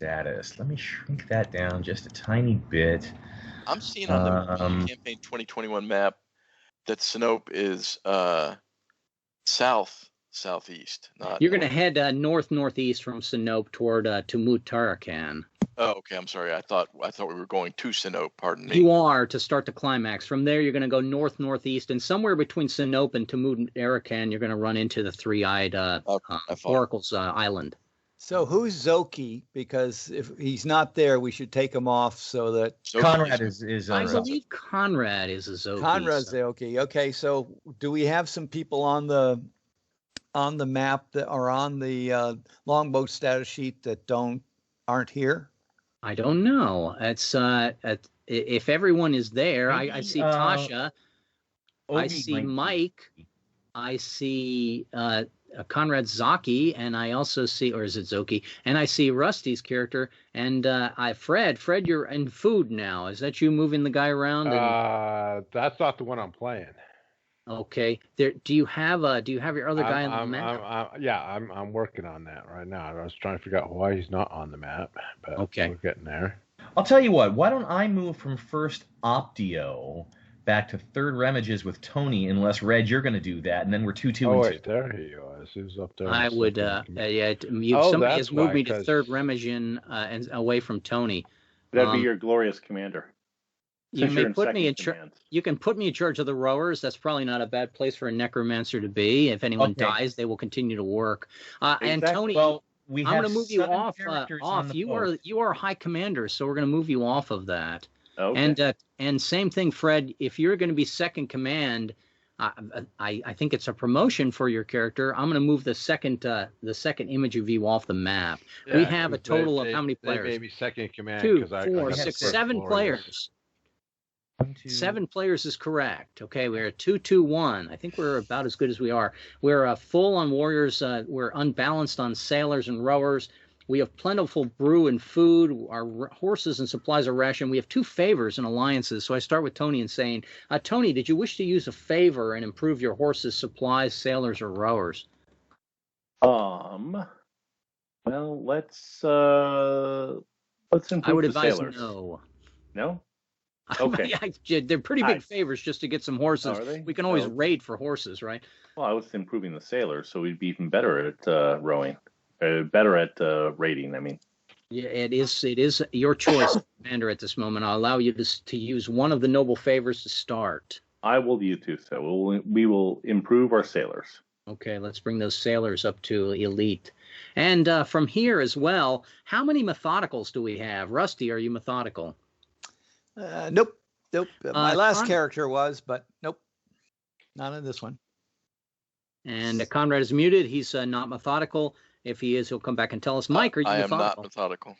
status. Let me shrink that down just a tiny bit. I'm seeing on the campaign 2021 map that Sinope is southeast. Not. You're going to head northeast from Sinope toward Tumut Tarakan. Oh, okay. I'm sorry. I thought we were going to Sinope. Pardon me. You are to start the climax. From there, you're going to go northeast, and somewhere between Sinope and Tumut Tarakan, you're going to run into the three-eyed Oracle's Island. So who's Zoki? Because if he's not there, we should take him off so that Conrad is. I believe Conrad is a Zoki. Conrad's Zoki. Okay, so do we have some people on the map that are on the longboat status sheet that aren't here? I don't know. It's if everyone is there, I see Tasha, I see Mike, I see Conrad Zaki, and I also see, or is it Zoki? And I see Rusty's character, and Fred, you're in food now. Is that you moving the guy around? That's not the one I'm playing. Okay. Do you have your other guy on the map? I'm working on that right now. I was trying to figure out why he's not on the map, but okay, we're getting there. I'll tell you what. Why don't I move from first Optio back to third Remages with Tony? Unless Red, you're going to do that, and then we're 2-2 Oh and wait, 2. there he was. He's up there. I would. Somebody has moved me to third Remagen and away from Tony. That'd be your glorious commander. You may put me in charge. You can put me in charge of the rowers. That's probably not a bad place for a necromancer to be. If anyone dies, they will continue to work. Exactly. And Tony, I'm going to move you off. You are a high commander, so we're going to move you off of that. Okay. And same thing, Fred. If you're going to be second command, I think it's a promotion for your character. I'm going to move the second image of you off the map. Yeah, we have a total of how many players? Maybe second command. 2, 4, 6, 7 players. 7 players is correct. Okay, we're at 2-2-1. I think we're about as good as we are. We're full on warriors. We're unbalanced on sailors and rowers. We have plentiful brew and food. Our horses and supplies are rationed. We have 2 favors and alliances. So I start with Tony and saying, Tony, did you wish to use a favor and improve your horses, supplies, sailors, or rowers? Well, let's improve I would advise sailors. No. No? Okay. They're pretty big favors just to get some horses. We can always raid for horses, right? Well, I was improving the sailors, so we'd be even better at rowing. Better at raiding, I mean. Yeah, it is your choice, Commander, at this moment. I'll allow you to use one of the noble favors to start. I will use two, so we will improve our sailors. Okay, let's bring those sailors up to elite. And from here as well, how many methodicals do we have? Rusty, are you methodical? Nope. My last character was, but nope. Not in this one. And Conrad is muted. He's not methodical. If he is, he'll come back and tell us. Mike, are you methodical? I am not methodical.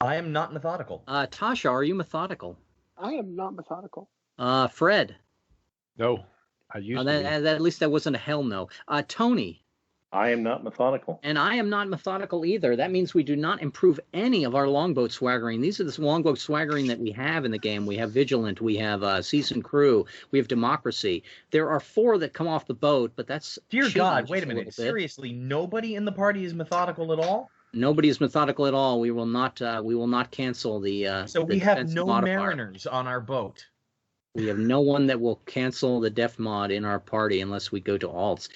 I am not methodical. Tasha, are you methodical? I am not methodical. Fred? No. I used to be. At least that wasn't a hell no. Tony? I am not methodical. And I am not methodical either. That means we do not improve any of our longboat swaggering. These are the longboat swaggering that we have in the game. We have Vigilant, we have Seasoned Crew, we have Democracy. There are 4 that come off the boat, but that's... Dear God, wait a minute. Seriously, nobody in the party is methodical at all? Nobody is methodical at all. We will not cancel the... So we have no mariners on our boat. We have no one that will cancel the def mod in our party unless we go to alts.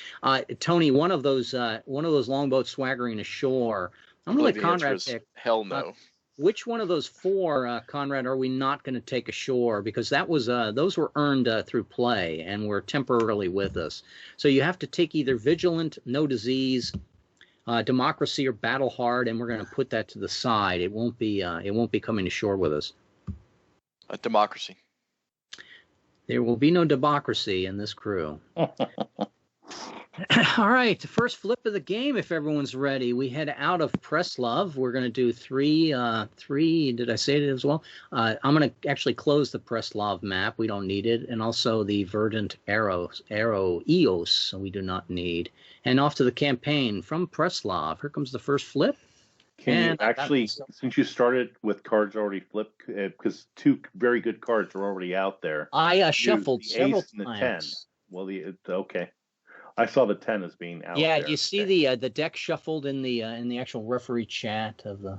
Tony, one of those longboats swaggering ashore. I'm going to let Conrad pick. Hell no. Which one of those 4, Conrad, are we not going to take ashore? Because those were earned through play and were temporarily with us. So you have to take either Vigilant, No Disease, Democracy, or Battle Hard, and we're going to put that to the side. It won't be coming ashore with us. Democracy. There will be no democracy in this crew. All right, the first flip of the game, if everyone's ready. We head out of Preslov. We're going to do 3, did I say it as well? I'm going to actually close the Preslov map. We don't need it. And also the Verdant Arrow Eos, we do not need. And off to the campaign from Preslov. Here comes the first flip. Can you actually, since you started with cards already flipped, because 2 very good cards are already out there. I shuffled the several ace and times. The 10. Well, okay. I saw the 10 as being out. Yeah, there. you see the deck shuffled in the actual referee chat of the.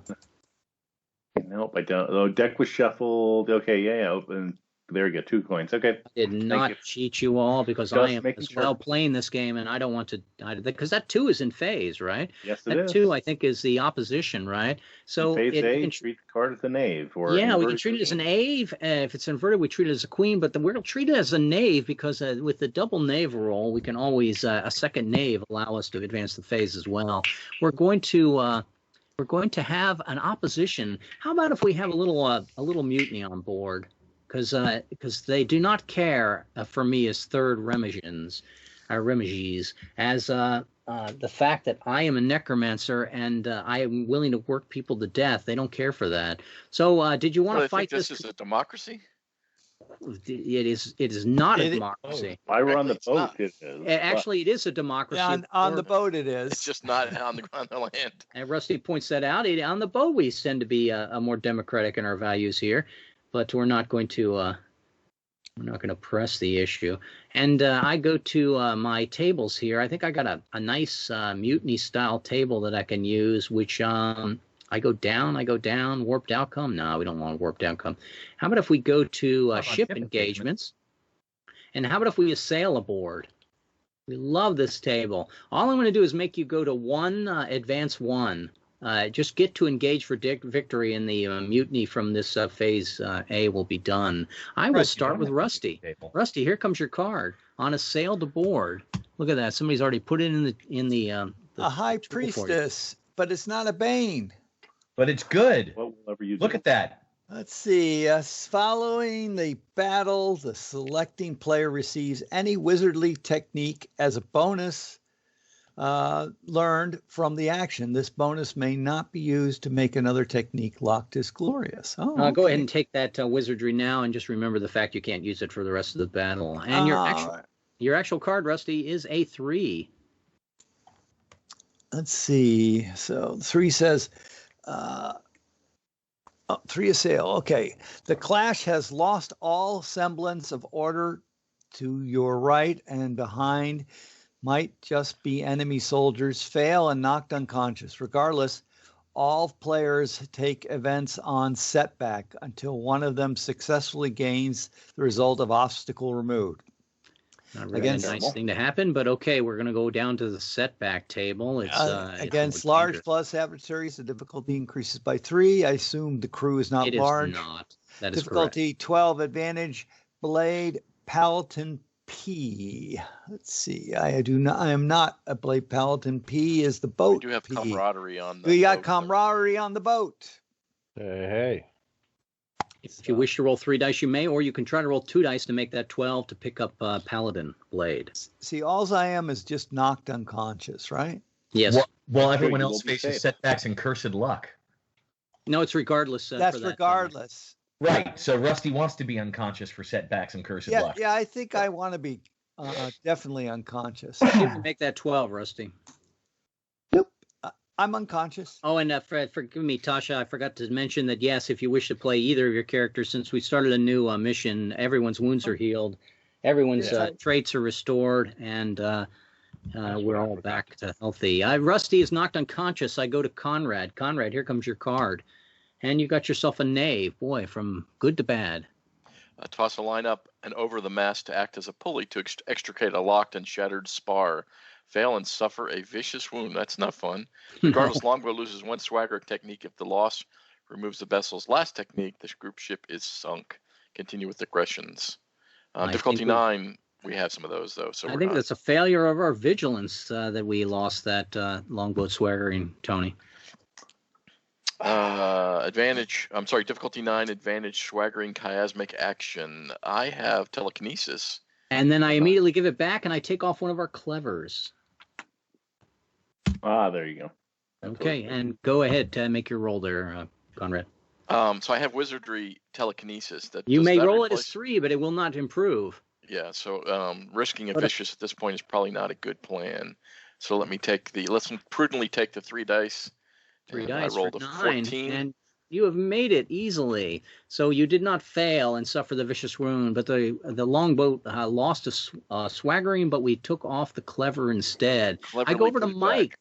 Nope, I don't. Oh, deck was shuffled. Okay, yeah. And there we go. 2 coins. Okay. I did not cheat you all because I am as well playing this game, and I don't want to, because that 2 is in phase, right? Yes, it is. That 2, I think, is the opposition, right? So phase A, treat the card as a knave. Or yeah, we can treat it as a knave. If it's inverted, we treat it as a queen, but we're going to treat it as a knave because with the double knave roll, we can always, a second knave allow us to advance the phase as well. We're going to have an opposition. How about if we have a little mutiny on board? Because they do not care for me as third Remiges, as the fact that I am a necromancer and I am willing to work people to death. They don't care for that. So, did you want to fight this? This is a democracy. It is not a democracy. I were on the boat. It is. Actually, it is a democracy. Yeah, on the boat, it is. It's just not on the land. And Rusty points that out. On the boat, we tend to be a more democratic in our values here. But we're not going to press the issue. And I go to my tables here. I think I got a nice mutiny style table that I can use, which I go down, warped outcome. No, we don't want a warped outcome. How about if we go to ship engagements? And how about if we assail a board? We love this table. All I'm going to do is make you go to 1, advance 1. Just get to engage for victory, and the mutiny from this phase A will be done. I will start with Rusty. Rusty, here comes your card on a sail to board. Look at that. Somebody's already put it in the a high priestess, but it's not a bane. But it's good. Look at that. Let's see. Following the battle, the selecting player receives any wizardly technique as a bonus learned from the action. This bonus may not be used to make another technique locked as glorious. Okay. Go ahead and take that wizardry now, and just remember the fact you can't use it for the rest of the battle. And your actual card, Rusty, is a 3. Let's see. So 3 says, 3 assail. Okay. The clash has lost all semblance of order to your right and behind. Might just be enemy soldiers, fail and knocked unconscious. Regardless, all players take events on setback until one of them successfully gains the result of obstacle removed. Not really a nice thing to happen, but okay, we're going to go down to the setback table. It's against large plus adversaries, the difficulty increases by 3. I assume the crew is not large. It is not. That is difficulty correct. 12, advantage, blade, paladin, P. Let's see. I am not a Blade Paladin. P is the boat. We do have camaraderie on the boat. We got camaraderie on the boat. Hey. If you wish to roll 3 dice, you may, or you can try to roll 2 dice to make that 12 to pick up Paladin Blade. See, all I am is just knocked unconscious, right? Yes. Well, everyone else faces setbacks and cursed luck. No, it's regardless. That's regardless. Right, so Rusty wants to be unconscious for setbacks and cursed luck. Yeah, I think I want to be definitely unconscious. You can make that 12, Rusty. Nope, I'm unconscious. Oh, and forgive me, Tasha, I forgot to mention that, yes, if you wish to play either of your characters, since we started a new mission, everyone's wounds are healed, everyone's traits are restored, and we're all back to healthy. Rusty is knocked unconscious. I go to Conrad. Conrad, here comes your card. And you got yourself a knave, boy, from good to bad. Toss a line up and over the mast to act as a pulley to extricate a locked and shattered spar. Fail and suffer a vicious wound. That's not fun. Regardless, longbow loses 1 swagger technique. If the loss removes the vessel's last technique, the group ship is sunk. Continue with aggressions. Difficulty 9, we have some of those, though. So I think that's a failure of our vigilance that we lost that longboat swaggering, Tony. Difficulty 9, advantage, swaggering, chiasmic action. I have telekinesis. And then I immediately give it back, and I take off one of our clevers. There you go. Okay, and go ahead to make your roll there, Conrad. So I have wizardry telekinesis. You may roll it as 3, but it will not improve. Yeah, so risking a vicious at this point is probably not a good plan. So let's prudently take the 3 dice. 3 dice. I rolled for 9, 14. and you have made it easily. So you did not fail and suffer the vicious wound, but the longboat lost a swaggering, but we took off the clever instead. I go over to Mike.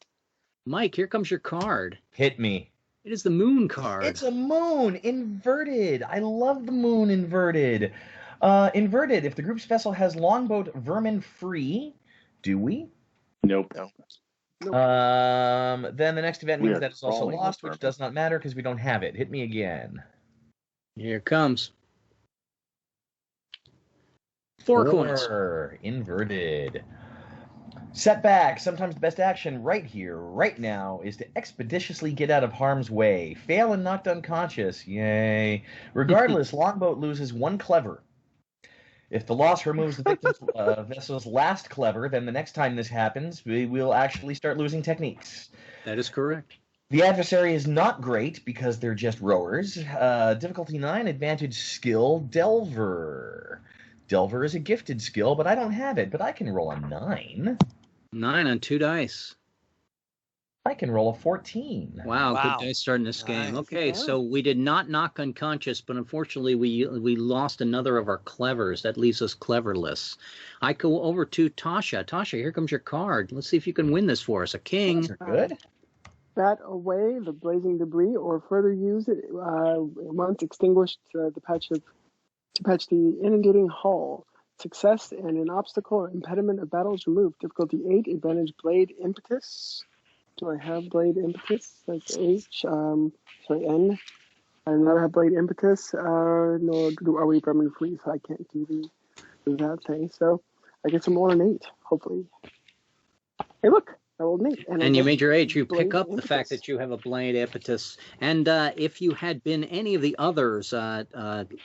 Mike, here comes your card. Hit me. It is the moon card. It's a moon inverted. I love the moon inverted. Inverted. If the group's vessel has longboat vermin free, do we? Nope. No. Then the next event means that it's also lost, which does not matter because we don't have it. Hit me again. Here it comes. 4 coins. Inverted. Setback. Sometimes the best action right here, right now, is to expeditiously get out of harm's way. Fail and knocked unconscious. Yay. Regardless, longboat loses 1 clever. If the loss removes the victim's vessel's last clever, then the next time this happens, we will actually start losing techniques. That is correct. The adversary is not great because they're just rowers. Difficulty 9, advantage skill, Delver. Delver is a gifted skill, but I don't have it. But I can roll a 9. 9 on 2 dice. I can roll a 14. Wow. Good dice starting this game. Okay, so we did not knock unconscious, but unfortunately we lost another of our clevers. That leaves us cleverless. I go over to Tasha. Tasha, here comes your card. Let's see if you can win this for us. A king. Those are good. Bat away the blazing debris, or further use it once extinguished to patch the inundating hull. Success and an obstacle or impediment of battle is removed. Difficulty 8, advantage blade impetus. Do I have blade impetus? That's H. N. I do not have blade impetus, nor are we vermin free, so I can't do that thing. So I guess I'm rolling an 8, hopefully. Hey, look. I rolled an 8. And you made your age. You pick up the fact that you have a blade impetus. And if you had been any of the others,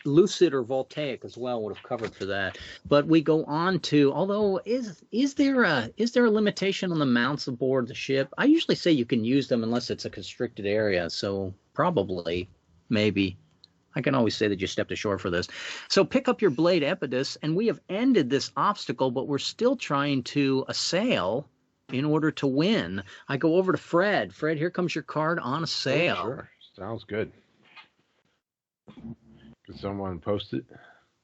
Lucid or Voltaic as well would have covered for that. But we go on to, although is there a limitation on the mounts aboard the ship? I usually say you can use them unless it's a constricted area. So probably, maybe. I can always say that you stepped ashore for this. So pick up your blade impetus, and we have ended this obstacle, but we're still trying to assail in order to win. I go over to Fred. Fred, here comes your card on a sale. Oh, sure. Sounds good. Could someone post it?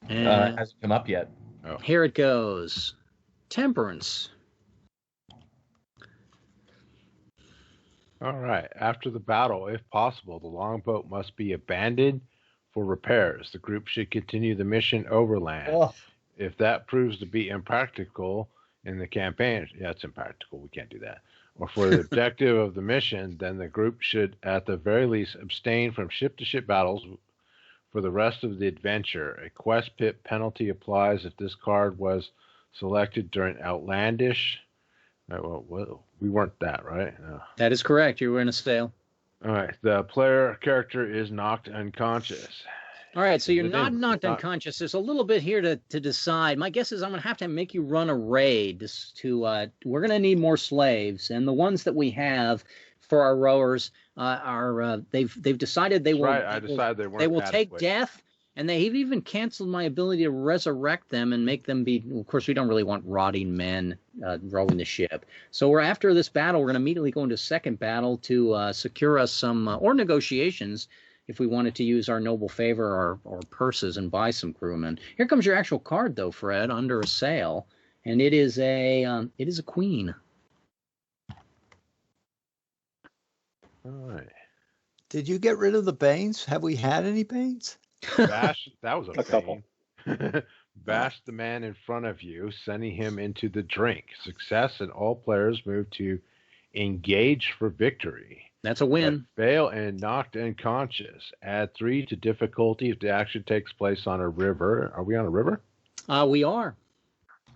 It hasn't come up yet. Oh. Here it goes. Temperance. All right. After the battle, if possible, the longboat must be abandoned for repairs. The group should continue the mission overland. Oh. If that proves to be impractical in the campaign, it's impractical. We can't do that. Or for the objective of the mission, then the group should, at the very least, abstain from ship-to-ship battles for the rest of the adventure. A quest pit penalty applies if this card was selected during Outlandish. We weren't that, right? No. That is correct. You were in a sale. All right. The player character is knocked unconscious. All right, so you're not knocked unconscious. There's a little bit here to decide. My guess is I'm going to have to make you run a raid. We're going to need more slaves, and the ones that we have for our rowers they've decided they will. Right, I decided they weren't. They will take death, and they've even canceled my ability to resurrect them and make them be. Of course, we don't really want rotting men rowing the ship. So we're after this battle. We're going to immediately go into a second battle to secure us some or negotiations. If we wanted to use our noble favor or purses and buy some crewmen. Here comes your actual card, though, Fred, under a sale, and it is a queen. All right. Did you get rid of the Banes? Have we had any Banes? Bash, that was a couple. Bash the man in front of you, sending him into the drink. Success, and all players move to engage for victory. That's a win. Fail and knocked unconscious. Add 3 to difficulty if the action takes place on a river. Are we on a river? We are.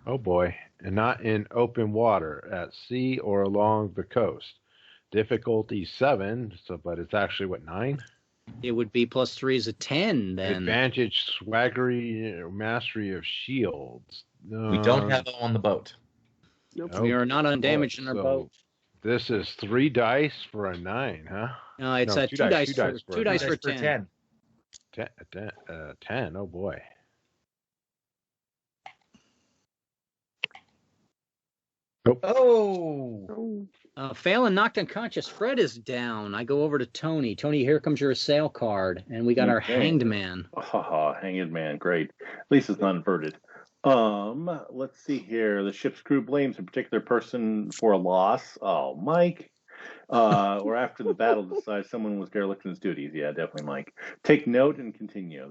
Oh boy. And not in open water, at sea or along the coast. Difficulty 7, but it's actually 9? It would be plus 3 is a 10 then. Advantage, swaggery, mastery of shields. We don't have them on the boat. Nope. We are not undamaged in our boat. This is 3 dice for a 9, huh? No, it's 2 dice for 10. 10, oh boy. Nope. Oh! Fail and knocked unconscious. Fred is down. I go over to Tony. Tony, here comes your sale card. And we got our Hanged Man. Hanged Man, great. At least it's not inverted. Let's see here. The ship's crew blames a particular person for a loss. Oh, Mike. or after the battle decides someone was derelict in his duties. Yeah, definitely, Mike. Take note and continue.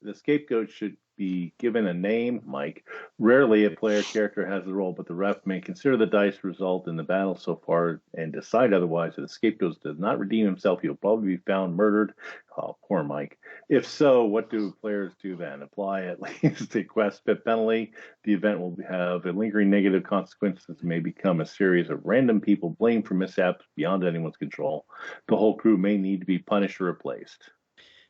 The scapegoat should be given a name, Mike. Rarely a player character has the role, but the ref may consider the dice result in the battle so far and decide otherwise. If the scapegoat does not redeem himself, he'll probably be found murdered. Oh, poor Mike. If so, what do players do then? Apply at least a quest bit penalty. The event will have a lingering negative consequences and may become a series of random people blamed for mishaps beyond anyone's control. The whole crew may need to be punished or replaced.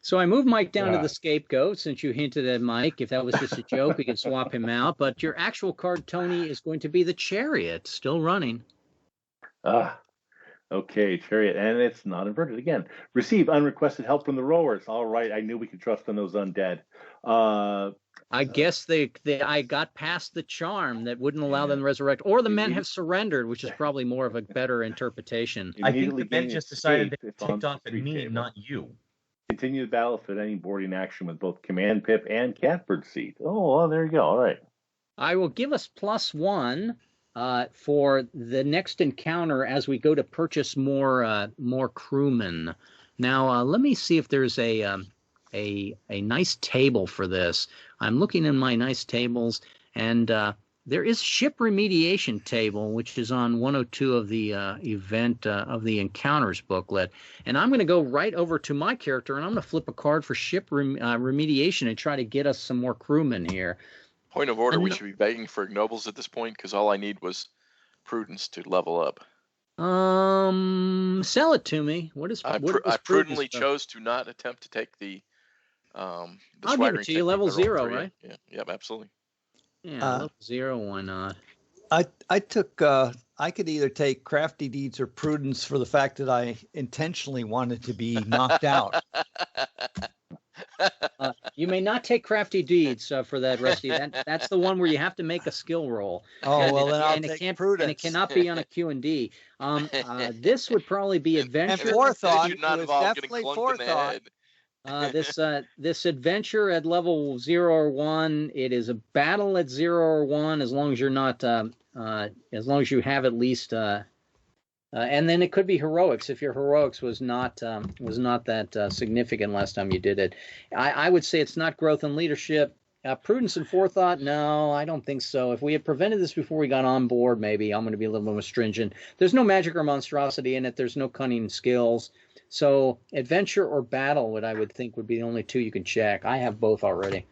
So I moved Mike down to the scapegoat since you hinted at Mike. If that was just a joke, we could swap him out. But your actual card, Tony, is going to be the Chariot, still running. Okay, Chariot, and it's not inverted again. Receive unrequested help from the rowers. All right, I knew we could trust on those undead. I guess I got past the charm that wouldn't allow them to resurrect, or the men have surrendered, which is probably more of a better interpretation. I think the men just decided they ticked off at me, not you. Continue the battle if at any boarding action with both command pip and catbird seat. Oh, well, there you go. All right. I will give us +1 for the next encounter as we go to purchase more crewmen. Now, let me see if there's a nice table for this. I'm looking in my nice tables, and there is ship remediation table, which is on 102 of the event of the encounters booklet. And I'm going to go right over to my character, and I'm going to flip a card for ship remediation and try to get us some more crewmen here. Point of order, we should be begging for ignobles at this point, because all I need was prudence to level up. Sell it to me. I prudently chose to not attempt to take the I'll give it to you, level 0, right? Yeah, yep, absolutely. Yeah, level 0, why not? I took I could either take crafty deeds or prudence for the fact that I intentionally wanted to be knocked out. You may not take crafty deeds for that, Rusty. That's the one where you have to make a skill roll. Oh, well, then I'll take prudence. And it cannot be on a Q&D. This would probably be adventure. And forethought. It was definitely forethought. This adventure at level 0 or 1, it is a battle at 0 or 1 as long as you're not as long as you have at least and then it could be heroics if your heroics was not that significant last time you did it. I would say it's not growth and leadership. Prudence and forethought, no, I don't think so. If we had prevented this before we got on board, maybe I'm going to be a little more stringent. There's no magic or monstrosity in it. There's no cunning skills. So adventure or battle, what I would think would be the only two you can check. I have both already.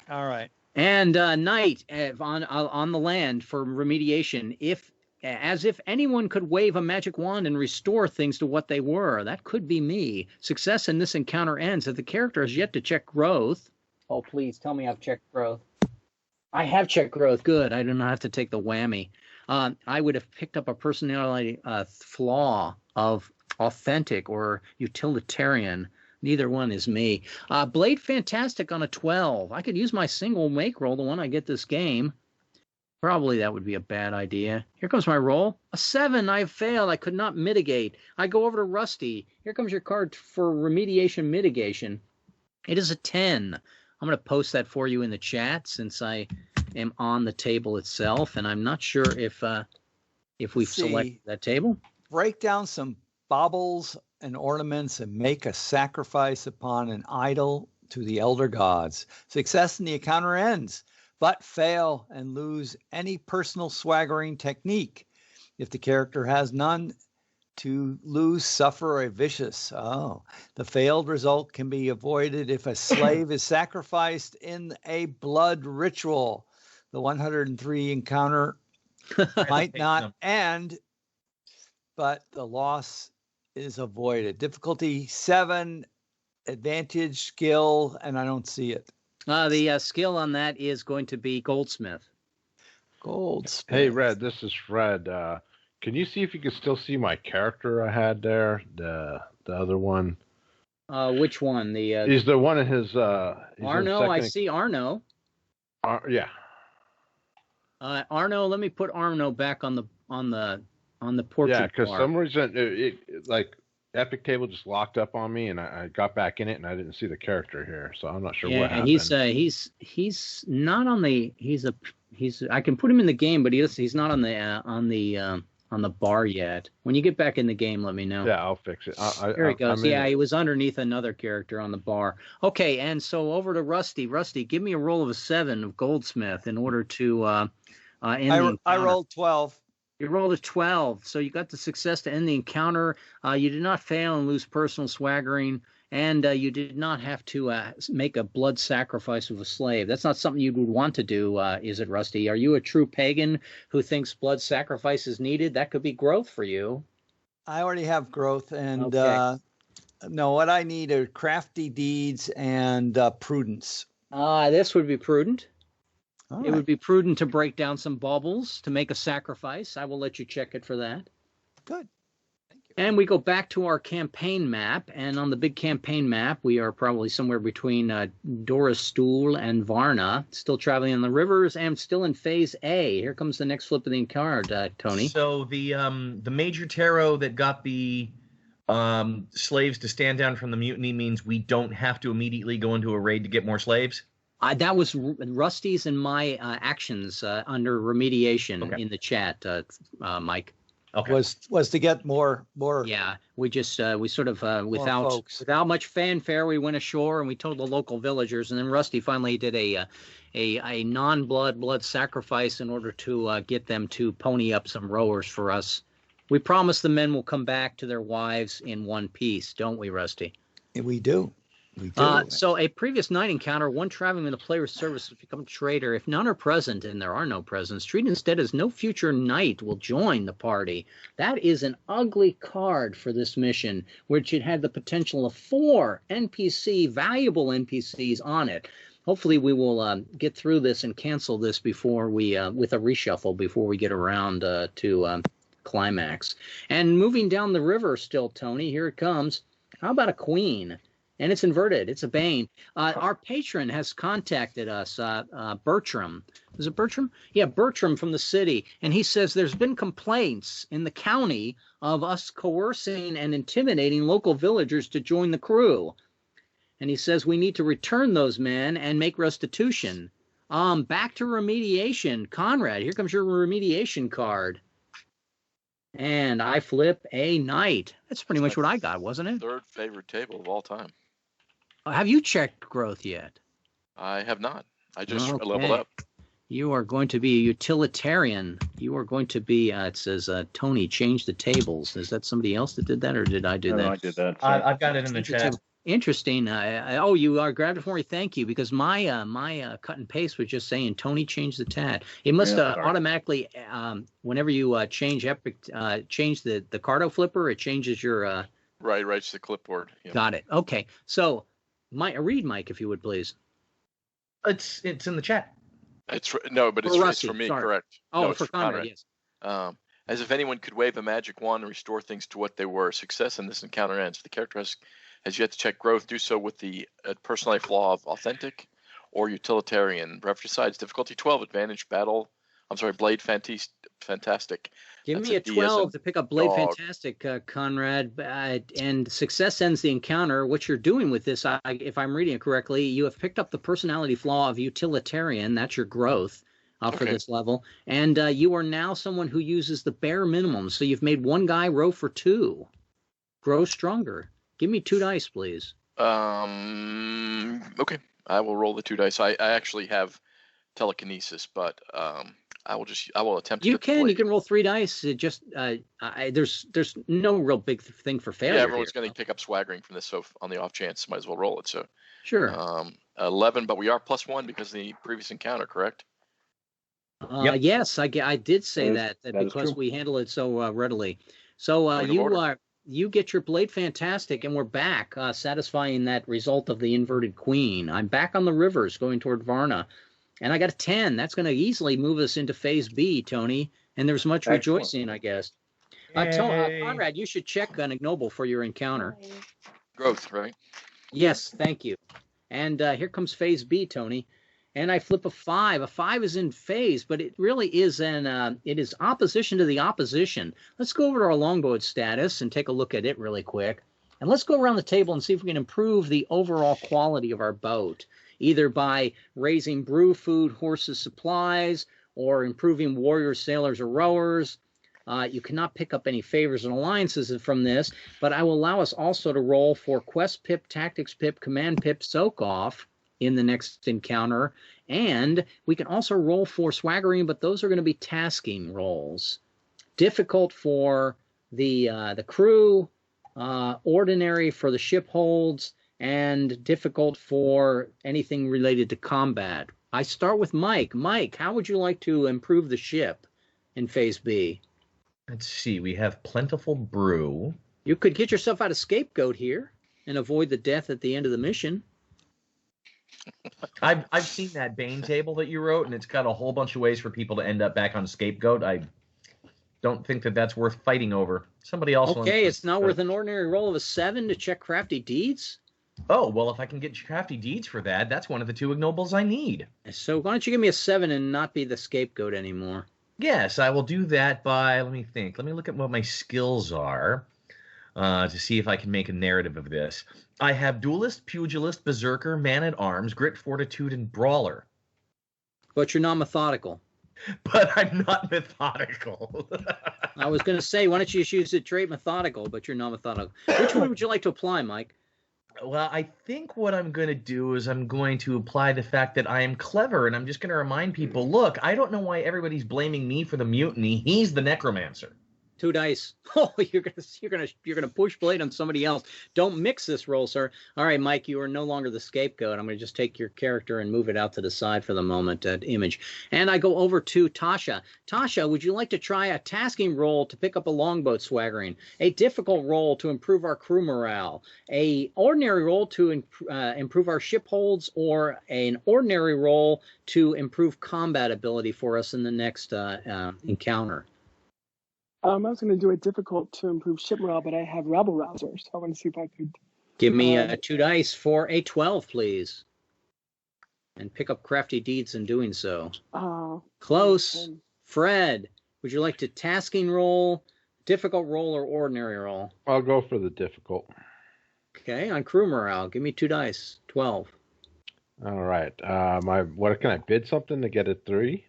All right. And night on the land for remediation. As if anyone could wave a magic wand and restore things to what they were. That could be me. Success in this encounter ends if the character has yet to check growth. Oh, please tell me I've checked growth. I have checked growth. Good. I do not have to take the whammy. I would have picked up a personality flaw of authentic or utilitarian. Neither one is me. Blade Fantastic on a 12. I could use my single make roll, the one I get this game. Probably that would be a bad idea. Here comes my roll. A 7. I have failed. I could not mitigate. I go over to Rusty. Here comes your card for remediation mitigation. It is a 10. I'm going to post that for you in the chat since I am on the table itself, and I'm not sure if we've selected that table. Break down some baubles and ornaments and make a sacrifice upon an idol to the elder gods. Success in the encounter ends, but fail and lose any personal swaggering technique. If the character has none, to lose, suffer a vicious. The failed result can be avoided if a slave is sacrificed in a blood ritual. The 103 encounter might not end, but the loss is avoided. Difficulty 7, advantage, skill, and I don't see it. The skill on that is going to be Goldsmith. Goldsmith. Hey, Red, this is Fred. Can you see if you can still see my character I had there? The other one. Which one? He's the one in his. Arno. I see Arno. Yeah. Arno. Let me put Arno back on the portrait. Yeah, because some reason it like Epic Table just locked up on me, and I got back in it, and I didn't see the character here, so I'm not sure what happened. He's not on the. I can put him in the game, but he's not on the on the bar yet. When you get back in the game, let me know. Yeah, I'll fix it. There he goes. Yeah, he was underneath another character on the bar. Okay, and so over to Rusty. Rusty, give me a roll of a 7 of Goldsmith in order to end the encounter. I rolled 12. You rolled a 12, so you got the success to end the encounter. You did not fail and lose personal swaggering, and you did not have to make a blood sacrifice of a slave. That's not something you would want to do, is it, Rusty? Are you a true pagan who thinks blood sacrifice is needed? That could be growth for you. I already have growth, and okay. No, what I need are crafty deeds and prudence. This would be prudent. All it would be prudent to break down some baubles to make a sacrifice. I will let you check it for that. Good. And we go back to our campaign map, and on the big campaign map, we are probably somewhere between Dorastool and Varna, still traveling on the rivers, and still in Phase A. Here comes the next flip of the card, Tony. So the Major Tarot that got the slaves to stand down from the mutiny means we don't have to immediately go into a raid to get more slaves? That was Rusty's and my actions under remediation in the chat, Mike. Okay. Was to get more. Yeah, we just we sort of without much fanfare, we went ashore and we told the local villagers, and then Rusty finally did a non-blood sacrifice in order to get them to pony up some rowers for us. We promise the men will come back to their wives in one piece, don't we, Rusty? We do. We do. So a previous night encounter, one traveling in the player's service has become a traitor. If none are present, and there are no presents, treat instead as no future knight will join the party. That is an ugly card for this mission, which it had the potential of 4 valuable NPCs on it. Hopefully we will get through this and cancel this before we, with a reshuffle, before we get around to climax. And moving down the river still, Tony, here it comes. How about a queen? And it's inverted. It's a Bane. Our patron has contacted us, Bertram. Is it Bertram? Yeah, Bertram from the city. And he says there's been complaints in the county of us coercing and intimidating local villagers to join the crew. And he says we need to return those men and make restitution. Back to remediation. Conrad, here comes your remediation card. And I flip a knight. That's pretty much what I got, wasn't it? Third favorite table of all time. Have you checked growth yet? I have not. I just leveled up. You are going to be a utilitarian. You are going to be, it says, Tony, change the tables. Is that somebody else that did that, or did I do that? No, I did that. I've got it in the chat. Interesting. You are grabbed it for me. Thank you, because my cut and paste was just saying, Tony, change the tat. It must automatically, whenever you change the Cardo flipper, it changes your... Right, it's the clipboard. Yep. Got it. Okay, so... read, Mike, if you would, please. It's in the chat. It's for me, sorry. Correct. Oh, no, for Conrad, yes. As if anyone could wave a magic wand and restore things to what they were. Success in this encounter ends. The character has yet to check growth. Do so with the personality flaw of authentic or utilitarian. Besides, difficulty 12, advantage Blade Fantastic. Give me a 12 to pick up Blade Fantastic, Conrad. And success ends the encounter. What you're doing with this, if I'm reading it correctly, you have picked up the personality flaw of utilitarian. That's your growth for this level. And you are now someone who uses the bare minimum. So you've made one guy row for 2. Grow stronger. Give me 2 dice, please. Okay. I will roll the 2 dice. I actually have telekinesis, but I will attempt. You can roll 3 dice. It just there's no real big thing for failure. Yeah, everyone's going to pick up swaggering from this, so on the off chance, might as well roll it. So sure. 11, but we are +1 because of the previous encounter, correct? Yep. Yes, I did say that because we handle it so readily. So you get your Blade Fantastic, and we're back, satisfying that result of the inverted queen. I'm back on the rivers, going toward Varna. And I got a 10. That's going to easily move us into Phase B, Tony. And there's much rejoicing, I guess. Conrad, you should check on Ignoble for your encounter. Growth, right? Yes, thank you. And here comes Phase B, Tony. And I flip a 5. A 5 is in phase, but it really is it is opposition to the opposition. Let's go over to our longboat status and take a look at it really quick. And let's go around the table and see if we can improve the overall quality of our boat, either by raising brew food, horses, supplies, or improving warriors, sailors, or rowers. You cannot pick up any favors and alliances from this, but I will allow us also to roll for Quest Pip, Tactics Pip, Command Pip, Soak Off in the next encounter, and we can also roll for Swaggering, but those are going to be tasking rolls. Difficult for the crew, ordinary for the ship holds, and difficult for anything related to combat. I start with Mike. Mike, how would you like to improve the ship in Phase B? Let's see. We have Plentiful Brew. You could get yourself out of Scapegoat here and avoid the death at the end of the mission. I've seen that Bane table that you wrote, and it's got a whole bunch of ways for people to end up back on Scapegoat. I don't think that that's worth fighting over. Somebody else. Okay, it's not worth an ordinary roll of a 7 to check Crafty Deeds? Oh, well, if I can get Crafty Deeds for that, that's one of the 2 ignobles I need. So why don't you give me a 7 and not be the Scapegoat anymore? Yes, I will do that by, let me think. Let me look at what my skills are to see if I can make a narrative of this. I have Duelist, Pugilist, Berserker, Man-at-Arms, Grit, Fortitude, and Brawler. But you're not methodical. But I'm not methodical. I was going to say, why don't you just use the trait methodical, but you're not methodical. Which one would you like to apply, Mike? Well, I think what I'm going to do is I'm going to apply the fact that I am clever, and I'm just going to remind people, look, I don't know why everybody's blaming me for the mutiny. He's the necromancer. 2 dice. Oh, you're gonna push blade on somebody else. Don't mix this roll, sir. All right, Mike, you are no longer the scapegoat. I'm gonna just take your character and move it out to the side for the moment at image. And I go over to Tasha. Tasha, would you like to try a tasking roll to pick up a longboat swaggering? A difficult roll to improve our crew morale? A ordinary roll to improve our ship holds, or an ordinary roll to improve combat ability for us in the next encounter? I was going to do it difficult to improve ship morale, but I have rabble rouser, so I want to see if I could. Give me 2 dice for a 12, please, and pick up crafty deeds in doing so. Close. Fred, would you like to tasking roll, difficult roll, or ordinary roll? I'll go for the difficult. Okay, on crew morale, give me 2 dice. 12. All right. What can I bid something to get a 3?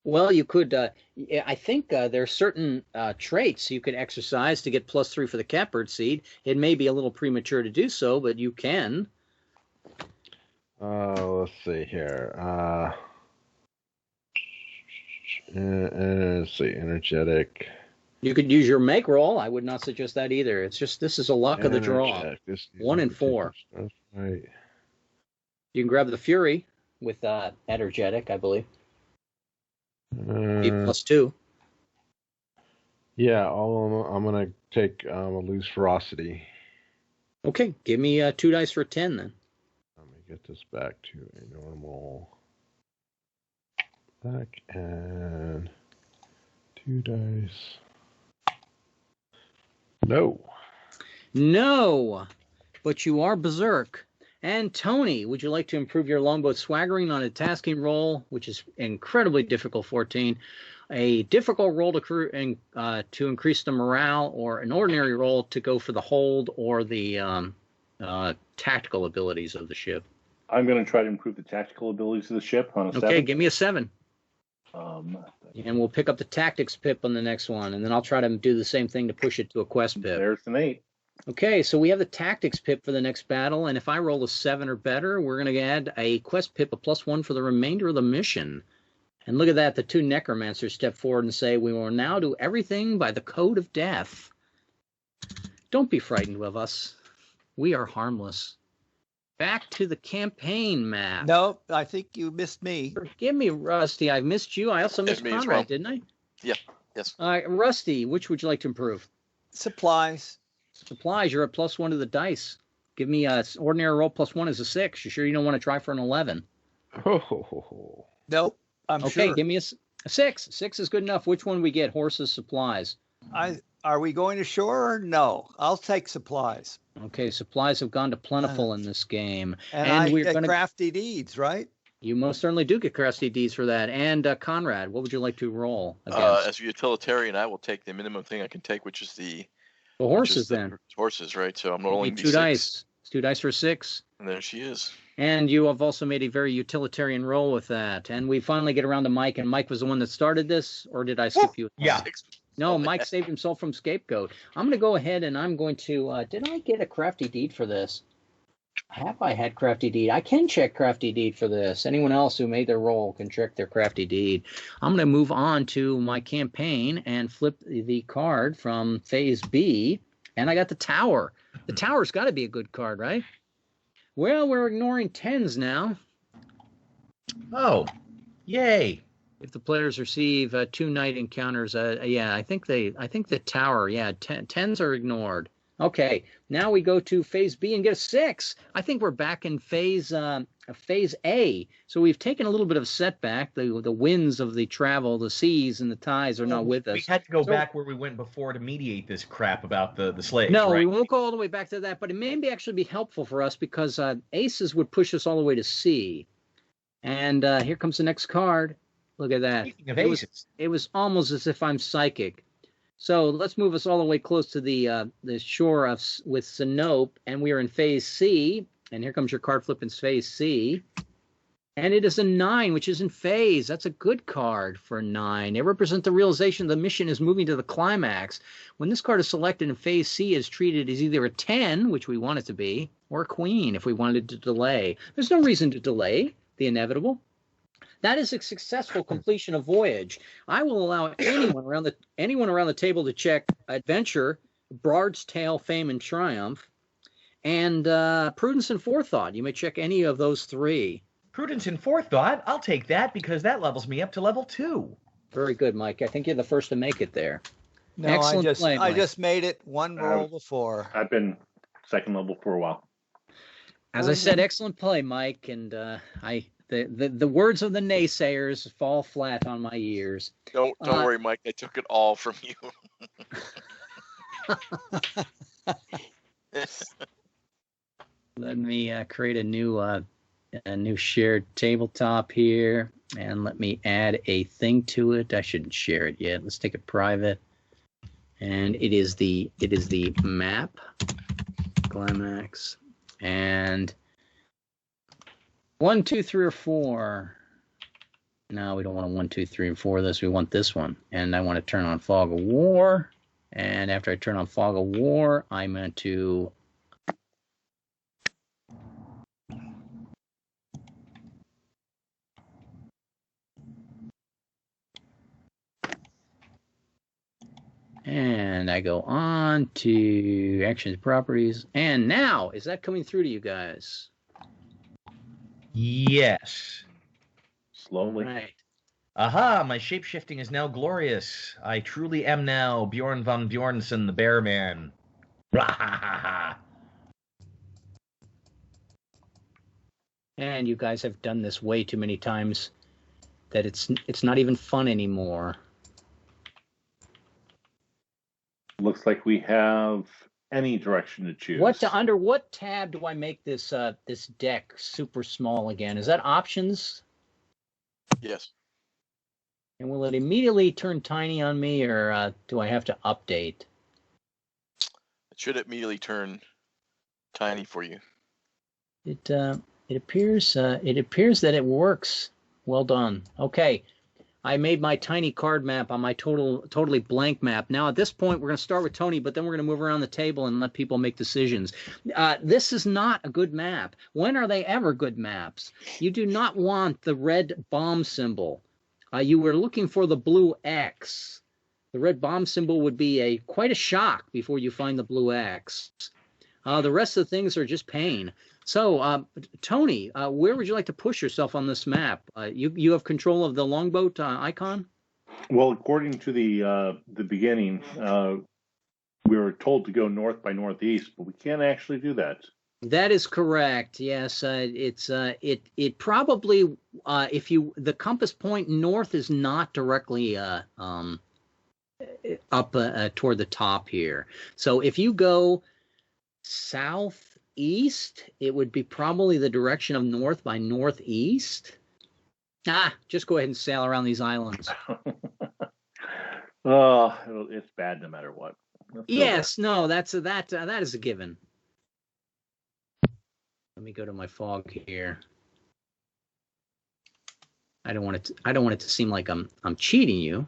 Well, you could, I think there are certain traits you could exercise to get +3 for the catbird seed. It may be a little premature to do so, but you can. Let's see here. Let's see, energetic. You could use your make roll. I would not suggest that either. It's just, this is a luck of the draw. 1 and 4. Right. You can grab the Fury with energetic, I believe. +2. Yeah, I'm gonna take a loose ferocity. Okay, give me 2 dice for 10 then. Let me get this back to a normal. Back and 2 dice. No, but you are berserk. And Tony, would you like to improve your longboat swaggering on a tasking roll, which is incredibly difficult, 14, a difficult roll to increase the morale, or an ordinary roll to go for the hold or the tactical abilities of the ship? I'm going to try to improve the tactical abilities of the ship on a 7. Okay, give me a 7. And we'll pick up the tactics pip on the next one, and then I'll try to do the same thing to push it to a quest pip. There's an 8. Okay, so we have the tactics pip for the next battle, and if I roll a 7 or better, we're going to add a quest pip, a +1 for the remainder of the mission. And look at that, the 2 necromancers step forward and say, we will now do everything by the code of death. Don't be frightened of us. We are harmless. Back to the campaign map. No, I think you missed me. Forgive me, Rusty. I missed you. I also missed Conrad, well. Didn't I? Yeah, yes. Rusty, which would you like to improve? Supplies. Supplies, you're at +1 to the dice. Give me an ordinary roll +1 is a 6. You sure you don't want to try for an 11? Oh. Nope, I'm sure. Okay, give me a 6. 6 is good enough. Which one we get? Horses, supplies. Are we going to shore? No, I'll take supplies. Okay, supplies have gone to plentiful in this game. And we're get crafty deeds, right? You most certainly do get crafty deeds for that. And Conrad, what would you like to roll against? As a utilitarian, I will take the minimum thing I can take, which is the horses, then. Horses, right? So I'm rolling 2 dice. 2 dice for 6. And there she is. And you have also made a very utilitarian roll with that. And we finally get around to Mike, and Mike was the one that started this, or did I skip you? Yeah. No, Mike saved himself from scapegoat. I'm going to go ahead and I'm going to, did I get a crafty deed for this? Have I had crafty deed? I can check crafty deed for this. Anyone else who made their roll can check their crafty deed. I'm going to move on to my campaign and flip the card from phase B, and I got the tower. The tower's got to be a good card, right? Well, we're ignoring 10s now. Oh, yay. If the players receive 2 night encounters, I think the tower, 10s are ignored. Okay, now we go to phase B and get a 6. I think we're back in phase A. So we've taken a little bit of a setback. The winds of the travel, the seas and the tides are not with us. We had to go back where we went before to mediate this crap about the slaves. No, right? We won't go all the way back to that, but it may actually be helpful for us because aces would push us all the way to C. And here comes the next card. Look at that. Speaking of aces. It was almost as if I'm psychic. So let's move us all the way close to the shore with Sinope, and we are in phase C. And here comes your card flip in phase C. And it is a 9, which is in phase. That's a good card for a 9. It represents the realization the mission is moving to the climax. When this card is selected in phase C, it's treated as either a 10, which we want it to be, or a queen if we wanted to delay. There's no reason to delay the inevitable. That is a successful completion of voyage. I will allow anyone around the table to check adventure, Bard's Tale, Fame, and Triumph, and prudence and forethought. You may check any of those 3. Prudence and forethought. I'll take that because that levels me up to level 2. Very good, Mike. I think you're the first to make it there. No, Excellent play, Mike. I just made it one roll before. I've been second level for a while. As I said, excellent play, Mike, and the words of the naysayers fall flat on my ears. Don't worry, Mike. I took it all from you. Let me create a new shared tabletop here, and let me add a thing to it. I shouldn't share it yet. Let's take it private, and it is the map climax. And 1, 2, 3, or 4. No, we don't want a 1, 2, 3, and 4 this. We want this one. And I want to turn on Fog of War. And after I turn on Fog of War, I'm going to and I go on to actions, properties. And now, is that coming through to you guys? Yes. Slowly. Right. Aha, my shape-shifting is now glorious. I truly am now Bjorn von Bjornsson, the Bear Man. And you guys have done this way too many times that it's not even fun anymore. Looks like we have any direction to choose. Under what tab do I make this this deck super small again? Is that options? Yes. And will it immediately turn tiny on me, or do I have to update? It should immediately turn tiny for you. It appears that it works. Well done. Okay. I made my tiny card map on my totally blank map. Now, at this point, we're going to start with Tony, but then we're going to move around the table and let people make decisions. This is not a good map. When are they ever good maps? You do not want the red bomb symbol. You were looking for the blue X. The red bomb symbol would be quite a shock before you find the blue X. The rest of the things are just pain. So, Tony, where would you like to push yourself on this map? You have control of the longboat icon? Well, according to the beginning, we were told to go north by northeast, but we can't actually do that. That is correct. Yes, it probably the compass point north is not directly up toward the top here. So if you go southeast, it would be probably the direction of north by northeast. Just go ahead and sail around these islands. It's bad no matter what. Yes, no, that is a given. Let me go to my fog here. I don't want it to seem like I'm cheating you.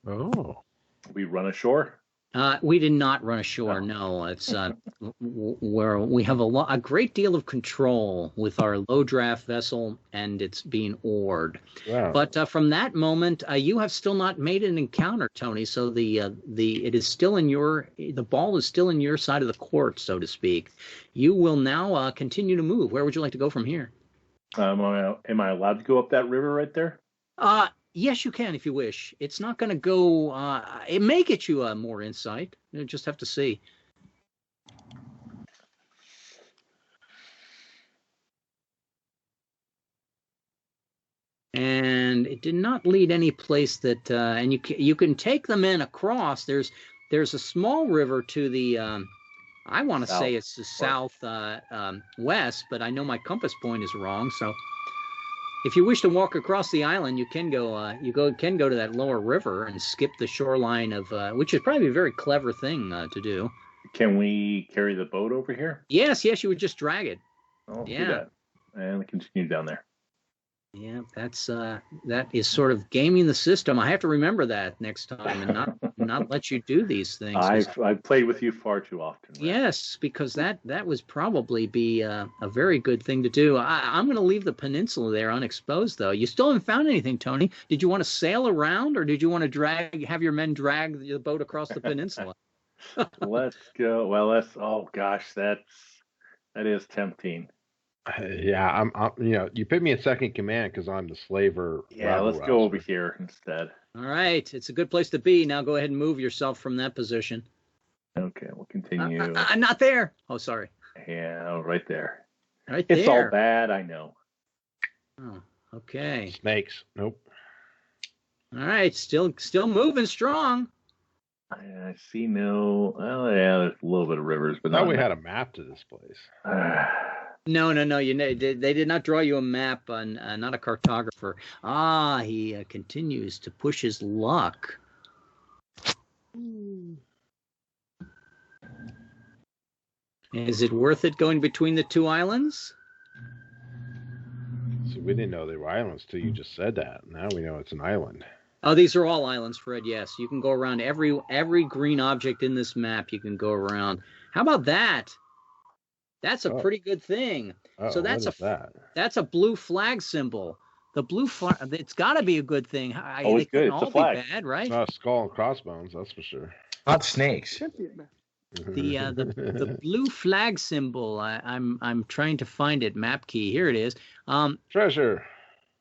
Oh. We run ashore? We did not run ashore. No, it's where we have a great deal of control with our low draft vessel, and it's being oared. Wow. But from that moment, you have still not made an encounter, Tony. So the ball is still in your side of the court, so to speak. You will now continue to move. Where would you like to go from here? Am I allowed to go up that river right there? Yes, you can if you wish. It's not going to go. It may get you more insight. You just have to see. And it did not lead any place that. And you can take the men across. There's a small river to the. I want to say it's the south west, but I know my compass point is wrong. So. If you wish to walk across the island, you can go. Can go to that lower river and skip the shoreline of, which is probably a very clever thing to do. Can we carry the boat over here? Yes, you would just drag it. I'll do that, and we continue down there. Yeah, that is sort of gaming the system. I have to remember that next time and not let you do these things. I've played with you far too often. Right? Yes, because that would probably be a very good thing to do. I'm going to leave the peninsula there unexposed, though. You still haven't found anything, Tony. Did you want to sail around, or did you want to have your men drag the boat across the peninsula? Let's go. Well, oh gosh, that is tempting. Yeah, I'm you put me in second command because I'm the slaver. Yeah, let's go over here instead. All right, it's a good place to be. Now go ahead and move yourself from that position. Okay, we'll continue. I'm not there. Oh, sorry. Yeah, right there. Right there. It's all bad, I know. Oh, okay. Snakes. Nope. All right, still moving strong. I see no. Well, yeah, there's a little bit of rivers, but we had a map to this place. No. They did not draw you a map. Not a cartographer. He continues to push his luck. Is it worth it going between the two islands? See, we didn't know they were islands till you just said that. Now we know it's an island. Oh, these are all islands, Fred. Yes, you can go around every green object in this map. You can go around. How about that? That's a pretty good thing. So that's a blue flag symbol. The blue flag. It's got to be a good thing. Always good. It's all be bad, right? Skull and crossbones. That's for sure. Not snakes. The blue flag symbol. I'm trying to find it. Map key. Here it is. Treasure.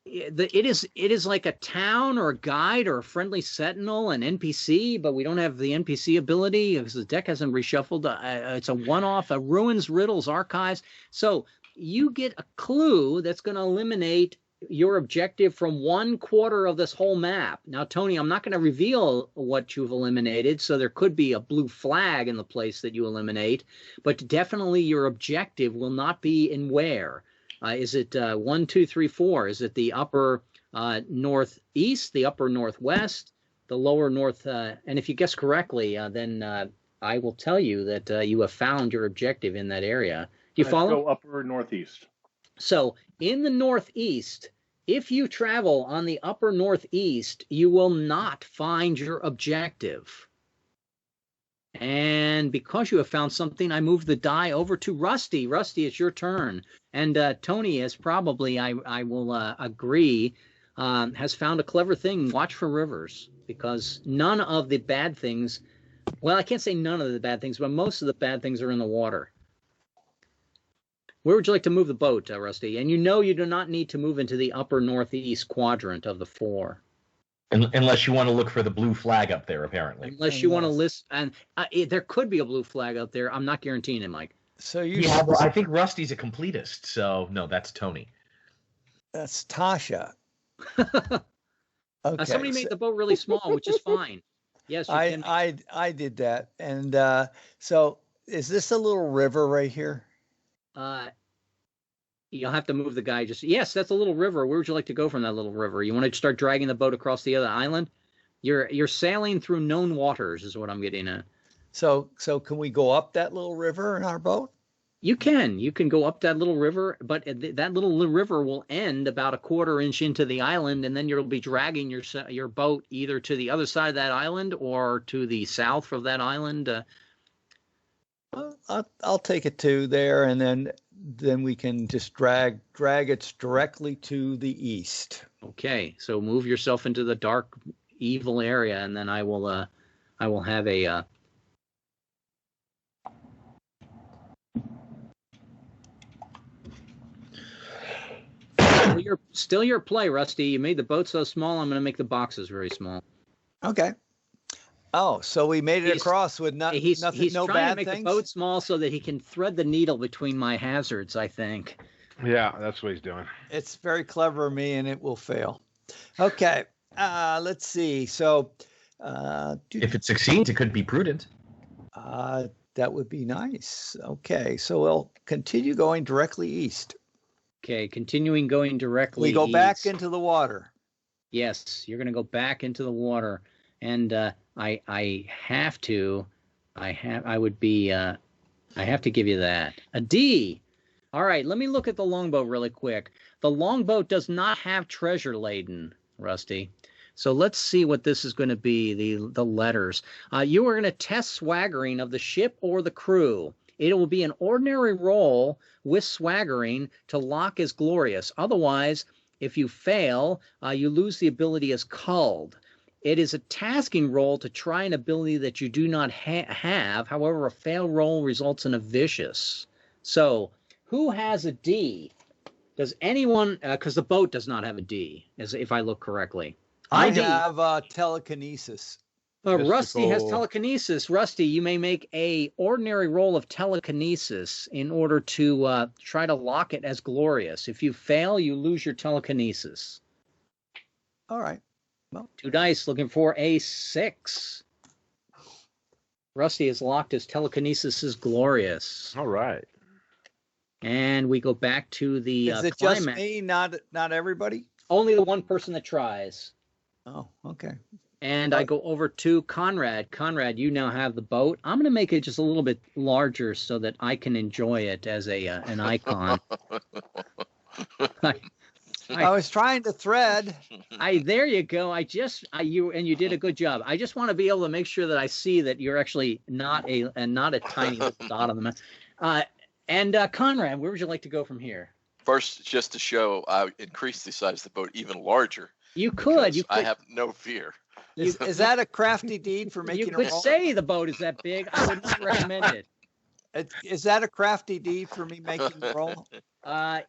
It is like a town or a guide or a friendly sentinel, an NPC, but we don't have the NPC ability because the deck hasn't reshuffled. It's a one-off, a ruins, riddles, archives. So you get a clue that's going to eliminate your objective from 1/4 of this whole map. Now, Tony, I'm not going to reveal what you've eliminated, so there could be a blue flag in the place that you eliminate, but definitely your objective will not be in where. Is it 1, 2, 3, 4? Is it the upper northeast, the upper northwest, the lower north? And if you guess correctly, then I will tell you that you have found your objective in that area. Do you follow? Go upper northeast. So in the northeast, if you travel on the upper northeast, you will not find your objective. And because you have found something, I move the die over to Rusty. Rusty, it's your turn. And Tony is probably, I will agree, has found a clever thing. Watch for rivers, because none of the bad things, well, I can't say none of the bad things, but most of the bad things are in the water. Where would you like to move the boat, Rusty? And you do not need to move into the upper northeast quadrant of the 4. Unless you want to look for the blue flag up there, apparently. Unless you want to list, and there could be a blue flag out there. I'm not guaranteeing it, Mike. So well, I think Rusty's a completist. So no, that's Tony. That's Tasha. Okay. Somebody made the boat really small, which is fine. Yes, I did that, and so is this a little river right here? You'll have to move the guy. Yes, that's a little river. Where would you like to go from that little river? You want to start dragging the boat across the other island? You're sailing through known waters, is what I'm getting at. So can we go up that little river in our boat? You can go up that little river, but that little river will end about a quarter-inch into the island, and then you'll be dragging your boat either to the other side of that island or to the south of that island. I'll take it to there, and then we can just drag it directly to the east. Okay, so move yourself into the dark, evil area, and then I will have a. Still your play, Rusty. You made the boat so small, I'm going to make the boxes very small. Okay. Oh, so we made it across with nothing, no bad things? He's trying to make the boat small so that he can thread the needle between my hazards, I think. Yeah, that's what he's doing. It's very clever of me, and it will fail. Okay. Let's see. So, if it succeeds, it could be prudent. That would be nice. Okay. So we'll continue going directly east. Okay, continuing going directly east. We go back east. into the water. Yes, you're going to go back into the water, and I have to give you that. A D. All right, let me look at the longboat really quick. The longboat does not have treasure laden, Rusty. So let's see what this is going to be, the letters. You are going to test swaggering of the ship or the crew. It will be an ordinary roll with swaggering to lock as glorious. Otherwise, if you fail, you lose the ability as culled. It is a tasking roll to try an ability that you do not have. However, a fail roll results in a vicious. So, who has a D? Does anyone, because the boat does not have a D, if I look correctly. I have telekinesis. Rusty has telekinesis. Rusty, you may make a ordinary roll of telekinesis in order to try to lock it as glorious. If you fail, you lose your telekinesis. All right. Well, 2 dice, looking for a 6. Rusty has locked his telekinesis as glorious. All right. And we go back to the Is it climax. Just me, not everybody? Only the one person that tries. Oh, okay. And I go over to Conrad. Conrad, you now have the boat. I'm going to make it just a little bit larger so that I can enjoy it as an icon. I was trying to thread. There you go. You did a good job. I just want to be able to make sure that I see that you're actually not a tiny little dot on the map. And Conrad, where would you like to go from here? First, just to show, I increased the size of the boat even larger. You could. I have no fear. Is that a crafty deed for making? You could say the boat is that big. I would not recommend it. Is that a crafty deed for me making the roll?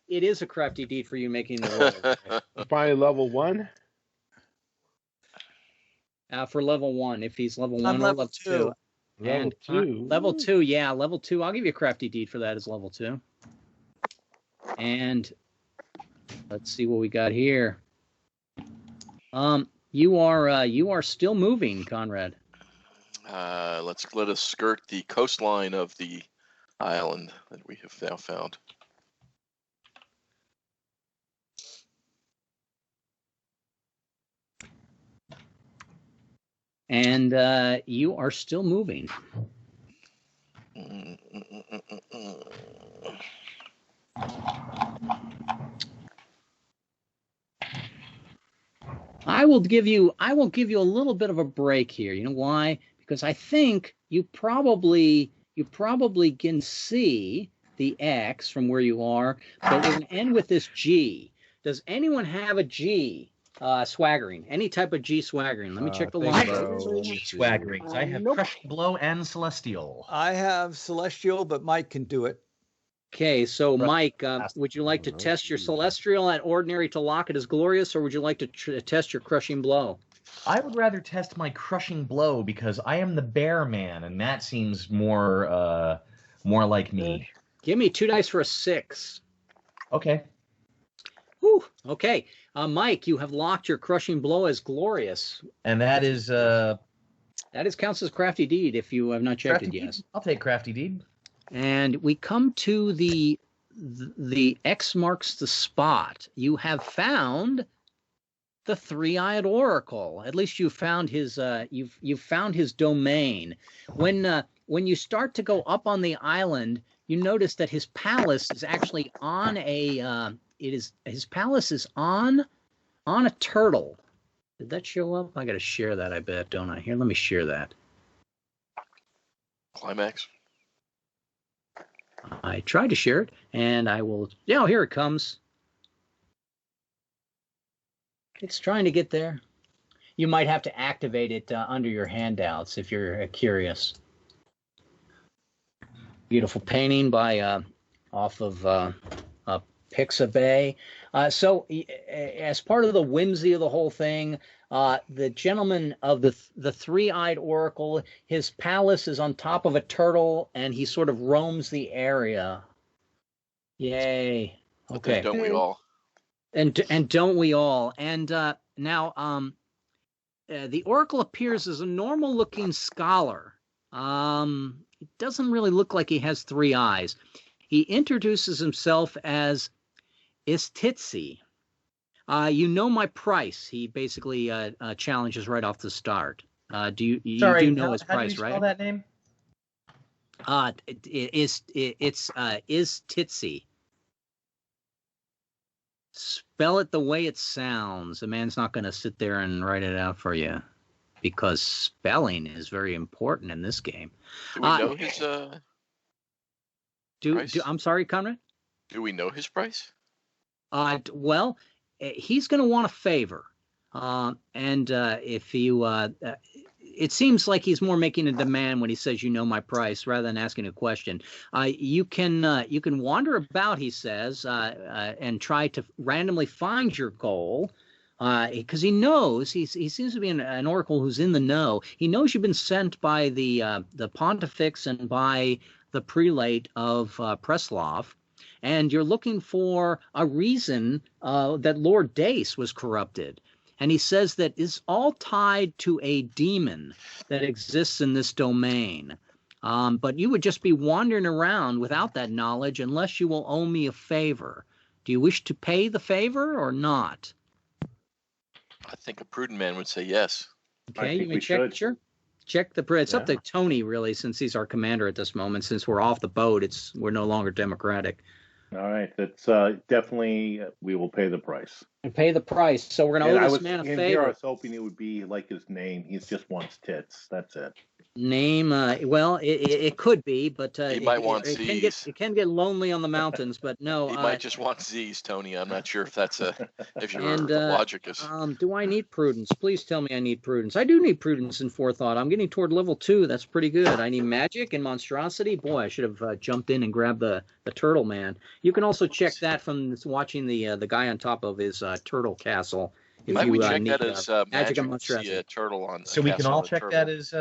It is a crafty deed for you making the roll. By level 1? For level 1, if he's level 1 I'm or level 2. Level 2. Level 2, yeah, level 2. I'll give you a crafty deed for that as level 2. And let's see what we got here. You are still moving, Conrad. Let us skirt the coastline of the island that we have now found. And you are still moving. I will give you a little bit of a break here. You know why? Because I think you probably can see the X from where you are, but we're going to end with this G. Does anyone have a G swaggering? Any type of G swaggering? Let me check the longbow. Swaggerings. I have Crushing Blow and Celestial. I have Celestial, but Mike can do it. Okay, so Mike, would you like to test your Celestial at ordinary to lock it as glorious, or would you like to test your Crushing Blow? I would rather test my Crushing Blow because I am the bear man, and that seems more like me. Give me 2 dice for a 6. Okay. Whew. Okay, Mike, you have locked your Crushing Blow as glorious, and that is counts as crafty deed if you have not checked it yet. I'll take crafty deed. And we come to the the X marks the spot. You have found the three-eyed oracle. At least you found his. You've found his domain. When you start to go up on the island, you notice that his palace is actually on a. His palace is on a turtle. Did that show up? I got to share that. I bet, don't I? Here, let me share that. Climax. I tried to share it, and I will. Yeah, here it comes. It's trying to get there. You might have to activate it under your handouts if you're curious. Beautiful painting by off of Pixabay. So as part of the whimsy of the whole thing, the gentleman of the three-eyed oracle, his palace is on top of a turtle, and he sort of roams the area. Yay. Okay. Don't we all? And don't we all? And now the oracle appears as a normal-looking scholar. It doesn't really look like he has three eyes. He introduces himself as Istitsi. You know my price. He basically challenges right off the start. Do you do know his price, do you right? Spell that name? It's Istitsi. Spell it the way it sounds. The man's not going to sit there and write it out for you, because spelling is very important in this game. Do we know his price? I'm sorry, Conrad? Do we know his price? Well, he's going to want a favor. And if you... it seems like he's more making a demand when he says, you know my price, rather than asking a question. You can wander about, he says, and try to randomly find your goal, because he knows, he seems to be an oracle who's in the know. He knows you've been sent by the pontifex and by the prelate of Preslav, and you're looking for a reason that Lord Dace was corrupted. And he says that it's all tied to a demon that exists in this domain. But you would just be wandering around without that knowledge unless you will owe me a favor. Do you wish to pay the favor or not? I think a prudent man would say yes. Okay, you can check. Sure. Check the. It's up to Tony, really, since he's our commander at this moment. Since we're off the boat, we're no longer democratic. All right, that's definitely, we will pay the price. And pay the price. So we're going to owe this man a favor. Here I was hoping it would be like his name. He just wants tits. That's it. Name, well, it could be, but he might want Z's. It can get lonely on the mountains, but no. He might just want Z's, Tony. I'm not sure if that's if your logic is. Do I need prudence? Please tell me I need prudence. I do need prudence and forethought. I'm getting toward level 2. That's pretty good. I need magic and monstrosity. Boy, I should have jumped in and grabbed the turtle man. You can also check that from watching the guy on top of his turtle castle. Might we check that as magic and monstrosity? Turtle on. So we can all check that as.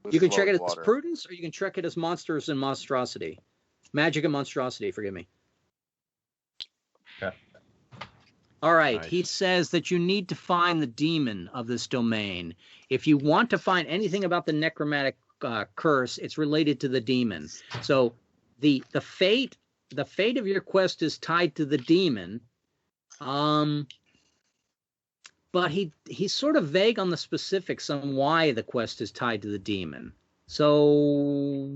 You can check it as prudence, or you can check it as monsters and monstrosity. Magic and monstrosity, forgive me. Okay. All right. Nice. He says that you need to find the demon of this domain. If you want to find anything about the necromantic curse, it's related to the demon. So the fate of your quest is tied to the demon. But he's sort of vague on the specifics on why the quest is tied to the demon. So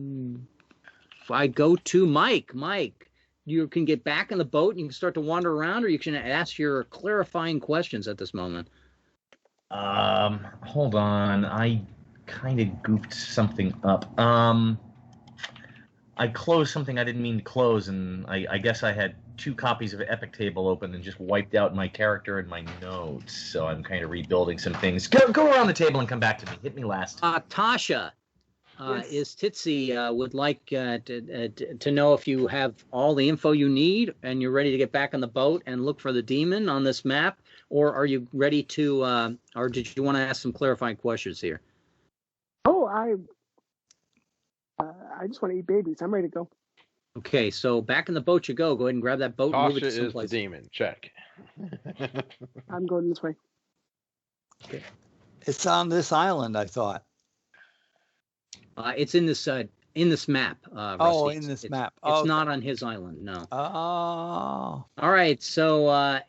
if I go to Mike, you can get back in the boat and you can start to wander around, or you can ask your clarifying questions at this moment. Hold on. I kind of goofed something up. I closed something I didn't mean to close, and I guess I had 2 copies of Epic Table open and just wiped out my character and my notes. So I'm kind of rebuilding some things. Go around the table and come back to me. Hit me last. Tasha, is Titsi would like to know if you have all the info you need and you're ready to get back on the boat and look for the demon on this map, or are you ready to, or did you want to ask some clarifying questions here? Oh, I just want to eat babies. I'm ready to go. Okay, so back in the boat you go. Go ahead and grab that boat and move it to someplace. Tasha is the demon. Check. I'm going this way. Okay. It's on this island, I thought. It's in this In this map, Rusty. In this map. It's not on his island, no. Oh. All right, so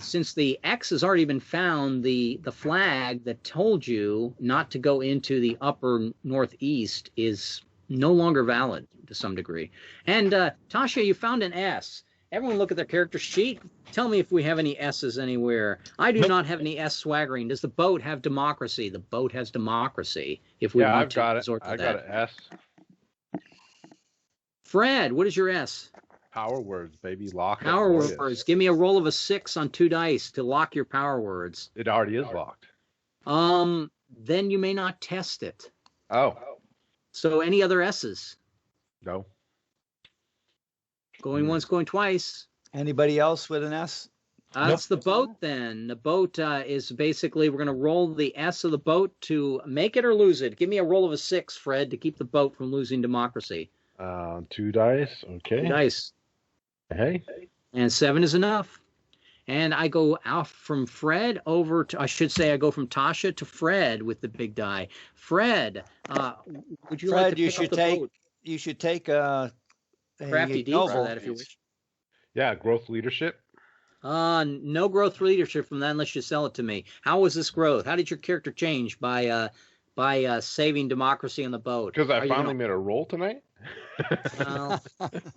since the X has already been found, the flag that told you not to go into the upper northeast is no longer valid to some degree. And Tasha, you found an S. Everyone look at their character sheet. Tell me if we have any S's anywhere. I do not have any S swaggering. Does the boat have democracy? The boat has democracy. If we want to resort to that. I got an S. Fred, what is your S? Power words, baby. Lock. Power words. Give me a roll of a 6 on 2 dice to lock your power words. It already is locked. Then you may not test it. Oh. So any other S's? No. Going once, going twice. Anybody else with an S? It's the boat then. The boat is basically, we're going to roll the S of the boat to make it or lose it. Give me a roll of a 6, Fred, to keep the boat from losing democracy. 2 dice. Okay. 2 dice. Hey. And 7 is enough. And I go out from Fred over to, I should say I go from Tasha to Fred with the big die. Fred, would you like to pick up the boat? You should take a crafty D for that if you wish. Yeah, growth leadership. No growth leadership from that unless you sell it to me. How was this growth? How did your character change by saving democracy on the boat? Because I finally made a roll tonight. Well,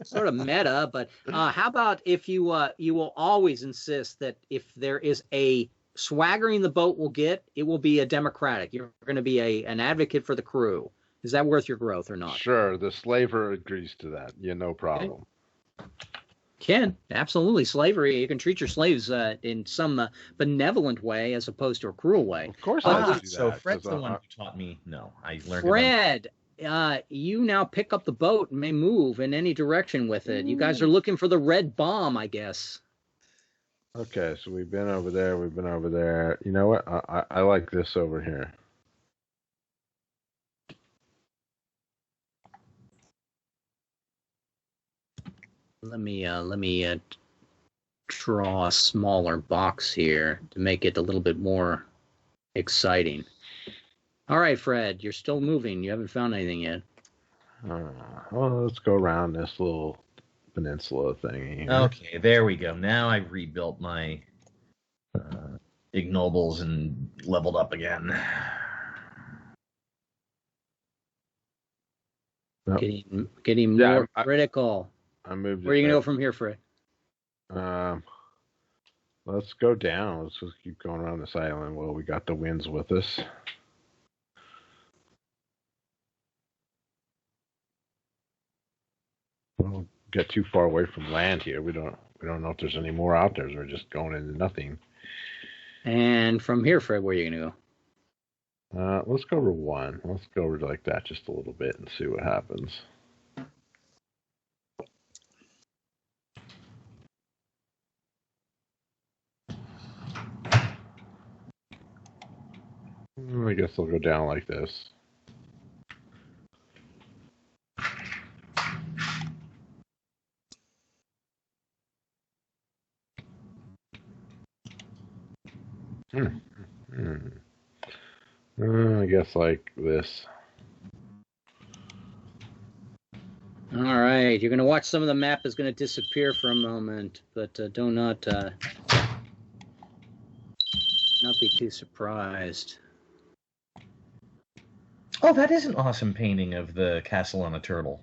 sort of meta, but how about if you will always insist that if there is a swaggering the boat will get, it will be a democratic. You're going to be an advocate for the crew. Is that worth your growth or not? Sure, the slaver agrees to that. Yeah, no problem. Okay. Absolutely. Slavery, you can treat your slaves in some benevolent way as opposed to a cruel way. Of course I do that. So Fred's the one who taught me. No, I learned Fred, you now pick up the boat and may move in any direction with it. You guys are looking for the red bomb, I guess. Okay, so we've been over there. We've been over there. You know what? I like this over here. Let me draw a smaller box here to make it a little bit more exciting. All right, Fred, you're still moving. You haven't found anything yet. Well, let's go around this little peninsula thingy. Okay, there we go. Now I've rebuilt my ignobles and leveled up again. Nope. Getting more critical. I moved. Where are you going to go from here, Fred? Let's go down. Let's just keep going around this island. Well, we got the winds with us. We don't get too far away from land here. We don't know if there's any more out there. So we're just going into nothing. And from here, Fred, where are you going to go? Let's go over 1. Let's go over like that just a little bit and see what happens. I guess they'll go down like this. I guess like this. All right, you're going to watch some of the map is going to disappear for a moment, but do not be too surprised. Oh, that is an awesome painting of the castle on a turtle.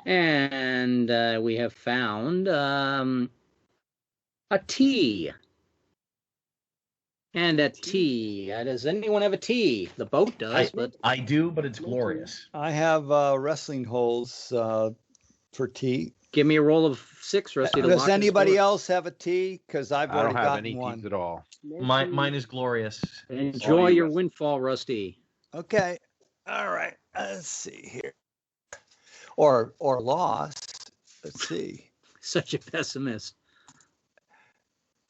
And we have found a T. And a T. Does anyone have a T? The boat does, but I do, but it's glorious. I have wrestling holes for T. Give me a roll of 6, Rusty. Does anybody else have a T? Because I've already gotten one. I don't have any T's at all. Mine is glorious. Enjoy your windfall, Rusty. Okay. All right. Let's see here. Or loss. Let's see. Such a pessimist.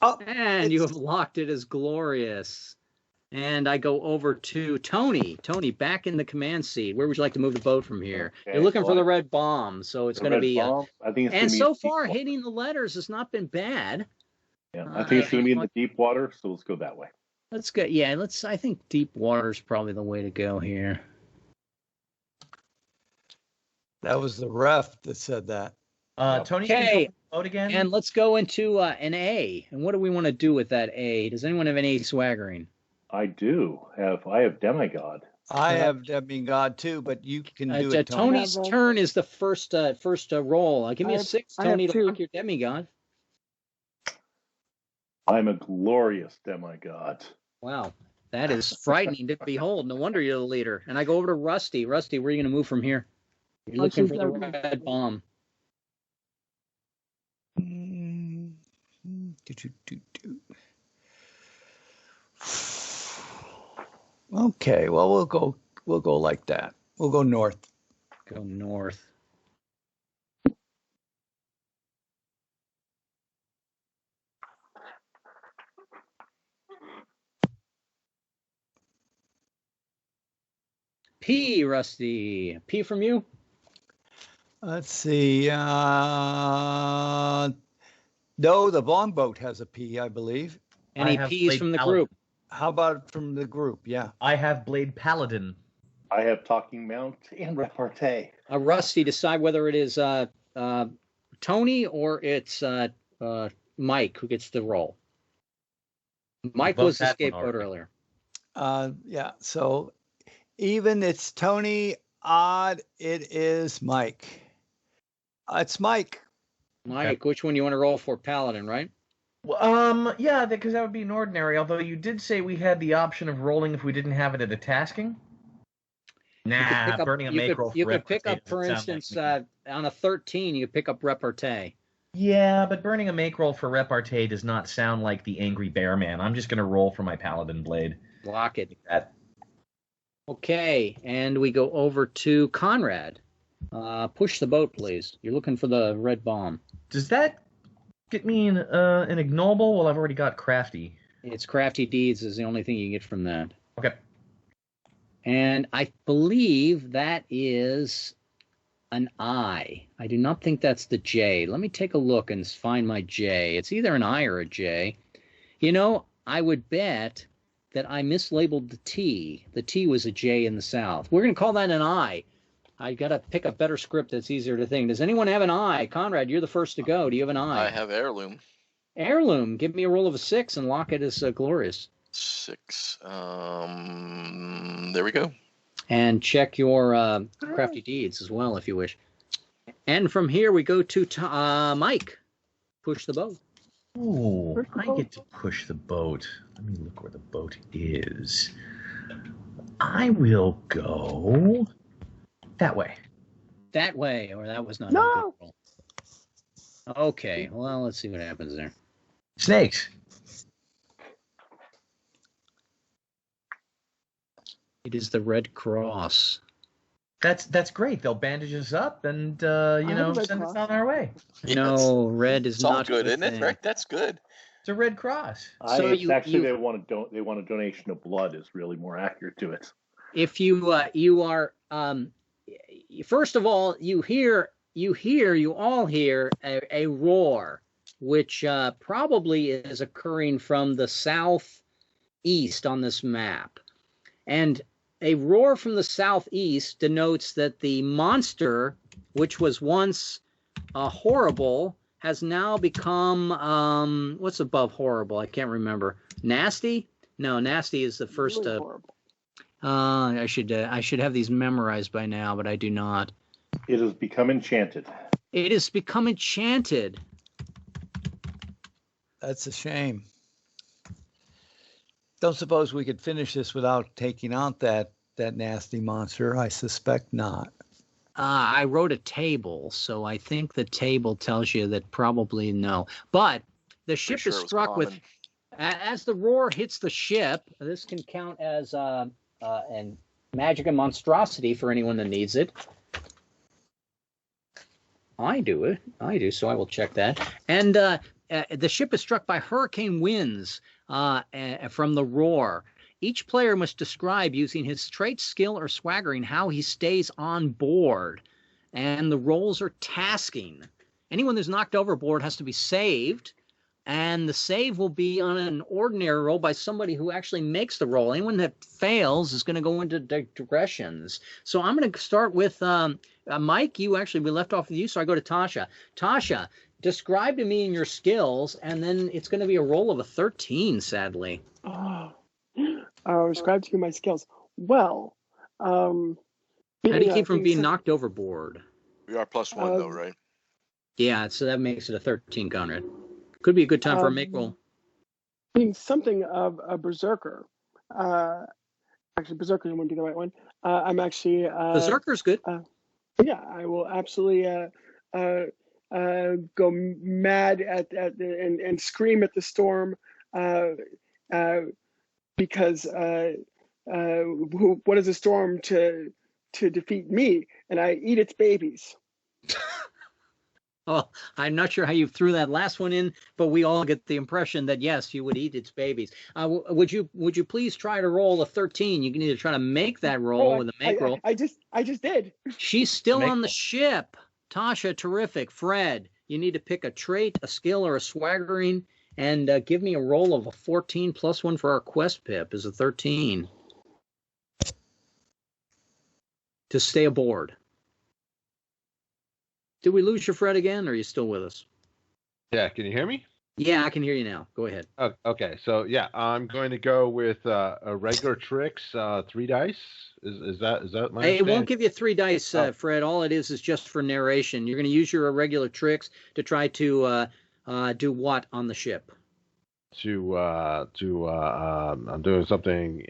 Oh, and you have locked it as glorious. And I go over to Tony. Tony, back in the command seat. Where would you like to move the boat from here? Okay, You're looking for the red bomb, so it's going to be. I think it's and be so far, hitting the letters has not been bad. Yeah, I think it's going to be in the deep water, so let's go that way. Let's go. Yeah, I think deep water is probably the way to go here. That was the ref that said that. Tony, okay. Vote again. And let's go into an A. And what do we want to do with that A? Does anyone have any swaggering? I do have. I have demigod. I have demigod too, but you can do it. Tony's turn is the first roll. Give me a 6, Tony, to lock your demigod. I'm a glorious demigod. Wow, that is frightening to behold. No wonder you're the leader. And I go over to Rusty. Rusty, where are you going to move from here? You're looking for the red bomb. Okay, well we'll go like that. We'll go north. Go north. P, Rusty. P from you? Let's see. No, the longboat has a P, I believe. Any P's from the group? How about from the group? Yeah. I have Blade Paladin. I have Talking Mount and Repartee. Rusty, decide whether it is Tony or it's Mike who gets the roll. Mike was the scapegoat earlier. Yeah, so even it's Tony, odd it is Mike. It's Mike. Mike, which one you want to roll for? Paladin, right? Yeah, because that would be an ordinary, although you did say we had the option of rolling if we didn't have it at a tasking. Nah, burning a make roll for you could pick up, for instance, on a 13, you could pick up repartee. Yeah, but burning a make roll for repartee does not sound like the Angry Bear Man. I'm just going to roll for my Paladin Blade. Block it. Okay, and we go over to Conrad. Push the boat, please. You're looking for the red bomb. Does that get me an ignoble? Well, I've already got crafty. It's crafty deeds is the only thing you get from that. Okay. And I believe that is an I. I do not think that's the J. Let me take a look and find my J. It's either an I or a J. You know, I would bet that I mislabeled the T. The T was a J in the South. We're going to call that an I. I got to pick a better script that's easier to think. Does anyone have an I? Conrad, you're the first to go. Do you have an I? I have heirloom. Heirloom. Give me a roll of a 6 and lock it as glorious. 6. There we go. And check your crafty deeds as well, if you wish. And from here we go to Mike. Push the boat. Ooh, I get to push the boat. Let me look where the boat is. I will go that way. That way, or that was not a good roll. Okay, well, let's see what happens there. Snakes. It is the Red Cross. That's great. They'll bandage us up and send us on our way. No, red is not good, isn't it? Right? That's good. It's a Red Cross. They want a donation of blood is really more accurate to it. If you are first of all, you all hear a roar, which probably is occurring from the southeast on this map. And a roar from the southeast denotes that the monster, which was once horrible, has now become, what's above horrible? I can't remember. Nasty? No, nasty is the first. Really horrible. I should have these memorized by now, but I do not. It has become enchanted. It has become enchanted. That's a shame. Don't suppose we could finish this without taking out that nasty monster? I suspect not. I wrote a table, so I think the table tells you that probably no. But the ship is struck with, as the roar hits the ship, this can count as an magic and monstrosity for anyone that needs it. I do, so I will check that. And the ship is struck by hurricane winds from the roar. Each player must describe using his trait, skill, or swaggering how he stays on board. And the roles are tasking. Anyone who's knocked overboard has to be saved. And the save will be on an ordinary roll by somebody who actually makes the roll. Anyone that fails is going to go into digressions. So I'm going to start with Mike. We left off with you, so I go to Tasha. Tasha, describe to me your skills, and then it's going to be a roll of a 13, sadly. Oh, describe to you my skills. Well, how do you keep from being knocked overboard? We are +1 though, right? Yeah, so that makes it a 13, Conrad. Could be a good time for a make roll. Being something of a berserker. Actually, berserker wouldn't be the right one. I'm actually berserker's good. Yeah, I will absolutely go mad and scream at the storm because what is a storm to defeat me? And I eat its babies. Well, I'm not sure how you threw that last one in, but we all get the impression that yes, you would eat its babies. Would you please try to roll a 13? You can either try to make that roll with a make roll. I just did. She's still on the ship. Tasha, terrific. Fred, you need to pick a trait, a skill, or a swaggering, and give me a roll of a 14 +1 for our quest pip is a 13 to stay aboard. Did we lose your Fred again, or are you still with us? Yeah, can you hear me? Yeah, I can hear you now. Go ahead. Oh, okay, so yeah, I'm going to go with a regular tricks, 3 dice. Is that my? It won't give you 3 dice, Fred. All it is just for narration. You're going to use your irregular tricks to try to do what on the ship? I'm doing something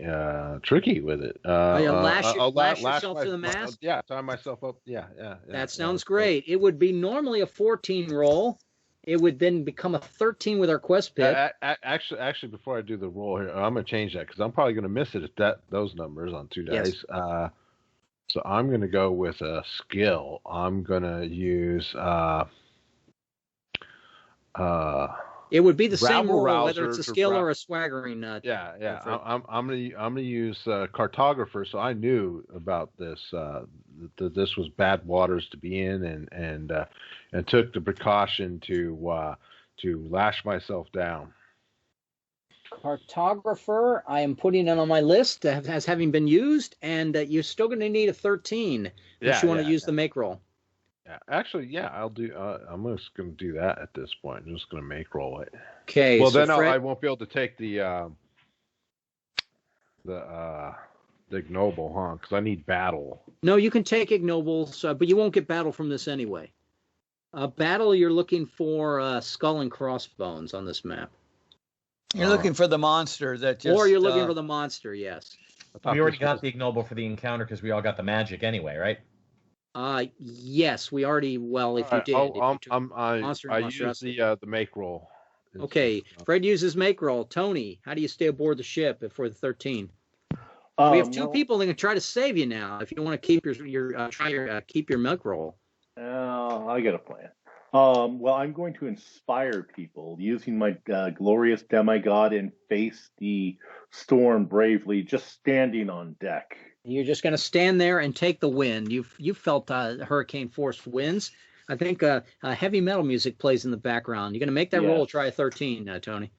tricky with it. Lash yourself to the mast? Yeah, tie myself up. Yeah. That sounds great. It would be normally a 14 roll. It would then become a 13 with our quest pip. Actually, before I do the roll here, I'm going to change that because I'm probably going to miss it at those numbers on 2 dice. Yes. So I'm going to go with a skill. I'm going to use it would be the same roll, whether it's a skill or a swaggering. Yeah. I'm gonna use cartographer. So I knew about this. That this was bad waters to be in, and took the precaution to lash myself down. Cartographer, I am putting it on my list as having been used, and you're still going to need a 13 if you want to use the make roll. Yeah, actually, yeah, I'll do. I'm just going to do that at this point. I'm just going to make roll it. Okay. Well, so then I won't be able to take the ignoble, huh? Because I need battle. No, you can take ignobles, but you won't get battle from this anyway. Battle, you're looking for skull and crossbones on this map. You're looking for the monster that just. Or you're looking for the monster, yes. We already got the ignoble for the encounter because we all got the magic anyway, right? Yes, we already. Well, if you did, I use the make roll. Okay, Fred uses make roll. Tony, how do you stay aboard the ship for the 13? We have 2 people that can try to save you now. If you want to keep keep your make roll. I got a plan. Well, I'm going to inspire people using my glorious demigod and face the storm bravely, just standing on deck. You're just going to stand there and take the wind. You've felt hurricane force winds. I think heavy metal music plays in the background. You're going to make that roll. Try a 13, Tony.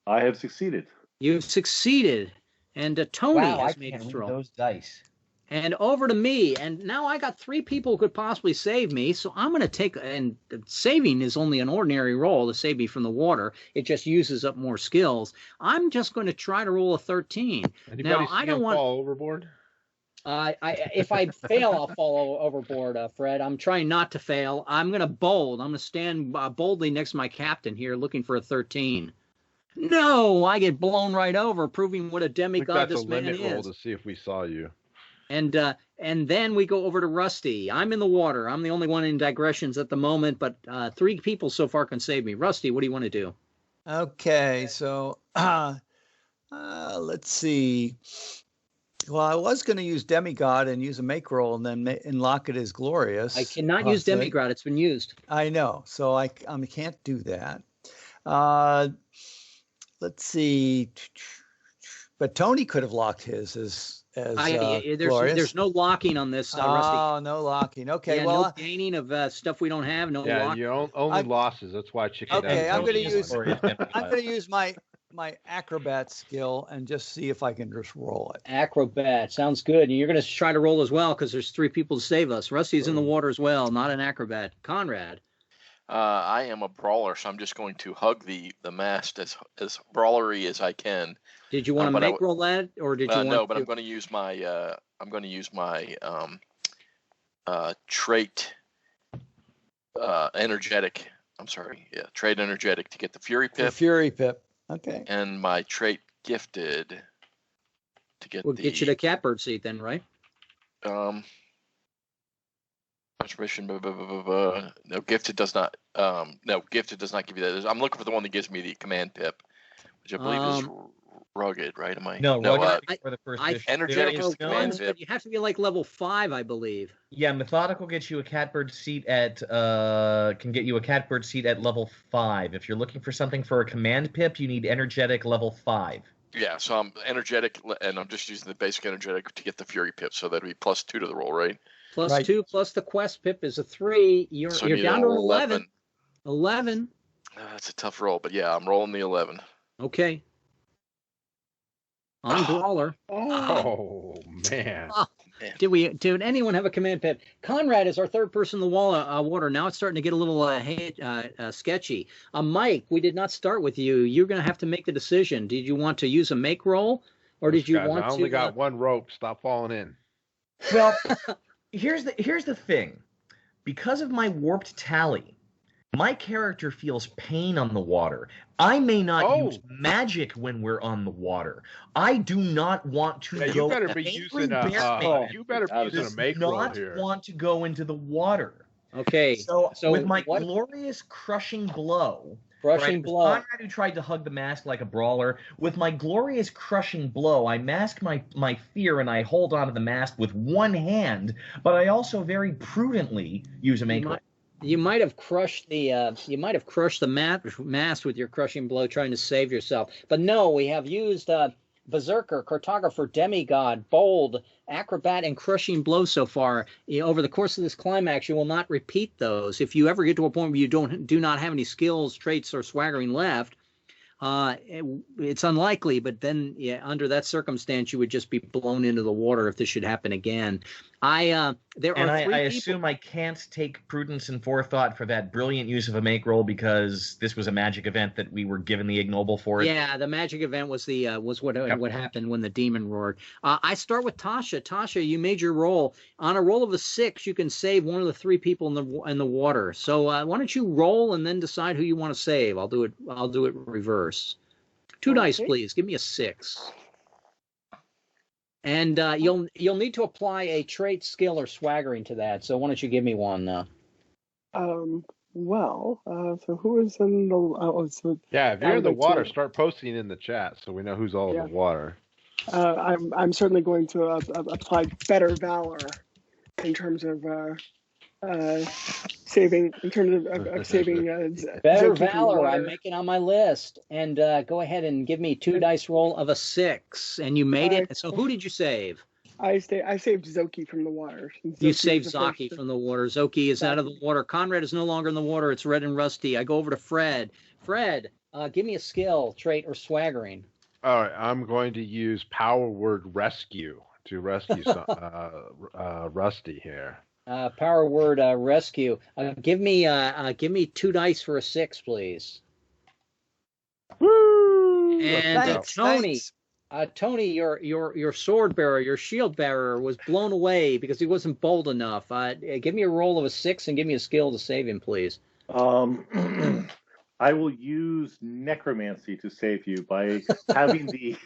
I have succeeded. You've succeeded, and Tony has made his roll. Those dice. And over to me, and now I got 3 people who could possibly save me, so I'm going to take, and saving is only an ordinary roll to save me from the water. It just uses up more skills. I'm just going to try to roll a 13. Anybody I don't want fall overboard? If I fail, I'll fall overboard, Fred. I'm trying not to fail. I'm going to bold. I'm going to stand boldly next to my captain here looking for a 13. No, I get blown right over, proving what a demigod this man is. That's a limit roll to see if we saw you. And then we go over to Rusty. I'm in the water. I'm the only one in digressions at the moment, but 3 people so far can save me. Rusty, what do you want to do? Okay, so let's see. Well, I was going to use demigod and use a make roll and then unlock it as glorious. I cannot use demigod. It's been used. I know, so I can't do that. Let's see. But Tony could have locked his as Glorious. There's no locking on this, Rusty. Oh, no locking. Okay, yeah, well, no gaining of stuff we don't have. No locking. Yeah, only losses. That's why chicken. Okay, I'm going to use my acrobat skill and just see if I can just roll it. Acrobat sounds good. And you're going to try to roll as well because there's 3 people to save us. Rusty's in the water as well, not an acrobat. Conrad. I am a brawler, so I'm just going to hug the mast as brawlery as I can. Did you want to make roll that, or did you want no? But I'm going to use my trait energetic. I'm sorry, trait energetic to get the Fury Pip. The Fury Pip. Okay. And my trait gifted to get get you the catbird seat then, right? Transmission. No, gifted does not. No, gifted does not give you that. I'm looking for the one that gives me the command pip, which I believe is rugged, right? Am I? No, rugged for the first energetic is the command pip. You have to be like level 5, I believe. Yeah, methodical gets you a catbird seat at can get you a catbird seat at level 5. If you're looking for something for a command pip, you need energetic level 5. Yeah, so I'm energetic, and I'm just using the basic energetic to get the Fury Pip, so that'd be +2 to the roll, right? +2 plus the quest pip is a 3. You're down to 11. 11. That's a tough roll, but yeah, I'm rolling the 11. Okay. On brawler. Oh man. Did anyone have a command pip? Conrad is our 3rd person in the water. Now it's starting to get a little sketchy. Mike, we did not start with you. You're going to have to make the decision. Did you want to use a make roll, or did you want to? I only got 1 rope. Stop falling in. Well, here's the thing. Because of my warped tally, my character feels pain on the water. I may not use magic when we're on the water. I do not want to go. You better be using a make roll here. Do not want to go into the water. Okay. So with my glorious crushing blow. Conrad who tried to hug the mask like a brawler. With my glorious crushing blow, I mask my fear and I hold onto the mask with one hand, but I also very prudently use a make roll. You might have crushed the mast with your crushing blow, trying to save yourself. But no, we have used Berserker, Cartographer, Demigod, Bold, Acrobat, and Crushing Blow so far. Over the course of this climax, you will not repeat those. If you ever get to a point where you do not have any skills, traits, or swaggering left, it's unlikely. But then, under that circumstance, you would just be blown into the water if this should happen again. I assume I can't take prudence and forethought for that brilliant use of a make roll because this was a magic event that we were given the ignoble for it. Yeah, the magic event was what happened when the demon roared. I start with Tasha. Tasha, you made your roll. On a roll of a 6, you can save one of the 3 people in the water. So why don't you roll and then decide who you want to save? I'll do it reverse. 2 dice, please. Give me a 6. And you'll need to apply a trait, skill, or swaggering to that. So why don't you give me one? So who is in the? If you're in the water, start posting in the chat so we know who's all in the water. I'm certainly going to apply better valor in terms of saving. In terms of saving. Better valor. I'm making on my list, and go ahead and give me 2 dice roll of a 6, and you made it. So who did you save? I saved Zoki from the water. You saved Zoki from the water. Zoki is out of the water. Conrad is no longer in the water. It's Red and Rusty. I go over to Fred. Fred, give me a skill, trait, or swaggering. All right, I'm going to use Power Word Rescue to rescue Rusty here. Power word rescue. Give me 2 dice for a 6, please. Woo! And Tony, Tony, your sword bearer, your shield bearer was blown away because he wasn't bold enough. Give me a roll of a 6 and give me a skill to save him, please. I will use necromancy to save you by having the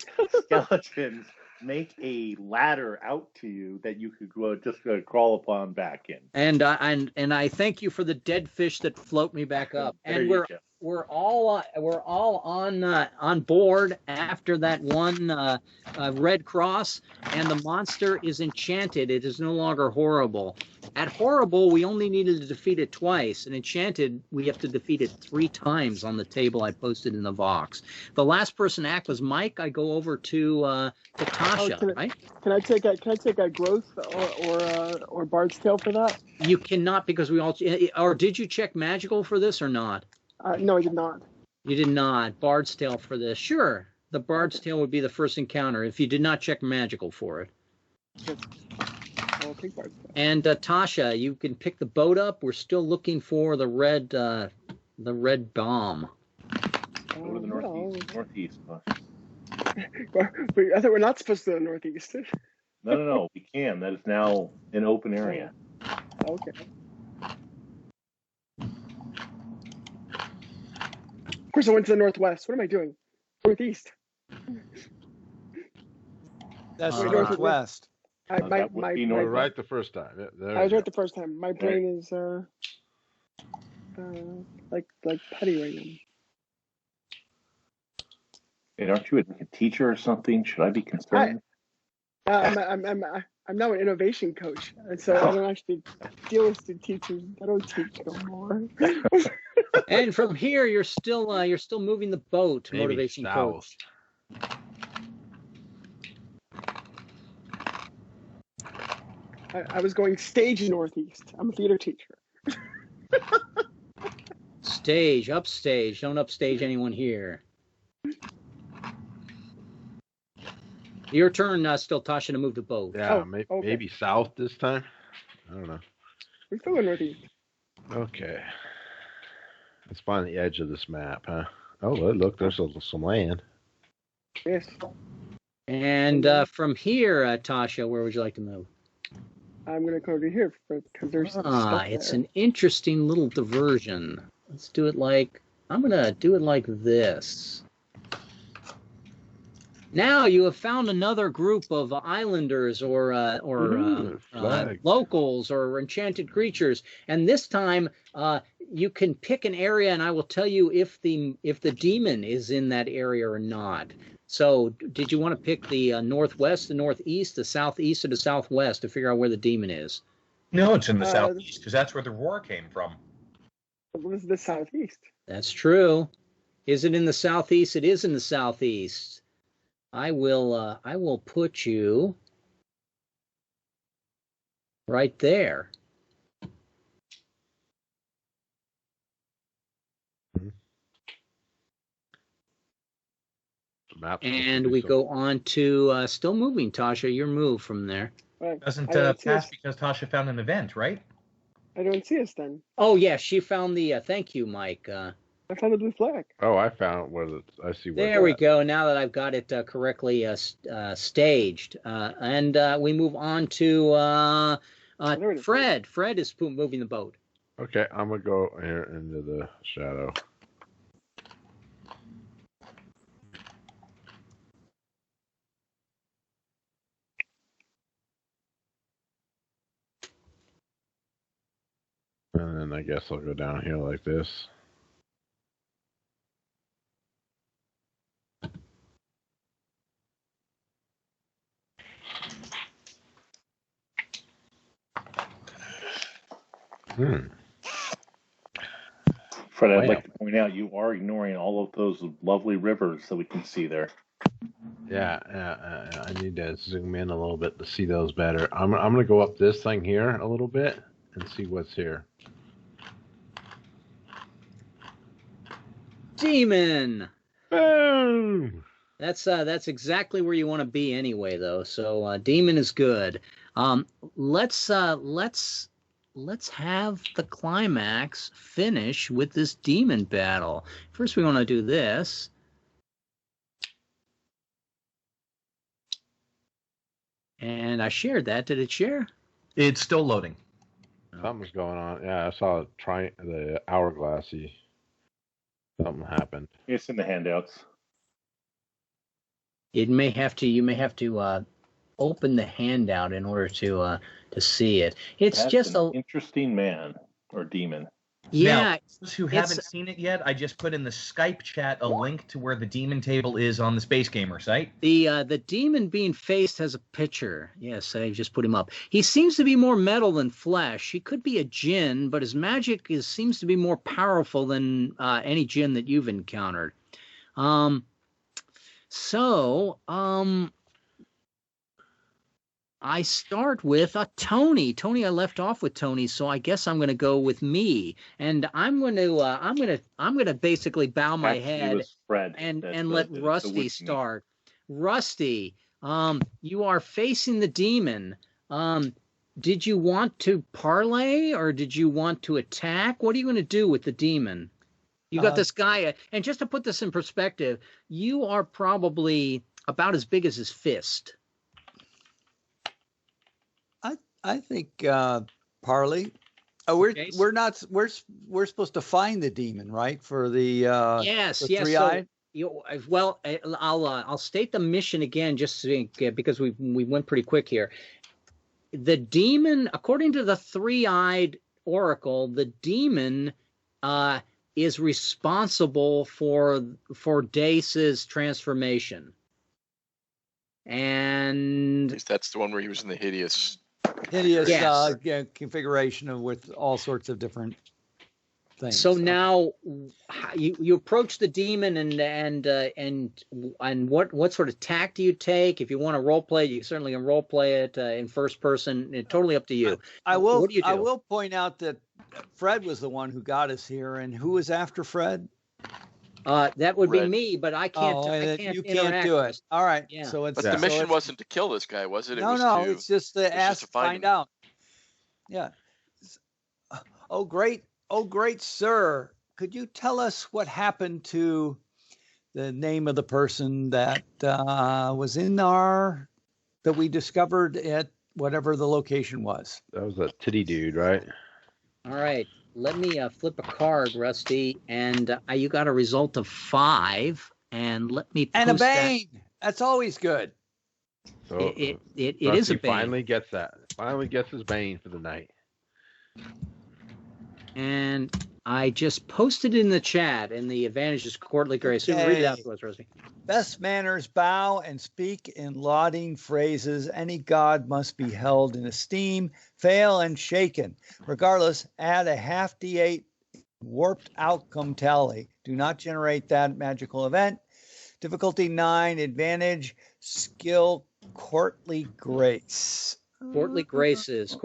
skeletons make a ladder out to you that you could just crawl upon back in. And I thank you for the dead fish that float me back up. And on board after that one red cross, and the monster is enchanted. It is no longer horrible. At horrible, we only needed to defeat it twice. And enchanted, we have to defeat it 3 times on the table I posted in the Vox. The last person to act was Mike. I go over to Tasha, right? Can I take a growth or Bard's Tale for that? You cannot, because we all. Or did you check magical for this or not? No, I did not. You did not. Bard's Tale for this. Sure. The Bard's Tale would be the first encounter if you did not check magical for it. Yes. I'll take Bard's Tale. And Tasha, you can pick the boat up. We're still looking for the red bomb. Go to the northeast. I thought we're not supposed to go to the northeast. No. We can. That is now an open area. Okay. Of course, I went to the northwest. What am I doing? Northeast. That's northwest. Right the first time. I was right the first time. My brain is like putty right now. Hey, aren't you a teacher or something? Should I be concerned? I'm now an innovation coach, and so I don't actually deal with the teachers. I don't teach no more. And from here, you're still moving the boat. Maybe motivation south. coach. I was going stage northeast. I'm a theater teacher. Stage, upstage. Don't upstage anyone here. Your turn, still, Tasha, to move the boat. Yeah, maybe south this time. I don't know. We're still in northeast. Okay. Let's find the edge of this map, huh? Oh, look, there's some land. Yes. And from here, Tasha, where would you like to move? I'm going to go to here because there's some stuff it's there. an interesting little diversion. Let's do it I'm going to do it like this. Now you have found another group of islanders or locals or enchanted creatures, and this time you can pick an area, and I will tell you if the demon is in that area or not. So, did you want to pick the northwest, the northeast, the southeast, or the southwest to figure out where the demon is? No, it's in the southeast because that's where the roar came from. It was the southeast. That's true. Is it in the southeast? It is in the southeast. I will put you right there. And we go on to still moving, Tasha. Your move from there. Doesn't pass because Tasha found an event, right? I don't see us then. Oh yeah, she found the. Thank you, Mike. I found the blue flag. Oh, I found I see where. There we go. Now that I've got it correctly staged, and we move on to Fred. Fred is moving the boat. Okay, I'm gonna go here into the shadow. And then I guess I'll go down here like this. Fred, I'd like to point out you are ignoring all of those lovely rivers that we can see there. Yeah, I need to zoom in a little bit to see those better. I'm going to go up this thing here a little bit and see what's here. Demon. Boom. That's exactly where you want to be anyway, though. So demon is good. Let's have the climax finish with this demon battle. First, we want to do this. And I shared that. Did it share? It's still loading. Something's going on. Yeah, I saw the hourglassy. Something happened. It's in the handouts. You may have to open the handout in order to see it. It's That's just an interesting man or demon. Yeah. Now, those who haven't seen it yet, I just put in the Skype chat a link to where the demon table is on the Space Gamer site. The demon being faced has a picture. Yes, I just put him up. He seems to be more metal than flesh. He could be a djinn, but his magic seems to be more powerful than any djinn that you've encountered. I start with Tony. Tony, I left off with Tony, so I guess I'm going to go with me, and I'm going to basically bow my head and let Rusty start. Rusty, you are facing the demon. Did you want to parlay or did you want to attack? What are you going to do with the demon? You got this guy, and just to put this in perspective, you are probably about as big as his fist. I think parley. We're supposed to find the demon, right? For the three-eyed. I'll state the mission again, just because we went pretty quick here. The demon, according to the three-eyed oracle, the demon is responsible for Dace's transformation, and that's the one where he was in the hideous configuration with all sorts of different things. So now you approach the demon and what sort of tack do you take? If you want to role play, you certainly can role play it in first person. It's totally up to you. What do you do? I will point out that Fred was the one who got us here, and who was after Fred? That would be me, but I can't. You can't do it. All right. Yeah. But the mission wasn't to kill this guy, was it? It's just to find out. Yeah. Oh, great, sir. Could you tell us what happened to the name of the person that was in that we discovered at whatever the location was? That was a titty dude, right? All right. Let me flip a card, Rusty, and you got a result of 5, and let me post and a bane. That's always good. So it is a bane. Finally gets his bane for the night. And I just posted in the chat, and the advantage is courtly grace. So read it out to us, Rusty. Best manners, bow and speak in lauding phrases. Any god must be held in esteem, fail and shaken. Regardless, add a half D8 warped outcome tally. Do not generate that magical event. Difficulty 9, advantage, skill, courtly grace. Courtly graces,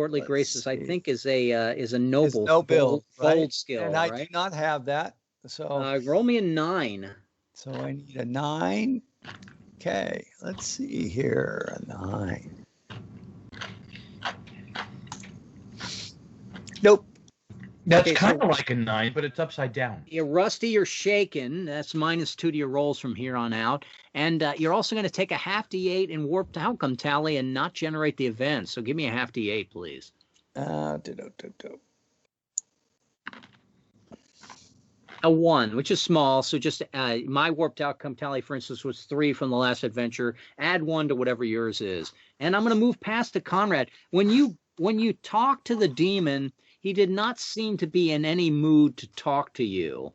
I think, is a noble, bold skill. And I do not have that. So roll me a 9. So I need a 9. Okay, let's see here. A 9. Nope. That's kind of like a 9, but it's upside down. Yeah, Rusty, you're shaken. That's -2 to your rolls from here on out. And you're also going to take a half D8 and warped outcome tally and not generate the event. So give me a half D8, please. A 1, which is small. So just my warped outcome tally, for instance, was 3 from the last adventure. Add 1 to whatever yours is. And I'm going to move past to Conrad. When you talk to the demon, he did not seem to be in any mood to talk to you.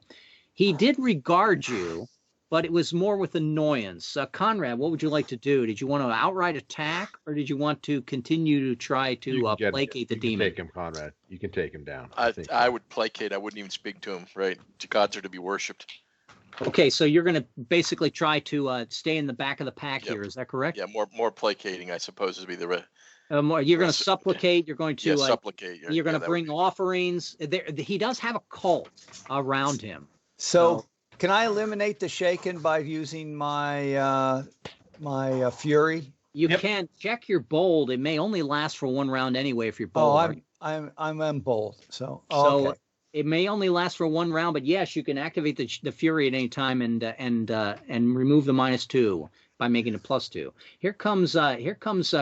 He did regard you, but it was more with annoyance. Conrad, what would you like to do? Did you want to outright attack, or did you want to continue to try to placate the demon? You can take him, Conrad. You can take him down. I would placate. I wouldn't even speak to him, right? The gods are to be worshipped. Okay, so you're going to basically try to stay in the back of the pack here. Is that correct? Yeah, more placating, I suppose, would be the... you're going to supplicate. You're going to supplicate. You're going to bring offerings. He does have a cult around him. So can I eliminate the shaken by using my fury? You can check your bold. It may only last for 1 round anyway if you're bold. I'm bold. So it may only last for 1 round, but yes, you can activate the fury at any time and remove the -2. By making a +2. Here comes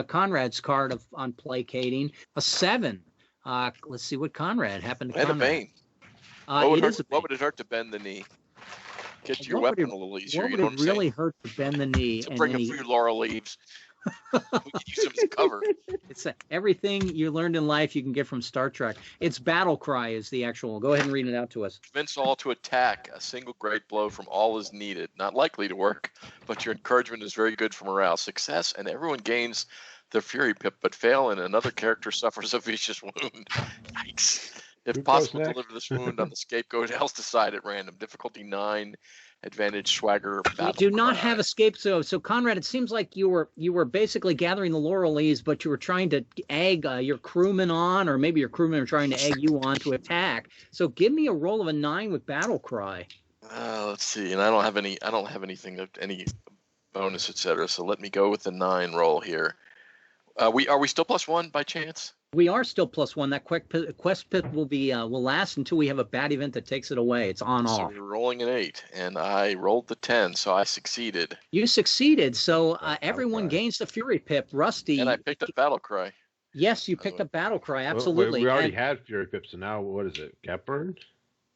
Conrad's card on placating, a 7. Let's see what Conrad happened to Conrad. And a bane. What would it hurt to bend the knee? Get your weapon a little easier. What would it really hurt to bend the knee? To bring a few laurel leaves. We could use him as cover. It's everything you learned in life you can get from Star Trek. It's battle cry is the actual. Go ahead and read it out to us. Convince all to attack. A single great blow from all is needed. Not likely to work, but your encouragement is very good for morale. Success, and everyone gains the Fury Pip, but fail, and another character suffers a vicious wound. Yikes. If possible, deliver this wound on the scapegoat else decide at random. Difficulty 9. Advantage swagger. You do not have escape. So Conrad, it seems like you were basically gathering the laurel leaves, but you were trying to egg your crewmen on, or maybe your crewmen are trying to egg you on to attack. So give me a roll of a 9 with battle cry. Let's see, and I don't have anything of any bonus, etc. So let me go with the 9 roll here. Are we still +1 by chance? We are still +1. That quest pit will last until we have a bad event that takes it away. It's on off. So we're rolling an 8, and I rolled the 10, so I succeeded. You succeeded, so everyone gains the Fury Pip. Rusty. And I picked up Battle Cry. Yes, you picked up Battle Cry. Absolutely. We already had Fury Pip, so now what is it? Catburn?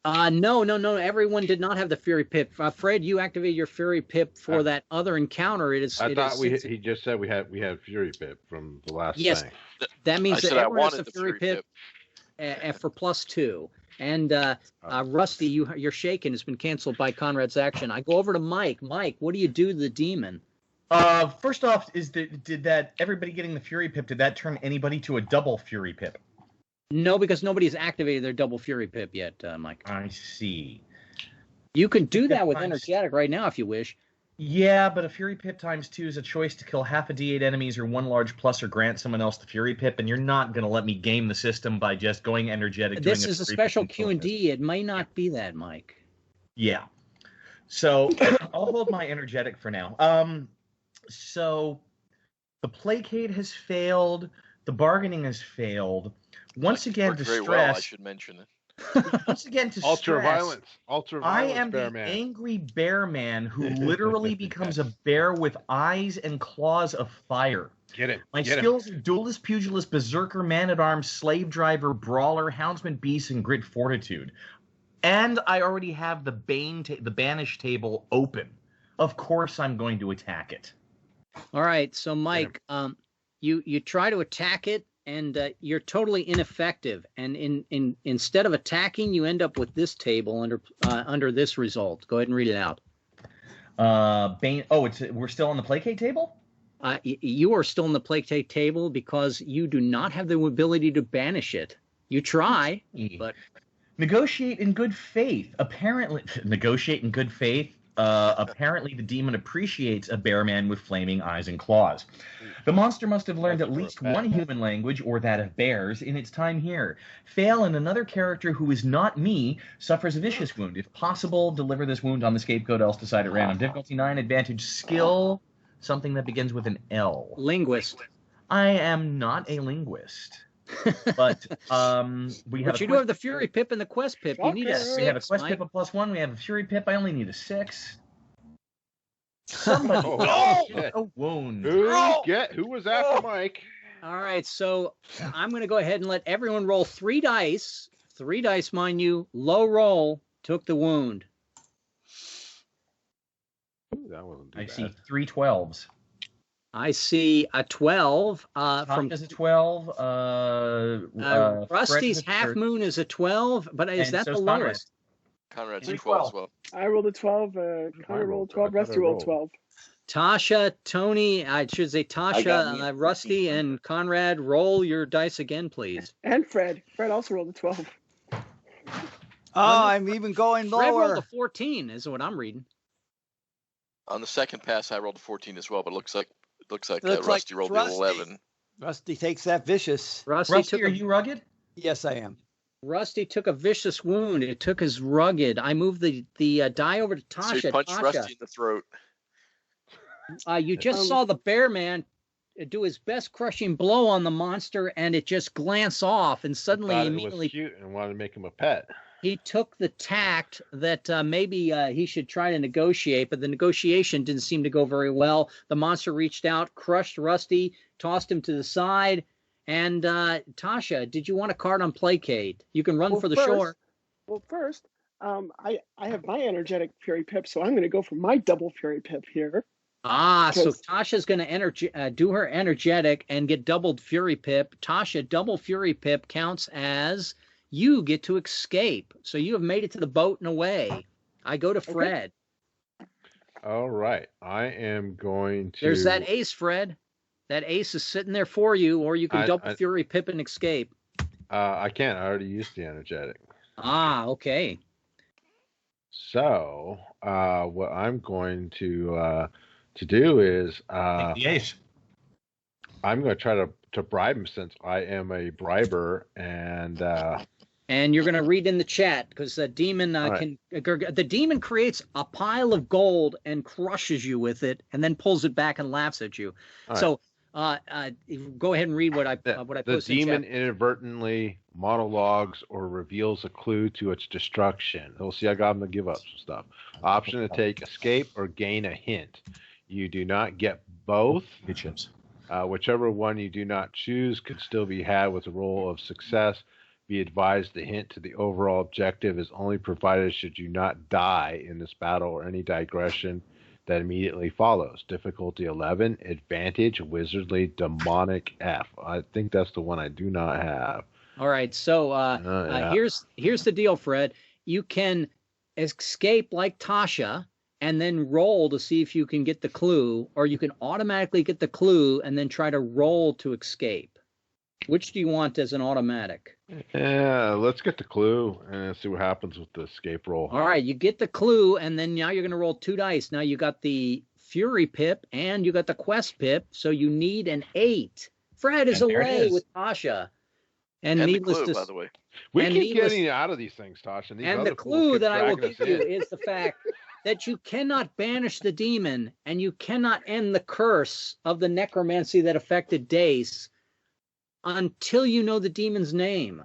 No. Everyone did not have the Fury Pip. Fred, you activated your Fury Pip for that other encounter. He just said we had Fury Pip from the last thing. Yes, that means that everyone has the Fury Pip for +2. And Rusty, you're shaken. It's been canceled by Conrad's action. I go over to Mike. Mike, what do you do to the demon? First off, did that everybody getting the Fury Pip, did that turn anybody to a double Fury Pip? No, because nobody's activated their double Fury Pip yet, Mike. I see. You can do that with Energetic right now if you wish. Yeah, but a Fury Pip ×2 is a choice to kill half a D8 enemies or one large plus or grant someone else the Fury Pip, and you're not going to let me game the system by just going Energetic. This is a special Q&D. It may not be that, Mike. Yeah. So I'll hold my Energetic for now. So the Placate has failed. The bargaining has failed. Once again, to stress, well, I should mention it. Once again, to Ultraviolence. I am the angry bear man who literally becomes a bear with eyes and claws of fire. Get it. My skills are duelist, pugilist, berserker, man-at-arms, slave driver, brawler, houndsman, beast, and grit fortitude. And I already have the banish table open. Of course I'm going to attack it. All right, so Mike, you try to attack it, and you're totally ineffective. And instead of attacking, you end up with this table under this result. Go ahead and read it out. We're still on the placate table? You are still on the placate table because you do not have the ability to banish it. You try, but negotiate in good faith. Apparently, apparently the demon appreciates a bear man with flaming eyes and claws. The monster must have learned at least one human language, or that of bears, in its time here. Fail, and another character who is not me suffers a vicious wound. If possible, deliver this wound on the scapegoat, else decide at random. Difficulty 9, advantage skill, something that begins with an L. Linguist. I am not a linguist. But we have. But you do have the Fury Pip and the Quest Pip. You need a 6. We have a Quest Pip of +1. We have a Fury Pip. I only need a 6. Somebody. A wound. Who was after Mike? All right, so I'm going to go ahead and let everyone roll 3 dice. 3 dice, mind you. Low roll took the wound. Ooh, that wasn't too bad. See 3 12s. I see a 12. From is a 12. Rusty's Half Moon is a 12, but is that the lowest? Conrad's a 12 as well. I rolled a 12. Conrad rolled 12. Rusty rolled 12. Tasha, Tony, I should say Tasha, Rusty, and Conrad, roll your dice again, please. And Fred. Fred also rolled a 12. I'm even going lower. Fred rolled a 14, is what I'm reading. On the second pass, I rolled a 14 as well, but it looks like Rusty rolled the 11. Rusty takes that vicious. Rusty, are you rugged? Yes, I am. Rusty took a vicious wound. It took his rugged. I moved the die over to Tasha. So you punched Tasha. Rusty in the throat. You just saw the bear man do his best crushing blow on the monster, and it just glanced off, and suddenly immediately it was cute and wanted to make him a pet. He took the tact that maybe he should try to negotiate, but the negotiation didn't seem to go very well. The monster reached out, crushed Rusty, tossed him to the side. And Tasha, did you want a card on Placate? You can run for the shore. Well, first, I have my energetic Fury Pip, so I'm going to go for my double Fury Pip here. So Tasha's going to do her energetic and get doubled Fury Pip. Tasha, double Fury Pip counts as you get to escape. So you have made it to the boat and away. I go to Fred. All right. I am going to... There's that ace, Fred. That ace is sitting there for you, or you can double Fury Pip and escape. I can't. I already used the energetic. Okay. So what I'm going to do is... take the ace. I'm going to try to bribe him since I am a briber, and you're going to read in the chat because the demon the demon creates a pile of gold and crushes you with it, and then pulls it back and laughs at you. So go ahead and read what I posted. The demon inadvertently monologues or reveals a clue to its destruction. We'll see. I got him to give up some stuff. Option to take escape or gain a hint. You do not get both. Good chips. Whichever one you do not choose could still be had with a roll of success. Be advised the hint to the overall objective is only provided should you not die in this battle or any digression that immediately follows. Difficulty 11, advantage, wizardly, demonic F. I think that's the one I do not have. All right, so here's the deal, Fred. You can escape like Tasha and then roll to see if you can get the clue, or you can automatically get the clue and then try to roll to escape. Which do you want as an automatic? Yeah, let's get the clue and see what happens with the escape roll. All right, you get the clue, and then now you're going to roll 2 dice. Now you got the Fury Pip, and you got the Quest Pip, so you need an 8. Fred is away with Tasha. And needless the clue, to by the way. We keep getting out of these things, Tasha. And the clue that I will give you is the fact that you cannot banish the demon, and you cannot end the curse of the necromancy that affected Dace until you know the demon's name.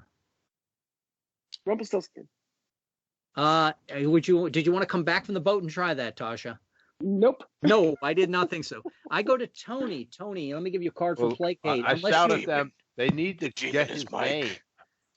Rumpelstiltskin. Did you want to come back from the boat and try that, Tasha? Nope. No, I did not think so. I go to Tony. Tony, let me give you a card for placate. I shout at them. They need to get his name.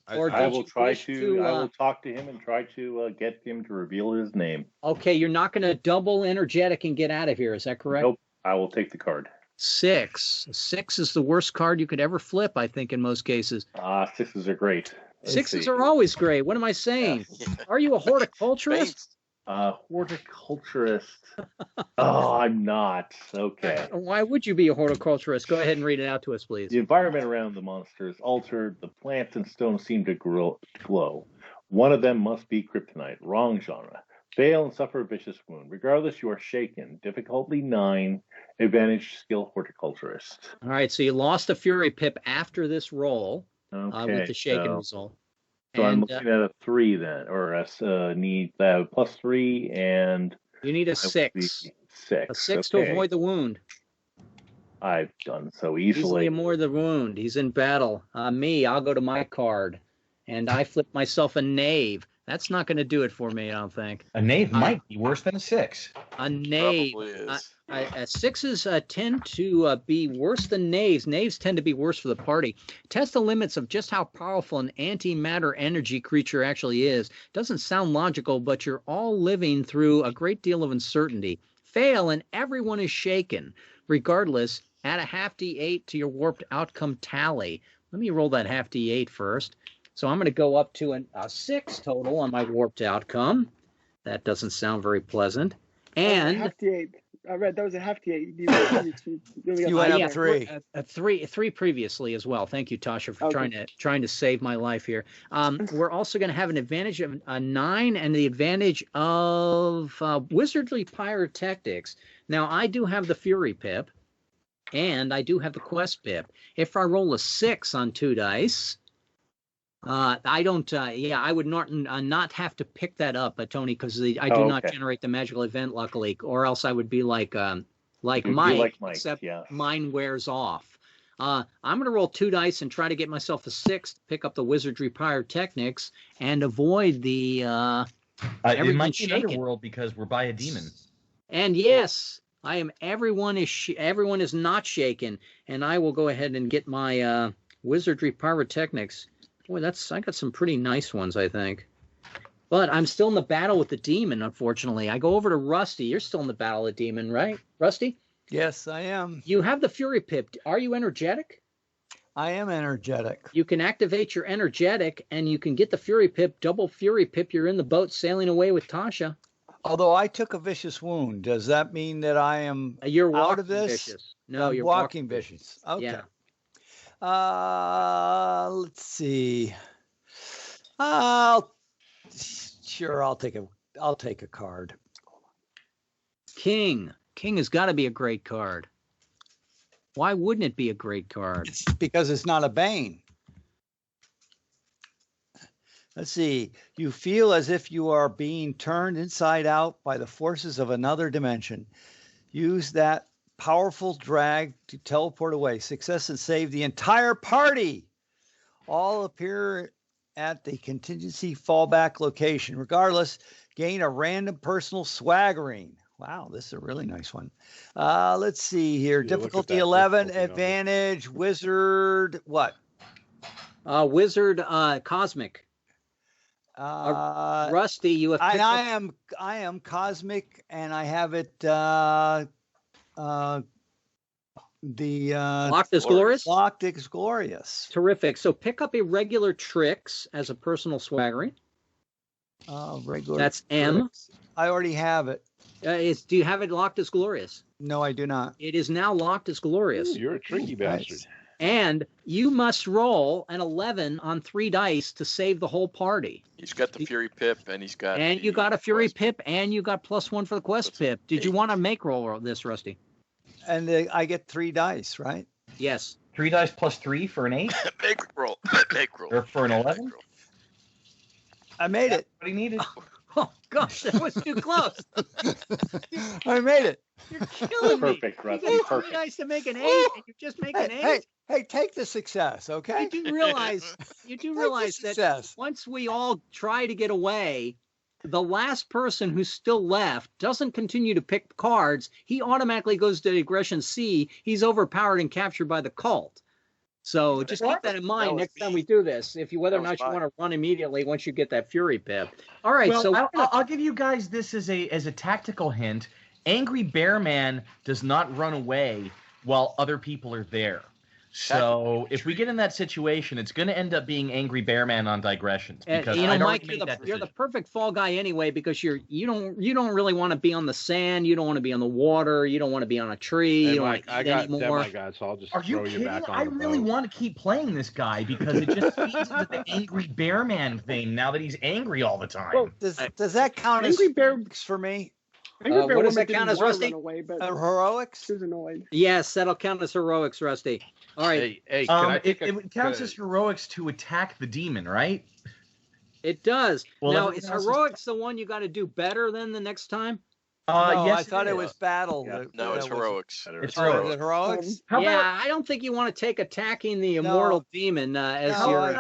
I will talk to him and try to get him to reveal his name. Okay, you're not going to double energetic and get out of here. Is that correct? Nope. I will take the card. 6. 6 is the worst card you could ever flip, I think, in most cases. 6s are great. Sixes are always great. What am I saying? Yeah. Are you a horticulturist? Horticulturist. Oh, I'm not. Okay. Why would you be a horticulturist? Go ahead and read it out to us, please. The environment around the monster is altered. The plants and stones seem to glow. One of them must be kryptonite. Wrong genre. Fail and suffer a vicious wound. Regardless, you are shaken. Difficulty 9. Advantage skill horticulturist. All right, so you lost a Fury Pip after this roll with the shaken result. So I'm looking at a 3 then, or need +3, and you need a 6. 6. A 6 to avoid the wound. I've done so easily. Avoid the wound. He's in battle. I'll go to my card, and I flip myself a knave. That's not going to do it for me, I don't think. A knave might be worse than a 6. A knave. Sixes tend to be worse than knaves. Knaves tend to be worse for the party. Test the limits of just how powerful an antimatter energy creature actually is. Doesn't sound logical, but you're all living through a great deal of uncertainty. Fail and everyone is shaken. Regardless, add a half D8 to your warped outcome tally. Let me roll that half D8 first. So I'm going to go up to a 6 total on my warped outcome. That doesn't sound very pleasant. And half D8. I read that was a half D8. You went up 3. Three previously as well. Thank you, Tasha, for trying to save my life here. We're also going to have an advantage of a 9 and the advantage of wizardly pyrotactics. Now I do have the Fury Pip, and I do have the Quest Pip. If I roll a 6 on 2 dice. I don't. I would not have to pick that up, Tony, because I do not generate the magical event, luckily, or else I would be like Mike, except mine wears off. I'm going to roll 2 dice and try to get myself a 6 to pick up the wizardry pyrotechnics and avoid the. It might be an underworld because we're by a demon. And yes, I am. Everyone is not shaken, and I will go ahead and get my wizardry pyrotechnics. Boy, I got some pretty nice ones, I think. But I'm still in the battle with the demon, unfortunately. I go over to Rusty. You're still in the battle with the demon, right, Rusty? Yes, I am. You have the Fury Pip. Are you energetic? I am energetic. You can activate your energetic, and you can get the Fury Pip, double Fury Pip. You're in the boat sailing away with Tasha. Although I took a vicious wound, does that mean that I am you're out of this? Vicious. No, you're walking vicious. Okay. Yeah. Let's see. Sure, I'll take a card. King. King has got to be a great card. Why wouldn't it be a great card? It's because it's not a bane. Let's see. You feel as if you are being turned inside out by the forces of another dimension. Use that powerful drag to teleport away. Success and save the entire party. All appear at the contingency fallback location. Regardless, gain a random personal swaggering. Wow, this is a really nice one. Let's see here. Difficulty 11, advantage, wizard, what? Wizard, cosmic. Rusty, you have. I am cosmic, and I have it. Locked as glorious. Locked as glorious. Terrific. So pick up irregular tricks as a personal swaggering. Regular. That's M. I already have it. Do you have it locked as glorious? No, I do not. It is now locked as glorious. Ooh, you're a tricky bastard. And you must roll an 11 on 3 dice to save the whole party. He's got the Fury Pip, and he's got. And you got a Fury Pip, and you got +1 for the Quest Pip. Did you want to make roll this, Rusty? And I get 3 dice, right? Yes. 3 dice plus 3 for an 8. Make roll. Make roll. Or for an 11. I made it. What he needed. Oh gosh, that was too close. I made it. You're killing me. Perfect, Rusty. You got 3 Perfect. dice to make an 8, and you just make an 8. Hey, take the success, okay? You do realize that once we all try to get away, the last person who's still left doesn't continue to pick cards. He automatically goes to aggression C. He's overpowered and captured by the cult. So just keep that in mind next time we do this. Whether or not you want to run immediately once you get that Fury Pip. All right. Well, so I'll give you guys this as a tactical hint. Angry Bear Man does not run away while other people are there. So if we get in that situation, it's going to end up being Angry Bear Man on digressions. Because Mike, you're the perfect fall guy anyway, because you don't really want to be on the sand, you don't want to be on the water, you don't want to be on a tree. Hey, you don't Mike, want to eat anymore. Guy, so I'll just Are you kidding? back on I really want to keep playing this guy because it just feeds into the Angry Bear Man thing. Now that he's angry all the time. Well, does that count as Angry Bear for me? What does that count as, Rusty? Heroics? She was annoyed. Yes, that'll count as heroics, Rusty. All right. Hey, it counts as heroics to attack the demon, right? It does. Well, now, is heroics the one you got to do better than the next time? No, yes, I thought it was battle. Yeah. No, it's heroics. It's heroics. Is it heroics? I don't think you want to take attacking the immortal demon as your.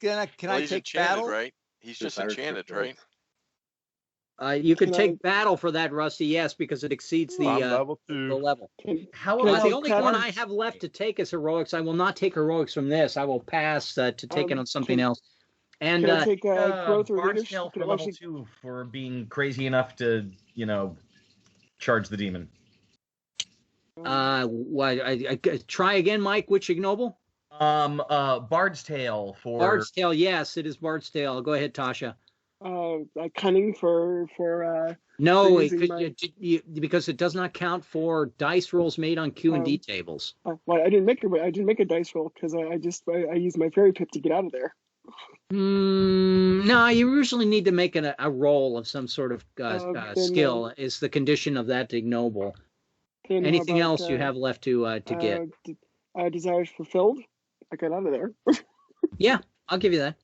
Can I take battle? Right? He's just enchanted, right? You could take battle for that, Rusty. Yes, because it exceeds the level 2. the level. How about the only one I have left to take is heroics. I will not take heroics from this. I will pass to take it on something else. And can I take growth or Bard's leadership? Tale for level 2 for being crazy enough to, charge the demon. Try again, Mike. Which ignoble? Bard's Tale for. Bard's Tale. Yes, it is Bard's Tale. Go ahead, Tasha. Cunning for no, because it does not count for dice rolls made on Q&D tables. Well, I didn't make a dice roll because I used my Fairy Pip to get out of there. No, you usually need to make a roll of some sort of skill. Is the condition of that ignoble? Anything else you have left to get? Desires fulfilled. I got out of there. Yeah, I'll give you that.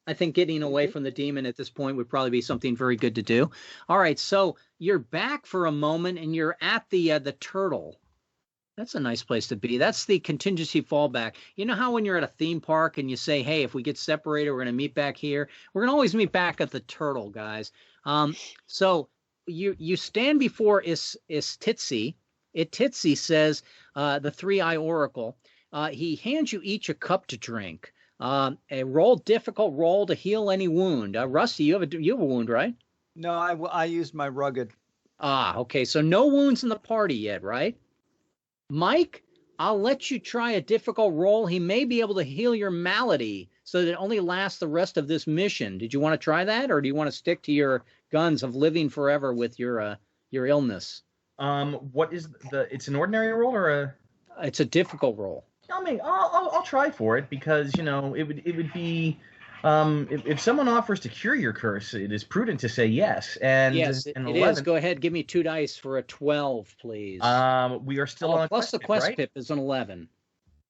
I think getting away from the demon at this point would probably be something very good to do. All right, so you're back for a moment, and you're at the turtle. That's a nice place to be. That's the contingency fallback. You know how when you're at a theme park and you say, hey, if we get separated, we're going to meet back here? We're going to always meet back at the turtle, guys. So you stand before Istitsi. Istitsi says, the three-eye oracle. He hands you each a cup to drink. A difficult roll to heal any wound. Rusty, you have a wound, right? No, I used my rugged. Okay. So no wounds in the party yet, right? Mike, I'll let you try a difficult roll. He may be able to heal your malady so that it only lasts the rest of this mission. Did you want to try that, or do you want to stick to your guns of living forever with your illness? What is it's an ordinary roll or a? It's a difficult roll. I mean, I'll try for it because it would be. If someone offers to cure your curse, it is prudent to say yes. And yes, it is. Go ahead, give me 2 dice for a 12, please. We are still on plus the quest right? pip is an 11.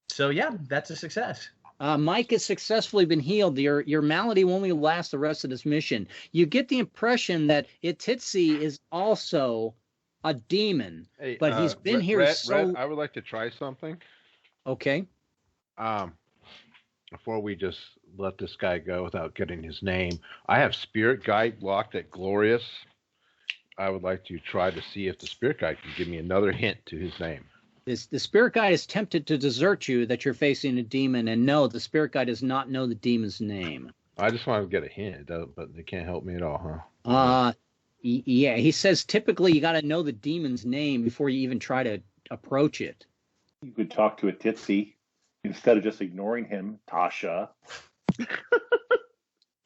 So yeah, that's a success. Mike has successfully been healed. Your malady will only last the rest of this mission. You get the impression that Ititsi is also a demon, but he's been here Red, I would like to try something. Okay. Before we just let this guy go without getting his name, I have Spirit Guide locked at Glorious. I would like to try to see if the Spirit Guide can give me another hint to his name. The Spirit Guide is tempted to desert you that you're facing a demon, and no, the Spirit Guide does not know the demon's name. I just want to get a hint, but they can't help me at all, huh? Yeah, he says typically you got to know the demon's name before you even try to approach it. You could talk to Ititsi instead of just ignoring him, Tasha.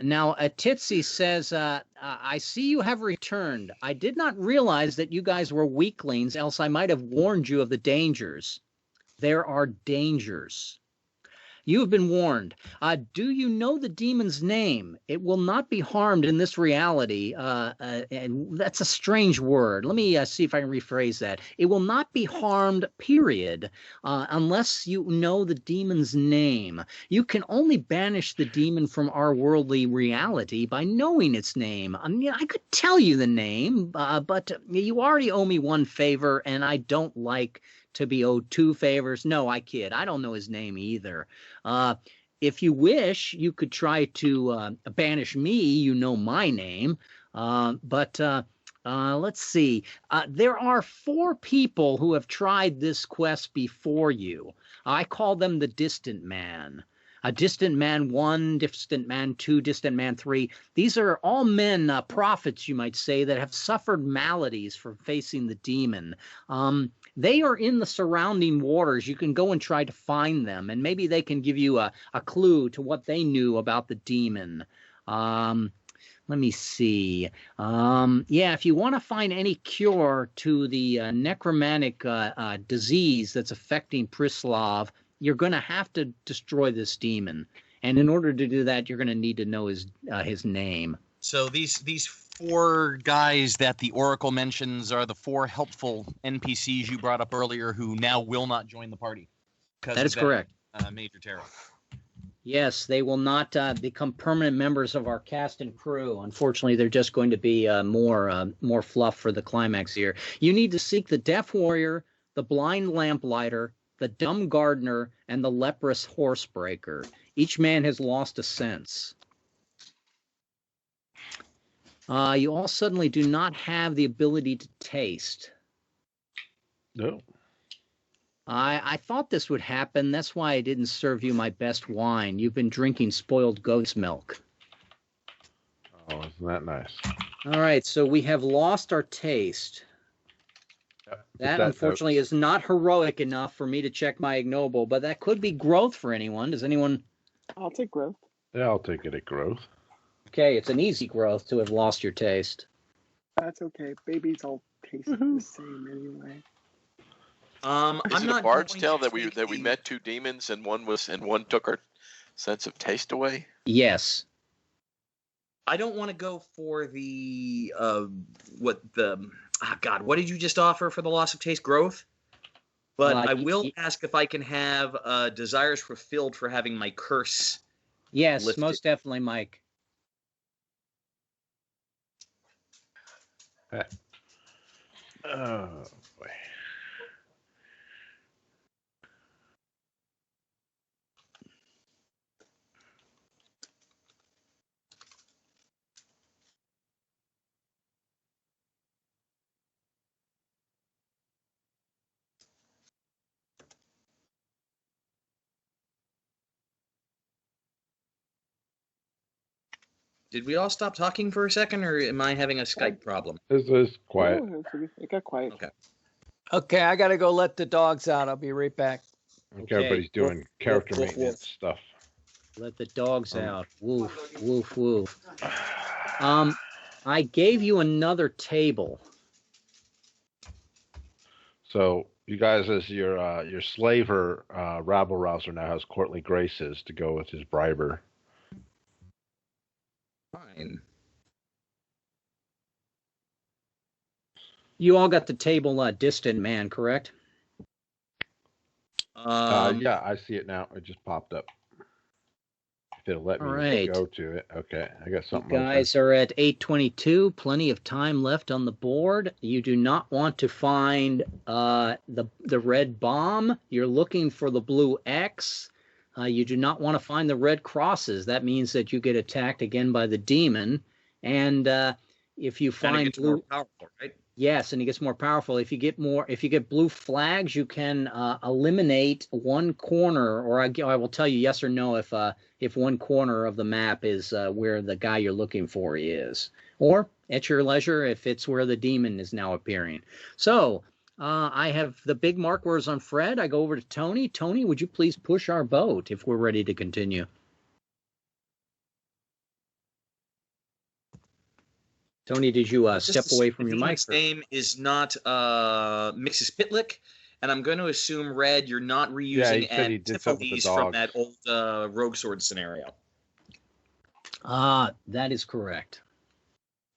Now, Ititsi says, I see you have returned. I did not realize that you guys were weaklings, else I might have warned you of the dangers. There are dangers. You have been warned. Do you know the demon's name? It will not be harmed in this reality. And that's a strange word. Let me see if I can rephrase that. It will not be harmed, period, unless you know the demon's name. You can only banish the demon from our worldly reality by knowing its name. I mean, I could tell you the name, but you already owe me 1 favor, and I don't like to be owed 2 favors. No, I kid. I don't know his name either. If you wish, you could try to banish me. You know my name. But let's see. There are 4 people who have tried this quest before you. I call them the Distant Man. Distant Man 1, Distant Man 2, Distant Man 3. These are all men, prophets, you might say, that have suffered maladies from facing the demon. They are in the surrounding waters. You can go and try to find them, and maybe they can give you a clue to what they knew about the demon. Let me see. Yeah, if you want to find any cure to the necromantic disease that's affecting Prislav, you're going to have to destroy this demon. And in order to do that, you're going to need to know his name. So these 4 guys that the Oracle mentions are the 4 helpful NPCs you brought up earlier who now will not join the party. That is correct. Major Terror. Yes, they will not become permanent members of our cast and crew. Unfortunately, they're just going to be more fluff for the climax here. You need to seek the Deaf Warrior, the Blind Lamplighter, the Dumb Gardener, and the Leprous Horsebreaker. Each man has lost a sense. You all suddenly do not have the ability to taste. No. I thought this would happen. That's why I didn't serve you my best wine. You've been drinking spoiled goat's milk. Oh, isn't that nice? All right, so we have lost our taste. That unfortunately is not heroic enough for me to check my ignoble, but that could be growth for anyone. Does anyone? I'll take growth. Yeah, I'll take it at growth. Okay, it's an easy growth to have lost your taste. That's okay. Babies all taste the same anyway. Is it a bard's tale that we met 2 demons and one took our sense of taste away? Yes. I don't want to go for the what did you just offer for the loss of taste? Growth? But I will ask if I can have desires fulfilled for having my curse. Yes, lifted. Most definitely, Mike. Oh boy. Did we all stop talking for a second, or am I having a Skype problem? It's quiet. Oh, it got quiet. Okay. Okay, I got to go let the dogs out. I'll be right back. Okay, everybody's doing character maintenance stuff. Let the dogs out. Woof, woof, woof. I gave you another table. So you guys, as your slaver, rabble rouser now has courtly graces to go with his briber. Fine. You all got the table distant man, correct? Yeah, I see it now. It just popped up. If it'll let me go to it. Okay, I got something. You guys are at 8:22. Plenty of time left on the board. You do not want to find the red bomb. You're looking for the blue X. You do not want to find the red crosses. That means that you get attacked again by the demon. And if you find blue, more powerful, right? Yes, and he gets more powerful. If you get blue flags, you can eliminate one corner, or I will tell you yes or no if one corner of the map is where the guy you're looking for is, or at your leisure if it's where the demon is now appearing. So I have the big markers on Fred. I go over to Tony. Tony, would you please push our boat if we're ready to continue? Tony, did you step away from your mic? His name is not Mixes Pitlick, and I'm going to assume, Red, you're not reusing Antipodes from that old Rogue Sword scenario. That is correct.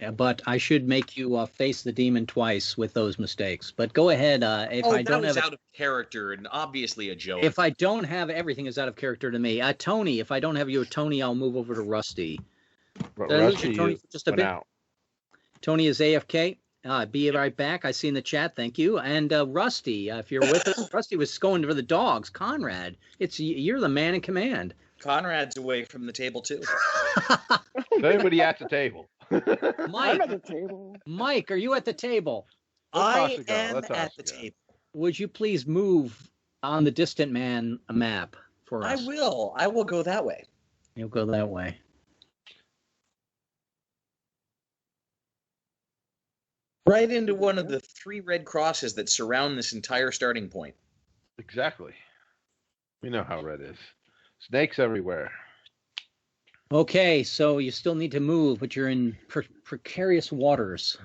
Yeah, but I should make you face the demon twice with those mistakes. But go ahead. If I don't have out of character and obviously a joke. If I don't have everything is out of character to me. Tony, if I don't have you, Tony, I'll move over to Rusty. Rusty, Tony, just a bit. Out. Tony is AFK. Be right back. I see in the chat. Thank you. And Rusty, if you're with us, Rusty was going for the dogs. Conrad, you're the man in command. Conrad's away from the table too. Everybody at the table. Mike, I'm at the table. Mike, are you at the table? I am at the table. Would you please move on the distant man map for us? I will. I will go that way. You'll go that way. Right into one of the 3 red crosses that surround this entire starting point. Exactly. We know how red is. Snakes everywhere. Okay, so you still need to move, but you're in precarious waters.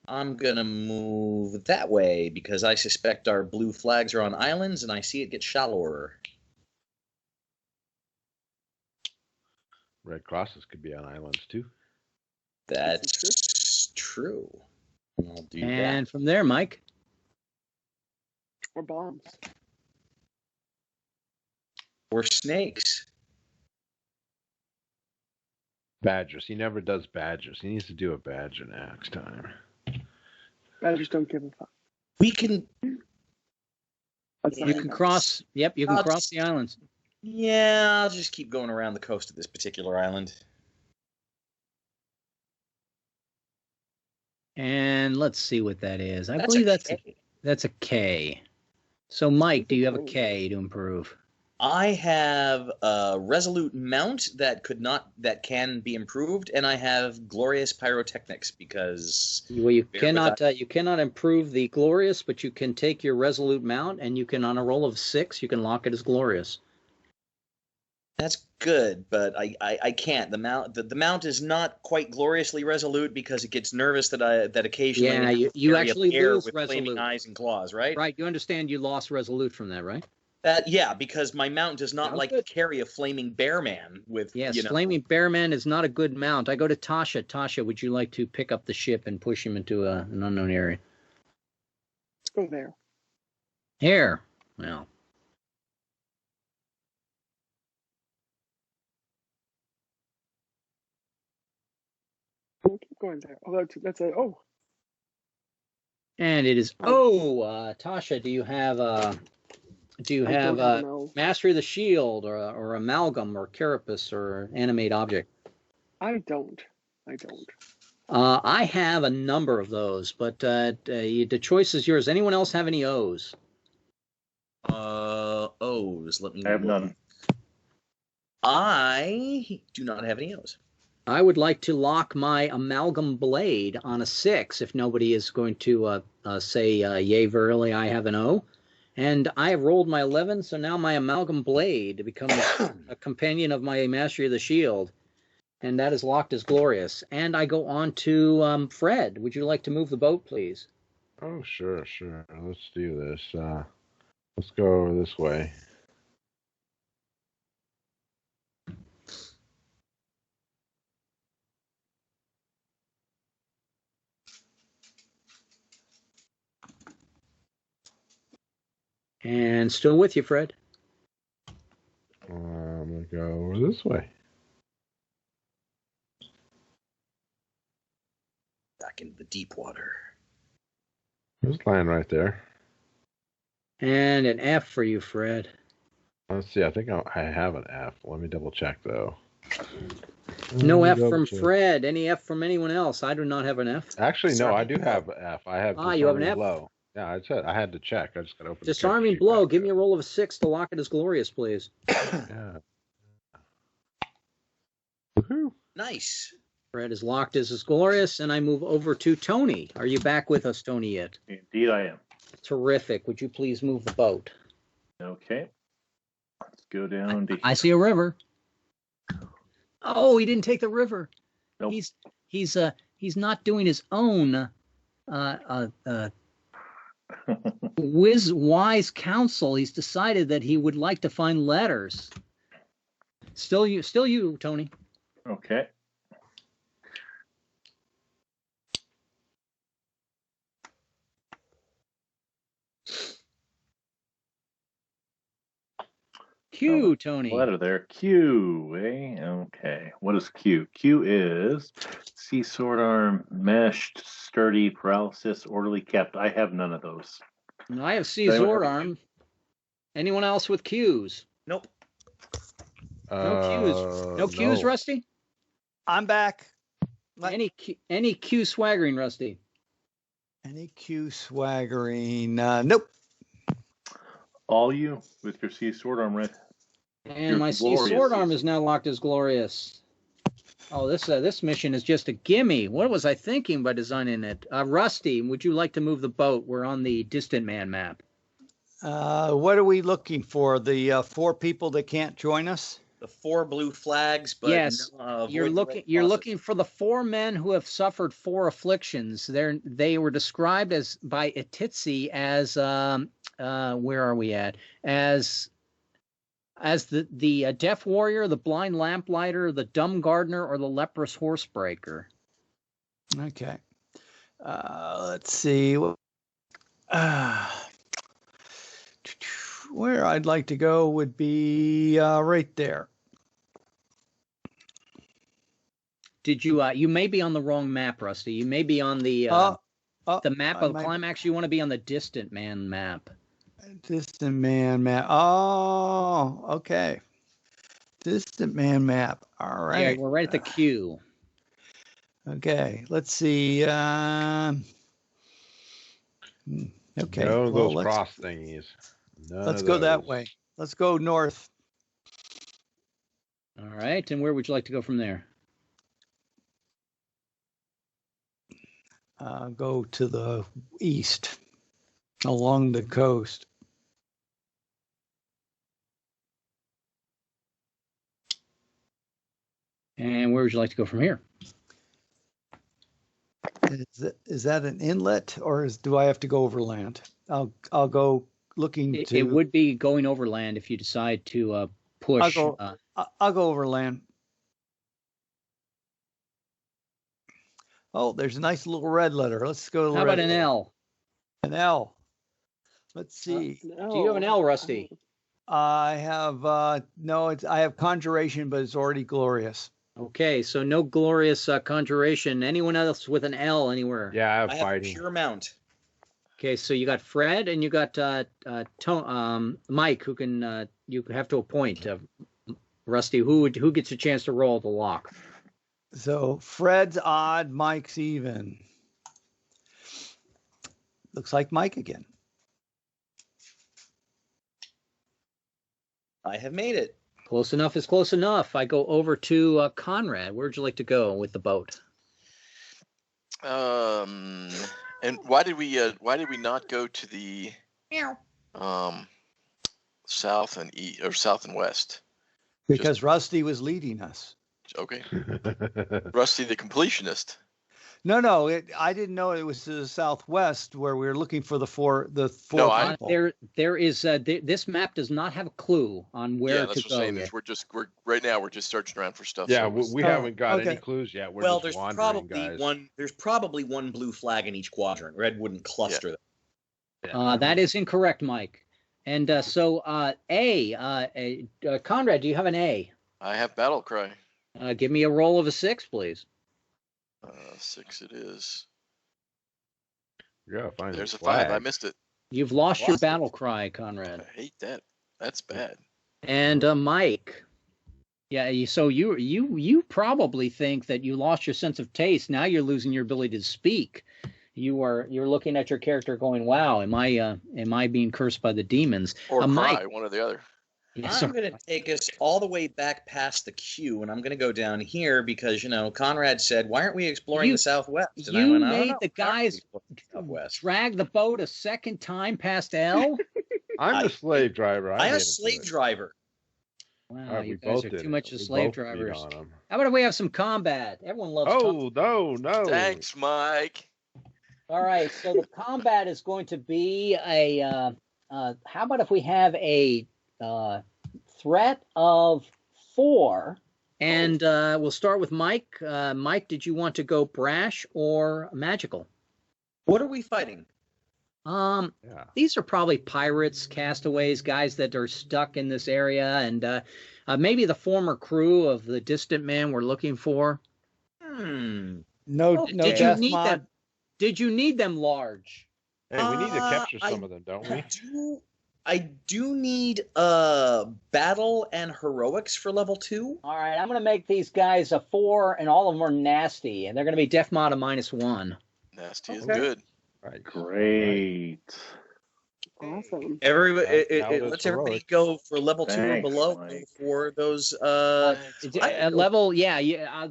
I'm going to move that way because I suspect our blue flags are on islands and I see it get shallower. Red crosses could be on islands too. That's true. I'll do and that. From there, Mike. Or bombs. Or snakes. Badgers. He never does badgers. He needs to do a badger next time. Badgers don't give a fuck. We can... You can cross... Yep, you can cross the islands. Yeah, I'll just keep going around the coast of this particular island. And let's see what that is. I believe that's a K. So, Mike, do you have a K to improve? I have a resolute mount that can be improved, and I have glorious pyrotechnics because you cannot improve the glorious, but you can take your resolute mount and you can, on a roll of 6, you can lock it as glorious. That's good, but I can't. The mount is not quite gloriously resolute because it gets nervous that occasionally you actually lose with resolute. flaming eyes and claws, right? Right. You understand you lost resolute from that, right? Yeah, because my mount does not carry a flaming bear man with. Yes, flaming bear man is not a good mount. I go to Tasha. Tasha, would you like to pick up the ship and push him into an unknown area? Let's go there. Here. Well. We'll keep going there. Oh, that's a oh. And it is Tasha. Do you have Mastery of the Shield or Amalgam or Carapace or Animate Object? I don't. I have a number of those, but the choice is yours. Anyone else have any O's? O's. Let me. I have none. I do not have any O's. I would like to lock my amalgam blade on a 6 if nobody is going to say yay verily I have an O. And I have rolled my 11, so now my amalgam blade becomes a companion of my Mastery of the Shield. And that is locked as glorious. And I go on to Fred. Would you like to move the boat, please? Oh, sure. Let's do this. Let's go over this way. And still with you, Fred. I'm going to go over this way. Back into the deep water. There's land right there. And an F for you, Fred. Let's see. I think I have an F. Let me double check, though. No F from Fred. Any F from anyone else? I do not have an F. Actually, no, I do have an F. I have you have an F? Blow. Yeah, I said I had to check. I just got to open Disarming blow. Give me a roll of a 6 to lock it as glorious, please. Yeah. Woohoo. Nice. Fred is locked as glorious, and I move over to Tony. Are you back with us, Tony, yet? Indeed, I am. Terrific. Would you please move the boat? Okay. Let's go down to. I see a river. Oh, he didn't take the river. Nope. He's not doing his own wise counsel. He's decided that he would like to find letters. Still you, Tony. Okay. Q, Tony. Letter there. Q, eh? Okay. What is Q? Q is sea sword arm, meshed, sturdy, paralysis, orderly kept. I have none of those. No, I have sea sword arm. Anyone else with Qs? Nope. No Qs, Rusty? I'm back. Any Q swaggering, Rusty? Any Q swaggering? Nope. All you with your sea sword arm, right? And my sea sword arm is now locked as glorious. Oh, this mission is just a gimme. What was I thinking by designing it? Rusty, would you like to move the boat? We're on the Distant Man map. What are we looking for? The 4 people that can't join us? The 4 blue flags, but yes, you're looking for the 4 men who have suffered 4 afflictions. They were described by Etitsi as where are we at? As the deaf warrior, the blind lamplighter, the dumb gardener, or the leprous horsebreaker. Okay. Let's see. Where I'd like to go would be right there. Did you? You may be on the wrong map, Rusty. You may be on the map of Climax. You want to be on the Distant Man map. Distant Man map. Oh, okay. Distant Man map. All right. Yeah, we're right at the Q. Okay. Let's see. Okay. No, those cross thingies. Let's go that way. Let's go north. All right. And where would you like to go from there? Go to the east along the coast. And where would you like to go from here? Is that an inlet, or do I have to go overland? I'll go looking to. It would be going overland if you decide to push. I'll go overland. Oh, there's a nice little red letter. Let's go. How about an L? An L. Let's see. Do you have an L, Rusty? I have no. I have conjuration, but it's already glorious. Okay, so no glorious conjuration. Anyone else with an L anywhere? Yeah, I have fighting. fighting. Pure mount. Okay, so you got Fred and you got Mike, who can you have to appoint. Rusty, who gets a chance to roll the lock? So Fred's odd, Mike's even. Looks like Mike again. I have made it. Close enough is close enough. I go over to Conrad. Where'd you like to go with the boat? And why did we not go to the south and east or south and west? Because Rusty was leading us. Okay. Rusty the completionist. No, I didn't know it was to the southwest where we were looking for the four. No, there is. This map does not have a clue on where to go. Is we're right now we're just searching around for stuff. Yeah, we haven't got any clues yet. We're just there's wandering, probably guys. There's probably one blue flag in each quadrant. Red wouldn't cluster them. Yeah. That is incorrect, Mike. And Conrad, do you have an A? I have battle cry. Give me a roll of a 6, please. 6 it is. Yeah, fine. There's a 5. I missed it. You've lost your battle cry, Conrad. I hate that. That's bad. And Mike. Yeah, so you probably think that you lost your sense of taste. Now you're losing your ability to speak. You're looking at your character going, "Wow, am I being cursed by the demons?" Or cry, Mike, one or the other. I'm going to take us all the way back past the queue, and I'm going to go down here because, Conrad said, why aren't we exploring the Southwest? And I went, made the guys drag the boat a second time past L? I'm the slave driver. I'm a slave driver. Wow, you guys are too much of slave drivers. How about if we have some combat? Everyone loves no. Thanks, Mike. All right, so the combat is going to be how about if we have a threat of 4, and we'll start with Mike. Mike, did you want to go brash or magical? What are we fighting? These are probably pirates, castaways, guys that are stuck in this area, and maybe the former crew of the Distant Man we're looking for. No, did you need them? Did you need them large? Hey, we need to capture some of them, don't we? I do need battle and heroics for level 2. All right, I'm going to make these guys a 4, and all of them are nasty, and they're going to be def mod of -1. Nasty is good. Right. Great. Awesome. Let's everybody go for level 2 or below for those. Level,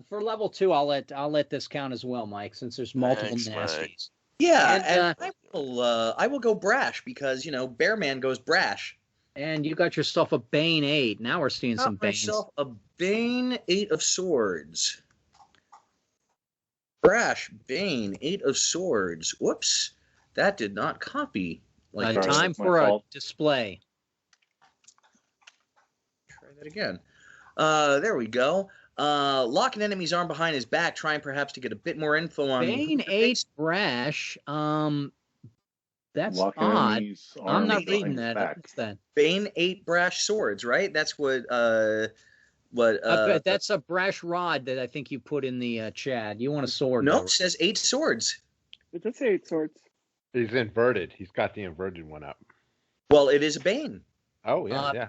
for level 2, I'll let this count as well, Mike, since there's multiple nasties. Mike. Yeah, and I will go brash because Bearman goes brash. And you got yourself a Bane 8. Now we're seeing some Banes. Myself a Bane 8 of Swords. Brash Bane 8 of Swords. Whoops, that did not copy. Time for a display. Try that again. There we go. Lock an enemy's arm behind his back, trying perhaps to get a bit more info on Bane 8 brash. That's odd. I'm not reading that. What's that? Bane 8 brash swords, right? That's what that's a brash rod that I think you put in the chat. You want a sword? No, it says 8 swords. It does say 8 swords. He's inverted. He's got the inverted one up. Well, it is a Bane. Oh, yeah.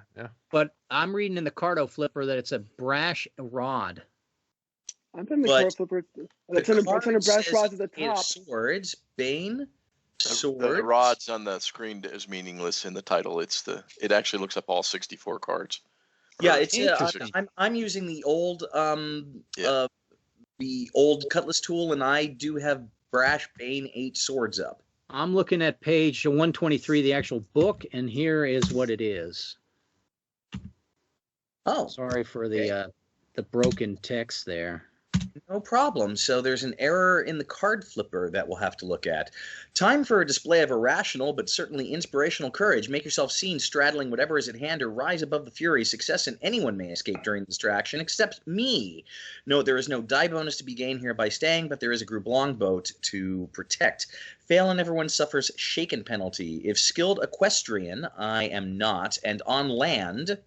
But I'm reading in the Cardo Flipper that it's a brash rod. I'm in the Cardo Flipper. It's in a brash rod at the top. Swords, Bane, sword. The rods on the screen is meaningless in the title. It actually looks up all 64 cards. Yeah, it's I'm using the old cutlass tool, and I do have brash Bane 8 swords up. I'm looking at page 123, the actual book, and here is what it is. Oh, sorry for the broken text there. No problem. So there's an error in the card flipper that we'll have to look at. Time for a display of irrational but certainly inspirational courage. Make yourself seen straddling whatever is at hand or rise above the fury. Success in anyone may escape during distraction except me. Note there is no die bonus to be gained here by staying, but there is a group longboat to protect. Fail and everyone suffers shaken penalty. If skilled equestrian, I am not, and on land...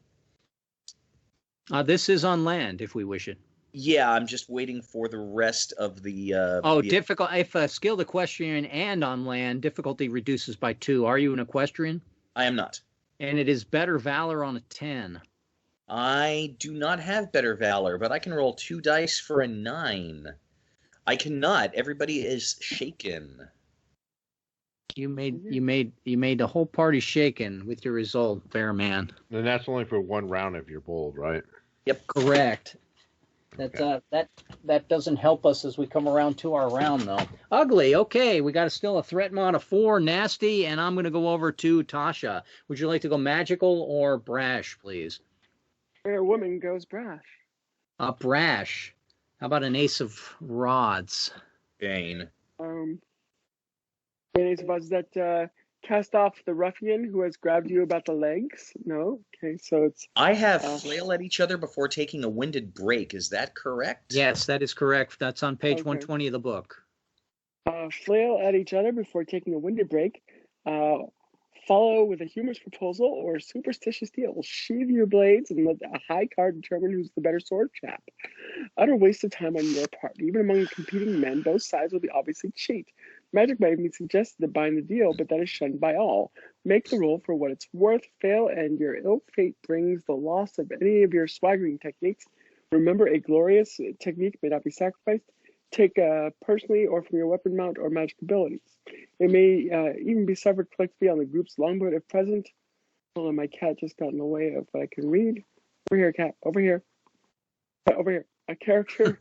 this is on land, if we wish it. Yeah, I'm just waiting for the rest of the... difficult. If a skilled equestrian and on land, difficulty reduces by 2. Are you an equestrian? I am not. And it is better valor on a 10. I do not have better valor, but I can roll 2 dice for a 9. I cannot. Everybody is shaken. You made the whole party shaken with your result, Bear Man. And that's only for one round if you're bold, right? Yep, correct. Okay. That doesn't help us as we come around to our round, though. Ugly. Okay, we got still a threat mod of 4, nasty, and I'm going to go over to Tasha. Would you like to go magical or brash, please? Fair woman goes brash. Brash. How about an ace of rods? Bane. An ace of rods that cast off the ruffian who has grabbed you about the legs? No? Okay, so it's... I have flail at each other before taking a winded break. Is that correct? Yes, that is correct. That's on page 120 of the book. Flail at each other before taking a winded break. Follow with a humorous proposal or superstitious deal. Sheathe your blades and let a high card determine who's the better sword chap. Utter waste of time on your part. Even among competing men, both sides will be obviously cheat. Magic might even suggest to bind the deal, but that is shunned by all. Make the roll for what it's worth. Fail, and your ill fate brings the loss of any of your swaggering techniques. Remember, a glorious technique may not be sacrificed. Take personally or from your weapon mount or magic abilities. It may even be suffered collectively on the group's longboat if present. Hold on, my cat just got in the way of what I can read. Over here, cat. Over here. Over here. A character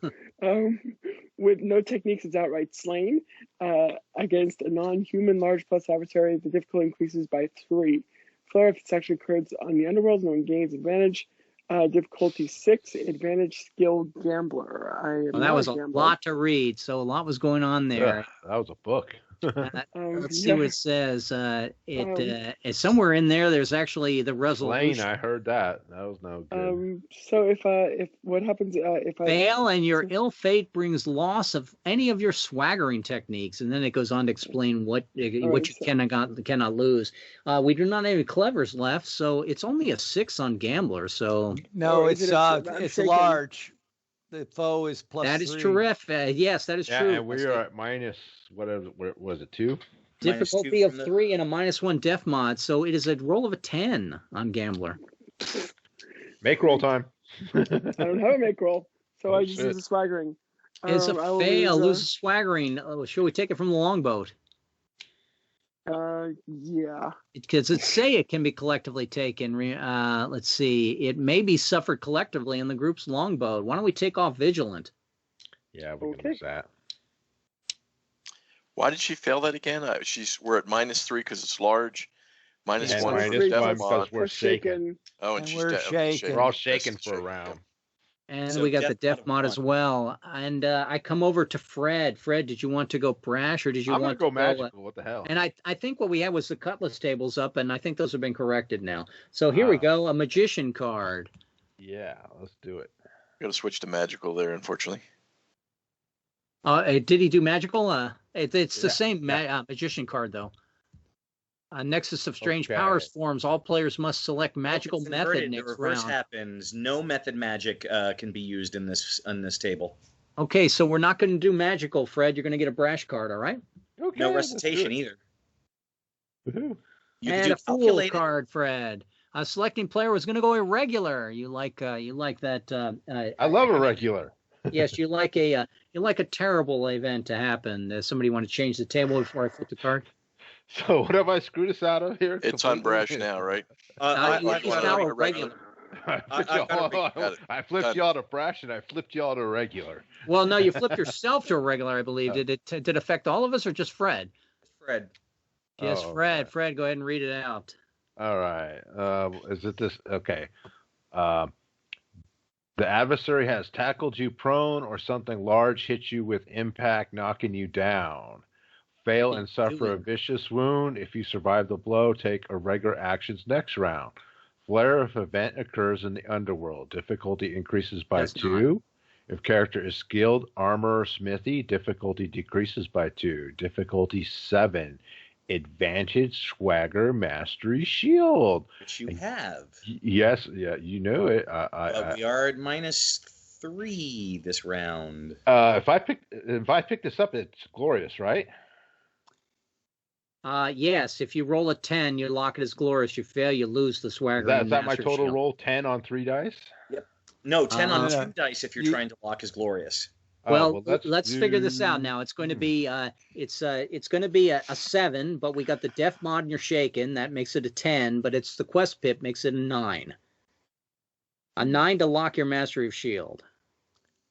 with no techniques is outright slain. Against a non-human large plus adversary, the difficulty increases by 3. Flare if it's actually occurs on the underworld, no one gains advantage. Difficulty 6, advantage skill gambler. Well, that was a lot to read, so a lot was going on there. That was a book. Let's see what it says. Somewhere in there, there's actually the resolution. Lane, I heard that. That was no good. So if what happens if I fail and your ill fate brings loss of any of your swaggering techniques, and then it goes on to explain what you cannot lose. We do not have any clevers left, so it's only a 6 on gambler. So no, it's large. The foe is plus that is 3. terrific. Yes, that is true. And we are at minus whatever. Was it 2? Difficulty of 3 and a -1 def mod. So it is a roll of a 10 on gambler. Make roll time. I don't have a make roll, so I just use the swaggering. It's a fail. Lose swaggering. Should we take it from the longboat? Yeah. Because it say it can be collectively taken. Let's see. It may be suffered collectively in the group's longboat. Why don't we take off vigilant? Yeah, we can use that. Why did she fail that again? We're at -3 because it's large. -1 because we're shaken. Oh, and we're shaken. We're all shaken for a round. And so we got the def mod as well. And I come over to Fred. Fred, did you want to go brash or did you want to go magical? What the hell? And I think what we had was the cutlass tables up, and I think those have been corrected now. So here we go, a magician card. Yeah, let's do it. Got to switch to magical there, unfortunately. Did he do magical? It's the same magician card, though. Nexus of Strange Powers forms. All players must select magical method next round. The reverse happens. No method magic can be used in this table. Okay, so we're not going to do magical, Fred. You're going to get a brash card, all right? Okay, no recitation either. You and a fool card, Fred. Selecting player was going to go irregular. You like that? I love irregular. Yes, you like a terrible event to happen. Does somebody want to change the table before I flip the card? So what have I screwed us out of here? It's on brash now, right? It's now a regular. I flipped y'all to brash and I flipped y'all to regular. Well, no, you flipped yourself to a regular, I believe. Did it affect all of us or just Fred? Fred. Yes, Fred. Okay. Fred, go ahead and read it out. All right. Is it this? Okay. The adversary has tackled you prone or something large hit you with impact, knocking you down. Fail and suffer a vicious wound. If you survive the blow, take irregular actions next round. Flare if event occurs in the underworld. Difficulty increases by 2. If character is skilled, armor, or smithy, difficulty decreases by 2. Difficulty 7. Advantage, swagger, mastery, shield. Which you have. Yes, yeah, you know it. We are at -3 this round. If I pick this up, it's glorious, right? Yes, if you roll a 10, you lock it as glorious. You fail, you lose the swagger. Is that my total roll? 10 on 3 dice? Yep. No, 10 on 2 dice if you're trying to lock as glorious. Well, let's figure this out now. It's going to be it's going to be a 7, but we got the def mod and you're shaken. That makes it a 10, but it's the quest pip makes it a 9. A 9 to lock your Mastery of Shield.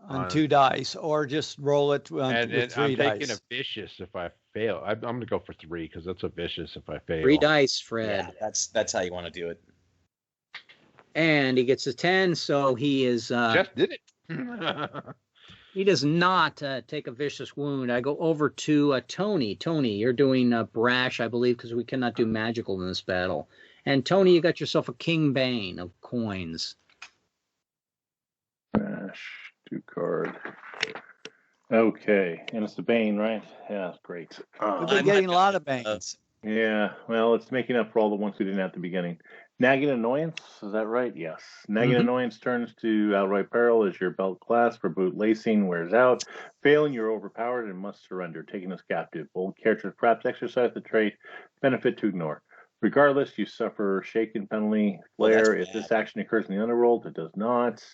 On 2 dice, or just roll it with 3 dice. I'm taking a vicious if I fail. I'm going to go for 3 because that's a vicious if I fail. 3 dice, Fred. Yeah, that's how you want to do it. And he gets a 10, so he is... Jeff did it. He does not take a vicious wound. I go over to Tony. Tony, you're doing brash, I believe, because we cannot do magical in this battle. And Tony, you got yourself a King Bane of coins. Brash, 2 card. Okay, and it's the Bane, right? Yeah, great. We've been getting a lot of Banes. Yeah, well, it's making up for all the ones we didn't at the beginning. Nagging Annoyance, is that right? Yes. Nagging Annoyance turns to Outright Peril as your belt clasp for boot lacing wears out. Failing, you're overpowered and must surrender, taken as captive. Bold characters perhaps exercise the trait, benefit to ignore. Regardless, you suffer shaken penalty. Flare, if this action occurs in the underworld, it does not.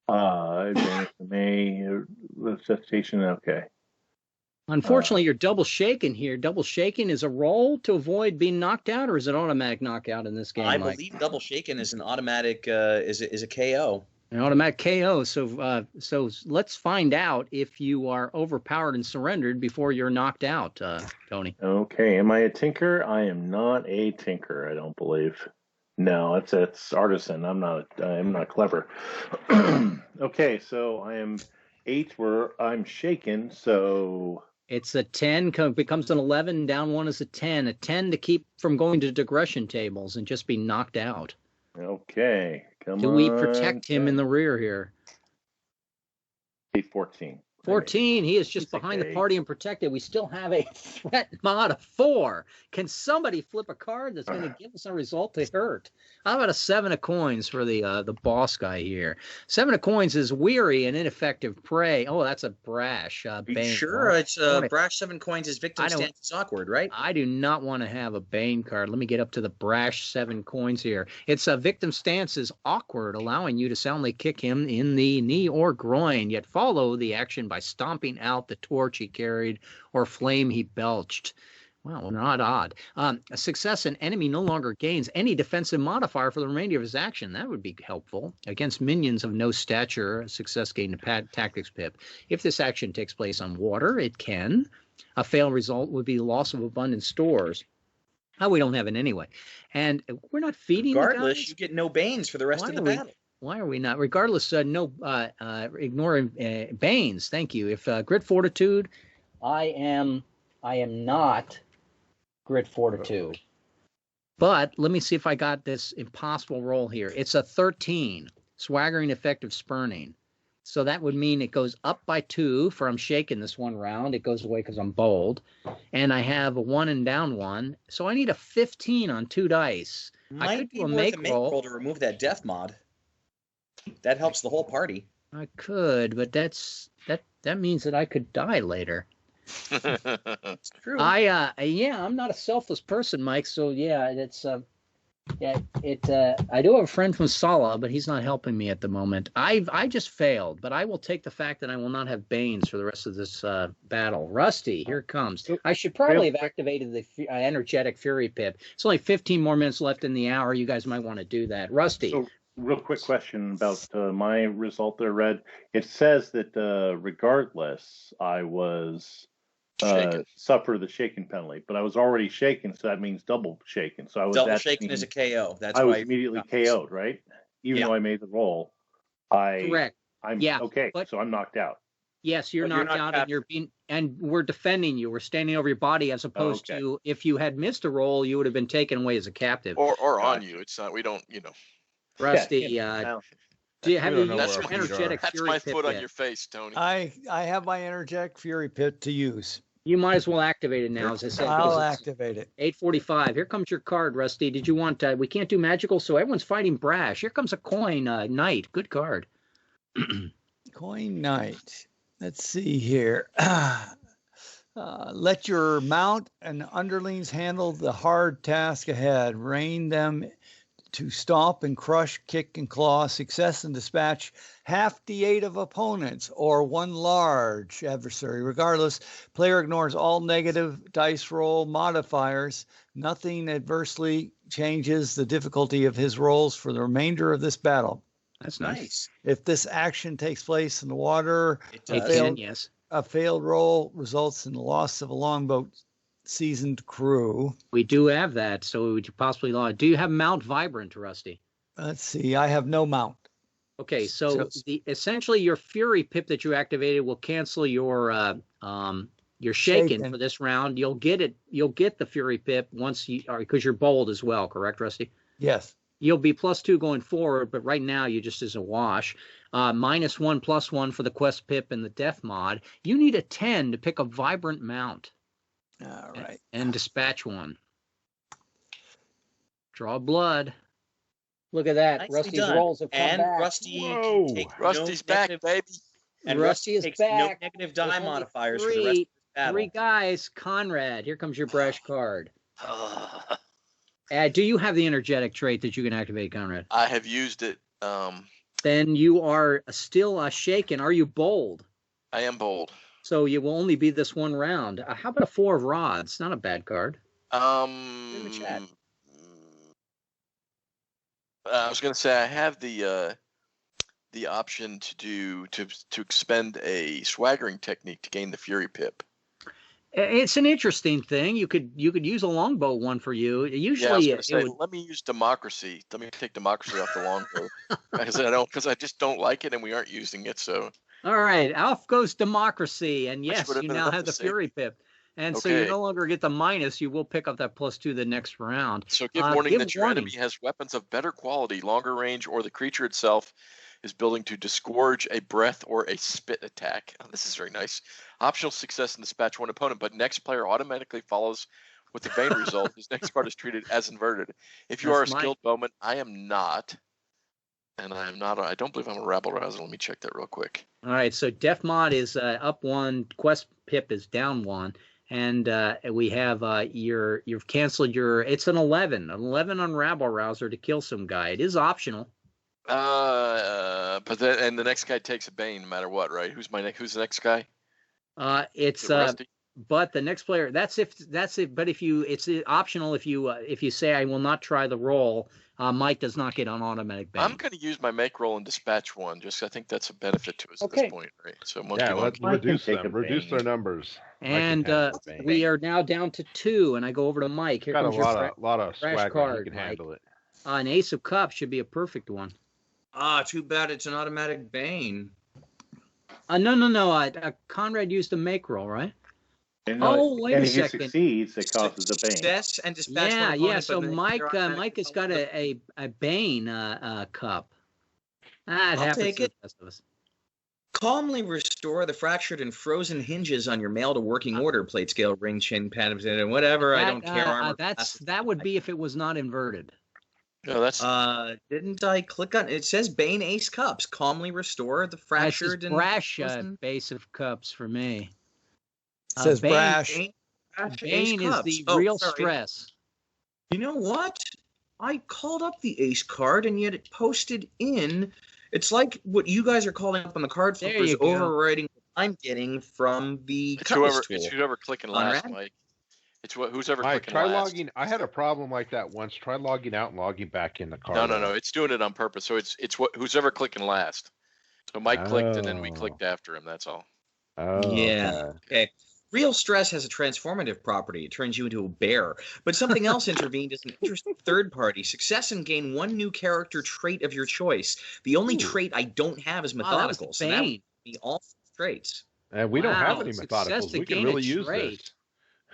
Advantage May, resuscitation, okay. Unfortunately, you're double shaken here. Double shaken is a roll to avoid being knocked out, or is it automatic knockout in this game? I believe double shaken is an automatic is a KO. An automatic KO. So let's find out if you are overpowered and surrendered before you're knocked out, Tony. Okay. Am I a tinker? I am not a tinker. I don't believe. No, it's artisan. I'm not clever. Okay, so I am 8 where I'm shaken. So. It's a 10, becomes an 11, down 1 is a 10. A 10 to keep from going to digression tables and just be knocked out. Okay, come on. Do we protect him in the rear here? 14. 14, he is just behind the party and protected. We still have a threat mod of 4. Can somebody flip a card that's going to give us a result to hurt? How about a 7 of coins for the boss guy here? 7 of coins is weary and ineffective prey. Oh, that's a brash. Bane. Sure, it's brash 7 coins is victim stance. It's awkward, right? I do not want to have a Bane card. Let me get up to the brash 7 coins here. It's a victim stance is awkward, allowing you to soundly kick him in the knee or groin, yet follow the action by stomping out the torch he carried or flame he belched. Well, not odd. A success, an enemy no longer gains any defensive modifier for the remainder of his action. That would be helpful. Against minions of no stature, a success gained a tactics pip. If this action takes place on water, it can. A fail result would be loss of abundant stores. Oh, we don't have it anyway. And we're not feeding Regardless, the guys. You get no Banes for the rest of the battle. Why are we not? Regardless, ignoring Banes. Thank you. If Grit Fortitude, I am not Grit Fortitude. But let me see if I got this impossible roll here. It's a 13, swaggering effective spurning. So that would mean it goes up by 2 for I'm shaking this one round. It goes away because I'm bold. And I have a 1 and down 1. So I need a 15 on 2 dice. I could do a make roll to remove that death mod. That helps the whole party. I could, but that means that I could die later. It's true. I'm not a selfless person, Mike. So yeah, I do have a friend from Sala, but he's not helping me at the moment. I just failed, but I will take the fact that I will not have Banes for the rest of this battle. Rusty, here it comes. I should probably have activated the energetic fury pip. It's only 15 more minutes left in the hour. You guys might want to do that. Rusty. So, real quick question about my result there, Red. It says that regardless, I was suffer the shaken penalty, but I was already shaken, so that means double shaken. So I was double shaken is a KO. That's I why was immediately KO'd, right? Even though I made the roll. Correct. Okay, so I'm knocked out. Yes, you're knocked out, and we're defending you. We're standing over your body, as opposed to if you had missed a roll, you would have been taken away as a captive. Or on you. It's not. We don't. Rusty, do you have energetic That's fury my pit foot on yet? your face, Tony. I have my energetic fury pit to use. You might as well activate it now, as I said. I'll activate it. 8:45. Here comes your card, Rusty. Did you want? We can't do magical, so everyone's fighting brash. Here comes a coin knight. Good card. Coin knight. Let's see here. Let your mount and underlings handle the hard task ahead. Rein them to stomp and crush, kick and claw, success and dispatch half D8 of opponents or one large adversary. Regardless, player ignores all negative dice roll modifiers. Nothing adversely changes the difficulty of his rolls for the remainder of this battle. That's nice. If this action takes place in the water, a failed roll results in the loss of a longboat seasoned crew. We do have that, so would you possibly do you have Mount Vibrant, Rusty? Let's see. I have no mount. Okay, so essentially your Fury Pip that you activated will cancel your shaken for this round. You'll get the Fury Pip once you are, because you're bold as well, correct, Rusty? Yes. You'll be +2 going forward, but right now you just as a wash. -1/+1 for the Quest Pip and the Death mod. You need a 10 to pick a Vibrant Mount. All right. And dispatch one. Draw blood. Look at that. Nicely Rusty's done. rolls have come and back. Rusty Whoa. takes Rusty's back, baby. And Rusty is takes back. no negative die There's only modifiers for the rest of the battle. 3 guys. Conrad, here comes your brash card. Do you have the energetic trait that you can activate, Conrad? I have used it. Then you are still shaken. Are you bold? I am bold. So you will only be this one round. How about a 4 of rods? Not a bad card. I was going to say I have the option to expend a swaggering technique to gain the Fury Pip. It's an interesting thing. You could use a longbow one for you. Usually, I was gonna say, let me use democracy. Let me take democracy off the longbow because I just don't like it, and we aren't using it. So. All right, off goes democracy, and yes, you now have the Fury Pip. And so you no longer get the minus, you will pick up that +2 the next round. So give warning that your enemy has weapons of better quality, longer range, or the creature itself is building to disgorge a breath or a spit attack. Oh, this is very nice. Optional success in dispatch one opponent, but next player automatically follows with the Bane result. His next card is treated as inverted. If you are a skilled bowman, I am not. And I am not. I don't believe I'm a rabble rouser. Let me check that real quick. All right. So Def Mod is up 1. Quest Pip is down 1. And we have you've canceled your. It's an 11 on rabble rouser to kill some guy. It is optional. But the next guy takes a Bane no matter what, right? Who's the next guy? But the next player. That's it. But it's optional if you say I will not try the roll. Mike does not get an automatic Bane. I'm going to use my make roll and dispatch one. Just I think that's a benefit to us at this point, right? So let's reduce them. Reduce their numbers. And we are now down to 2. And I go over to Mike. Here comes a lot of swag card. You can handle it. An Ace of Cups should be a perfect one. Too bad it's an automatic Bane. No. Conrad used a make roll, right? Wait a second. If he succeeds, it causes a Bane. Success and dispatch. Yeah. So Mike has got a Bane cup. It happens to the rest of us. Calmly restore the fractured and frozen hinges on your mail to working order plate scale ring chain patterns and whatever. I don't care. That would be if it was not inverted. No, that's. Didn't I click on it? Says Bane Ace Cups. Calmly restore the fractured and brash base of cups for me. It says brash. Bane is the real stress. You know what? I called up the Ace card and yet it posted in. It's like what you guys are calling up on the card flippers, overriding what I'm getting from the cutlass tool. It's whoever clicking last, Mike. It's who's ever clicking last. Logging. I had a problem like that once. Try logging out and logging back in the card. No. It's doing it on purpose. So it's who's ever clicking last. So Mike clicked and then we clicked after him. That's all. Oh, yeah. Okay. Real stress has a transformative property. It turns you into a bear. But something else intervened as an interesting third party. Success and gain 1 new character trait of your choice. The only trait I don't have is methodical. So that would be all 6 traits. And we don't have any methodicals. We can really use this.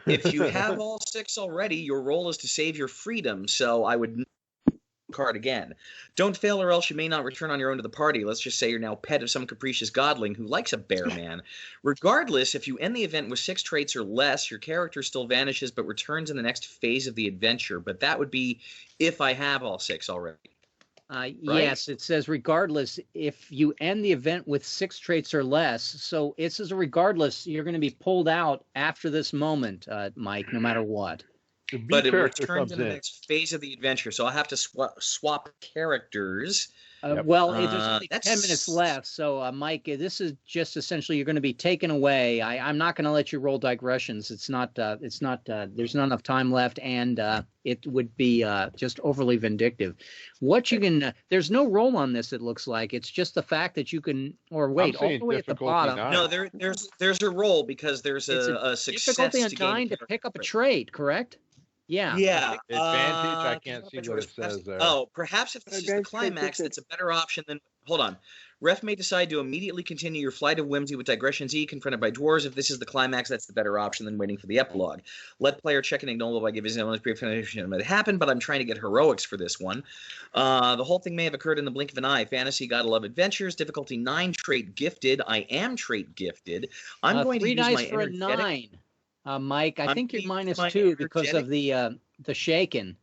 If you have all 6 already, your role is to save your freedom. So I would card again. Don't fail or else you may not return on your own to the party. Let's just say you're now pet of some capricious godling who likes a bear man. Regardless, if you end the event with 6 traits or less, your character still vanishes but returns in the next phase of the adventure. But that would be if I have all 6 already. Right? Yes, it says regardless if you end the event with 6 traits or less. So it says regardless, you're going to be pulled out after this moment, Mike, no matter what. but it returns in the next phase of the adventure, so I'll have to swap characters. Well, there's only 10 minutes left, so Mike, this is just essentially you're going to be taken away. I'm not going to let you roll digressions. It's not. There's not enough time left, and it would be just overly vindictive. What you can there's no roll on this. It looks like it's just the fact that you can. Or wait, all the way at the bottom. 9. No, there's a roll because there's a success difficulty on 9 to pick up a trait. Correct. Yeah. Yeah. Advantage, I can't see what it says there. Oh, perhaps if this is the climax, that's a better option than. Hold on. Ref may decide to immediately continue your flight of whimsy with Digression Z, confronted by dwarves. If this is the climax, that's the better option than waiting for the epilogue. Let player check and ignore by giving his own brief explanation. It might happen, but I'm trying to get heroics for this one. The whole thing may have occurred in the blink of an eye. Fantasy, gotta love adventures. Difficulty 9, trait gifted. I am trait gifted. I'm going to use my 3 dice for a 9. Mike, I think you're -2 because of the shaken.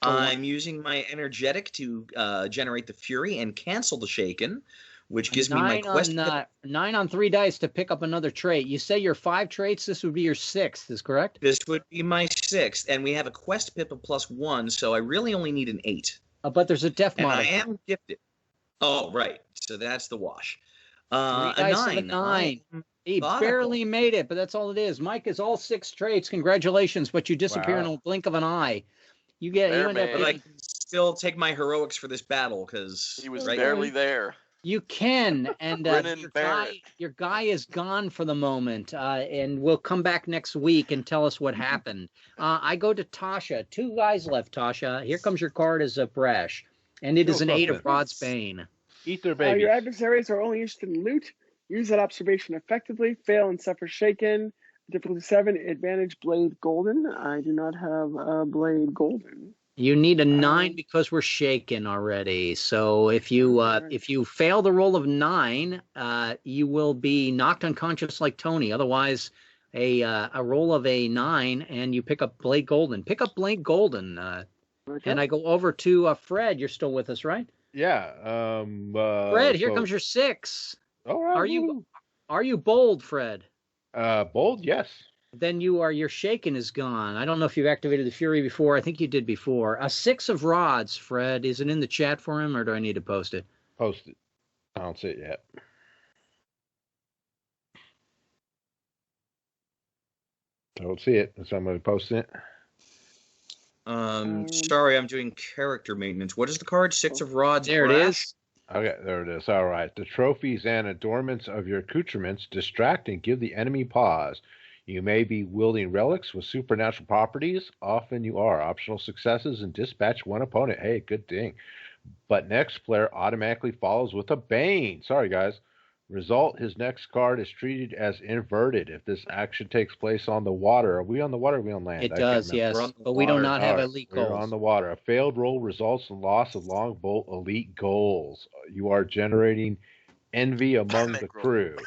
I'm using my energetic to generate the fury and cancel the shaken, which gives me my quest. 9 on 3 dice to pick up another trait. You say your 5 traits. This would be your 6th, is correct? This would be my 6th, and we have a quest pip of +1, so I really only need an 8. But there's a death and modifier. I am gifted. Oh, right. So that's the wash. 3 dice of a 9. He barely made it, but that's all it is. Mike is all 6 traits. Congratulations, but you disappear in a blink of an eye. You end up. But I can still take my heroics for this battle because he was barely there. You can, and your guy is gone for the moment, and we'll come back next week and tell us what happened. I go to Tasha. 2 guys left, Tasha. Here comes your card as a Brash, and it is an 8 of Rod's Bane. Eat their babies. Your adversaries are only interested in loot. Use that observation effectively. Fail and suffer shaken. Difficulty 7, advantage blade golden. I do not have a blade golden. You need a 9 because we're shaken already. So if you fail the roll of 9, you will be knocked unconscious like Tony. Otherwise, a roll of a 9 and you pick up blade golden. Pick up blade golden. Okay. And I go over to Fred. You're still with us, right? Yeah. Fred, here comes your 6. All right. Are you bold, Fred? Bold, yes. Then your shaken is gone. I don't know if you've activated the fury before. I think you did before. A 6 of rods, Fred. Is it in the chat for him, or do I need to post it? Post it. I don't see it yet. I don't see it, so I'm going to post it. Sorry, I'm doing character maintenance. What is the card? 6 of rods. There it is. Okay, there it is. All right. The trophies and adornments of your accoutrements distract and give the enemy pause. You may be wielding relics with supernatural properties. Often you are. Optional successes and dispatch one opponent. Hey, good thing. But next player automatically follows with a Bane. Sorry, guys. Result, his next card is treated as inverted if this action takes place on the water. Are we on the water or are we on land? It does, yes. But we do not have elite goals. We're on the water. A failed roll results in loss of longboat elite goals. You are generating envy among the crew.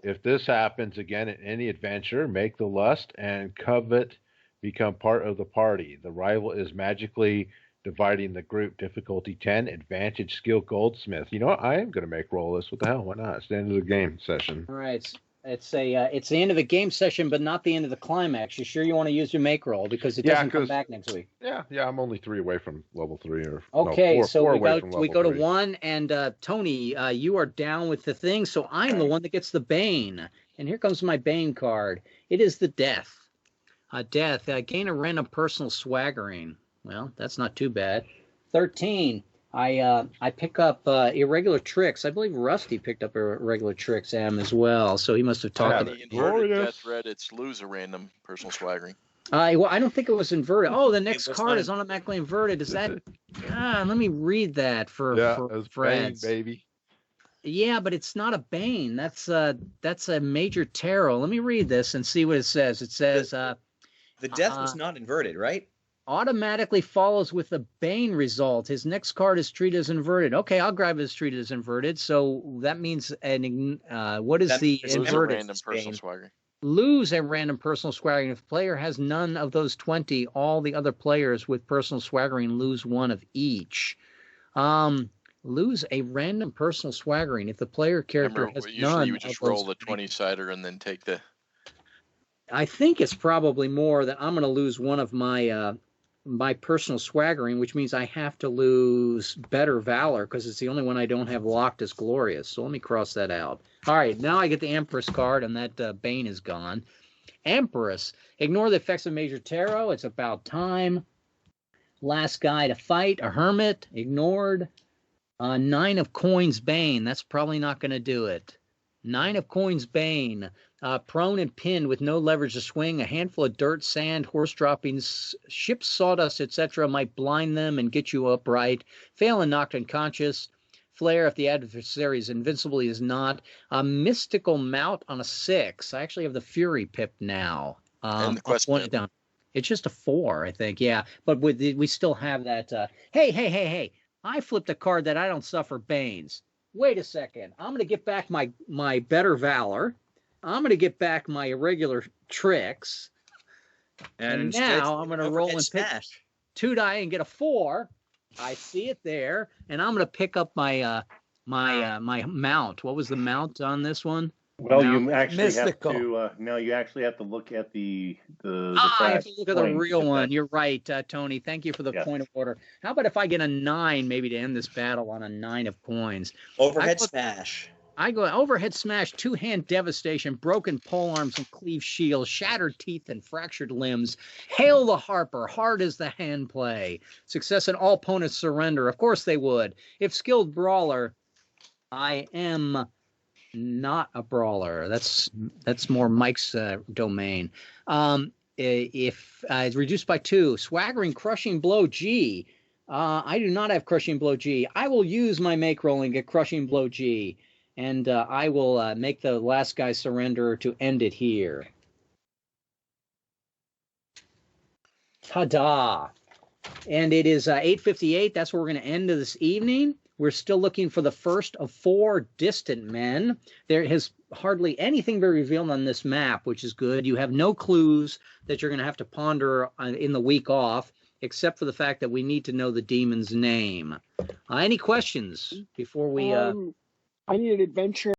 If this happens again in any adventure, make the lust and covet become part of the party. The rival is magically dividing the group. Difficulty 10, advantage skill goldsmith. You know what? I am going to make roll this. What the hell? Why not? It's the end of the game session. All right. It's the end of the game session, but not the end of the climax. You sure you want to use your make roll because it doesn't come back next week? Yeah. I'm only 3 away from level 3 or okay. No, so four we go to 1, and Tony, you are down with the thing, so I'm the one that gets the Bane. And here comes my Bane card. It is the Death. Death. Gain a random personal swaggering. Well, that's not too bad. 13. I pick up irregular tricks. I believe Rusty picked up irregular tricks as well. So he must have talked about it. The inverted death red, it's lose a random personal swaggering. Well, I don't think it was inverted. Oh, the next card is automatically inverted. Is that? Let me read that for Fred. Baby. Yeah, but it's not a Bane. That's a major tarot. Let me read this and see what it says. It says the death was not inverted, right? Automatically follows with a Bane result. His next card is treated as inverted. Okay, I'll grab it as treated as inverted. So that means what is the inverted? Random personal swaggering. Lose a random personal swaggering. If the player has none of those 20, all the other players with personal swaggering lose 1 of each. Lose a random personal swaggering if the player character has none. Usually you just roll the 20-sider and then take the. I think it's probably more that I'm going to lose one of my my personal swaggering, which means I have to lose Better Valor because it's the only one I don't have locked as Glorious. So let me cross that out. All right, now I get the Empress card, and that Bane is gone. Empress. Ignore the effects of Major Tarot. It's about time. Last guy to fight, a Hermit. Ignored. 9 of Coins Bane. That's probably not going to do it. 9 of Coins Bane. Prone and pinned with no leverage to swing. A handful of dirt, sand, horse droppings, ship sawdust, etc. might blind them and get you upright. Fail and knocked unconscious. Flare if the adversary is invincible, he is not. A mystical mount on a 6. I actually have the Fury pip now. And the quest pip. Down. It's just a 4, I think. Yeah, but we still have that. Hey! I flipped a card that I don't suffer Banes. Wait a second. I'm going to get back my Better Valor. I'm going to get back my irregular tricks. And now I'm going to roll and pick 2 die and get a 4. I see it there. And I'm going to pick up my my mount. What was the mount on this one? Well, you actually mystical. Have to. No, you actually have to look at the I have to look at the real one. You're right, Tony. Thank you for the point of order. How about if I get a 9, maybe to end this battle on a 9 of coins? Overhead smash. I go overhead smash, 2-hand devastation, broken pole arms and cleaved shield, shattered teeth and fractured limbs. Hail the Harper, hard as the hand play. Success and all opponents surrender. Of course they would. If skilled brawler, I am not a brawler. That's more Mike's domain. If it's reduced by 2, swaggering, crushing blow G. I do not have crushing blow G. I will use my make roll and get crushing blow G. And I will make the last guy surrender to end it here. Ta-da! And it is 8:58. That's where we're going to end this evening. We're still looking for the first of 4 distant men. There has hardly anything been revealed on this map, which is good. You have no clues that you're going to have to ponder in the week off, except for the fact that we need to know the demon's name. Any questions before we... I need an adventure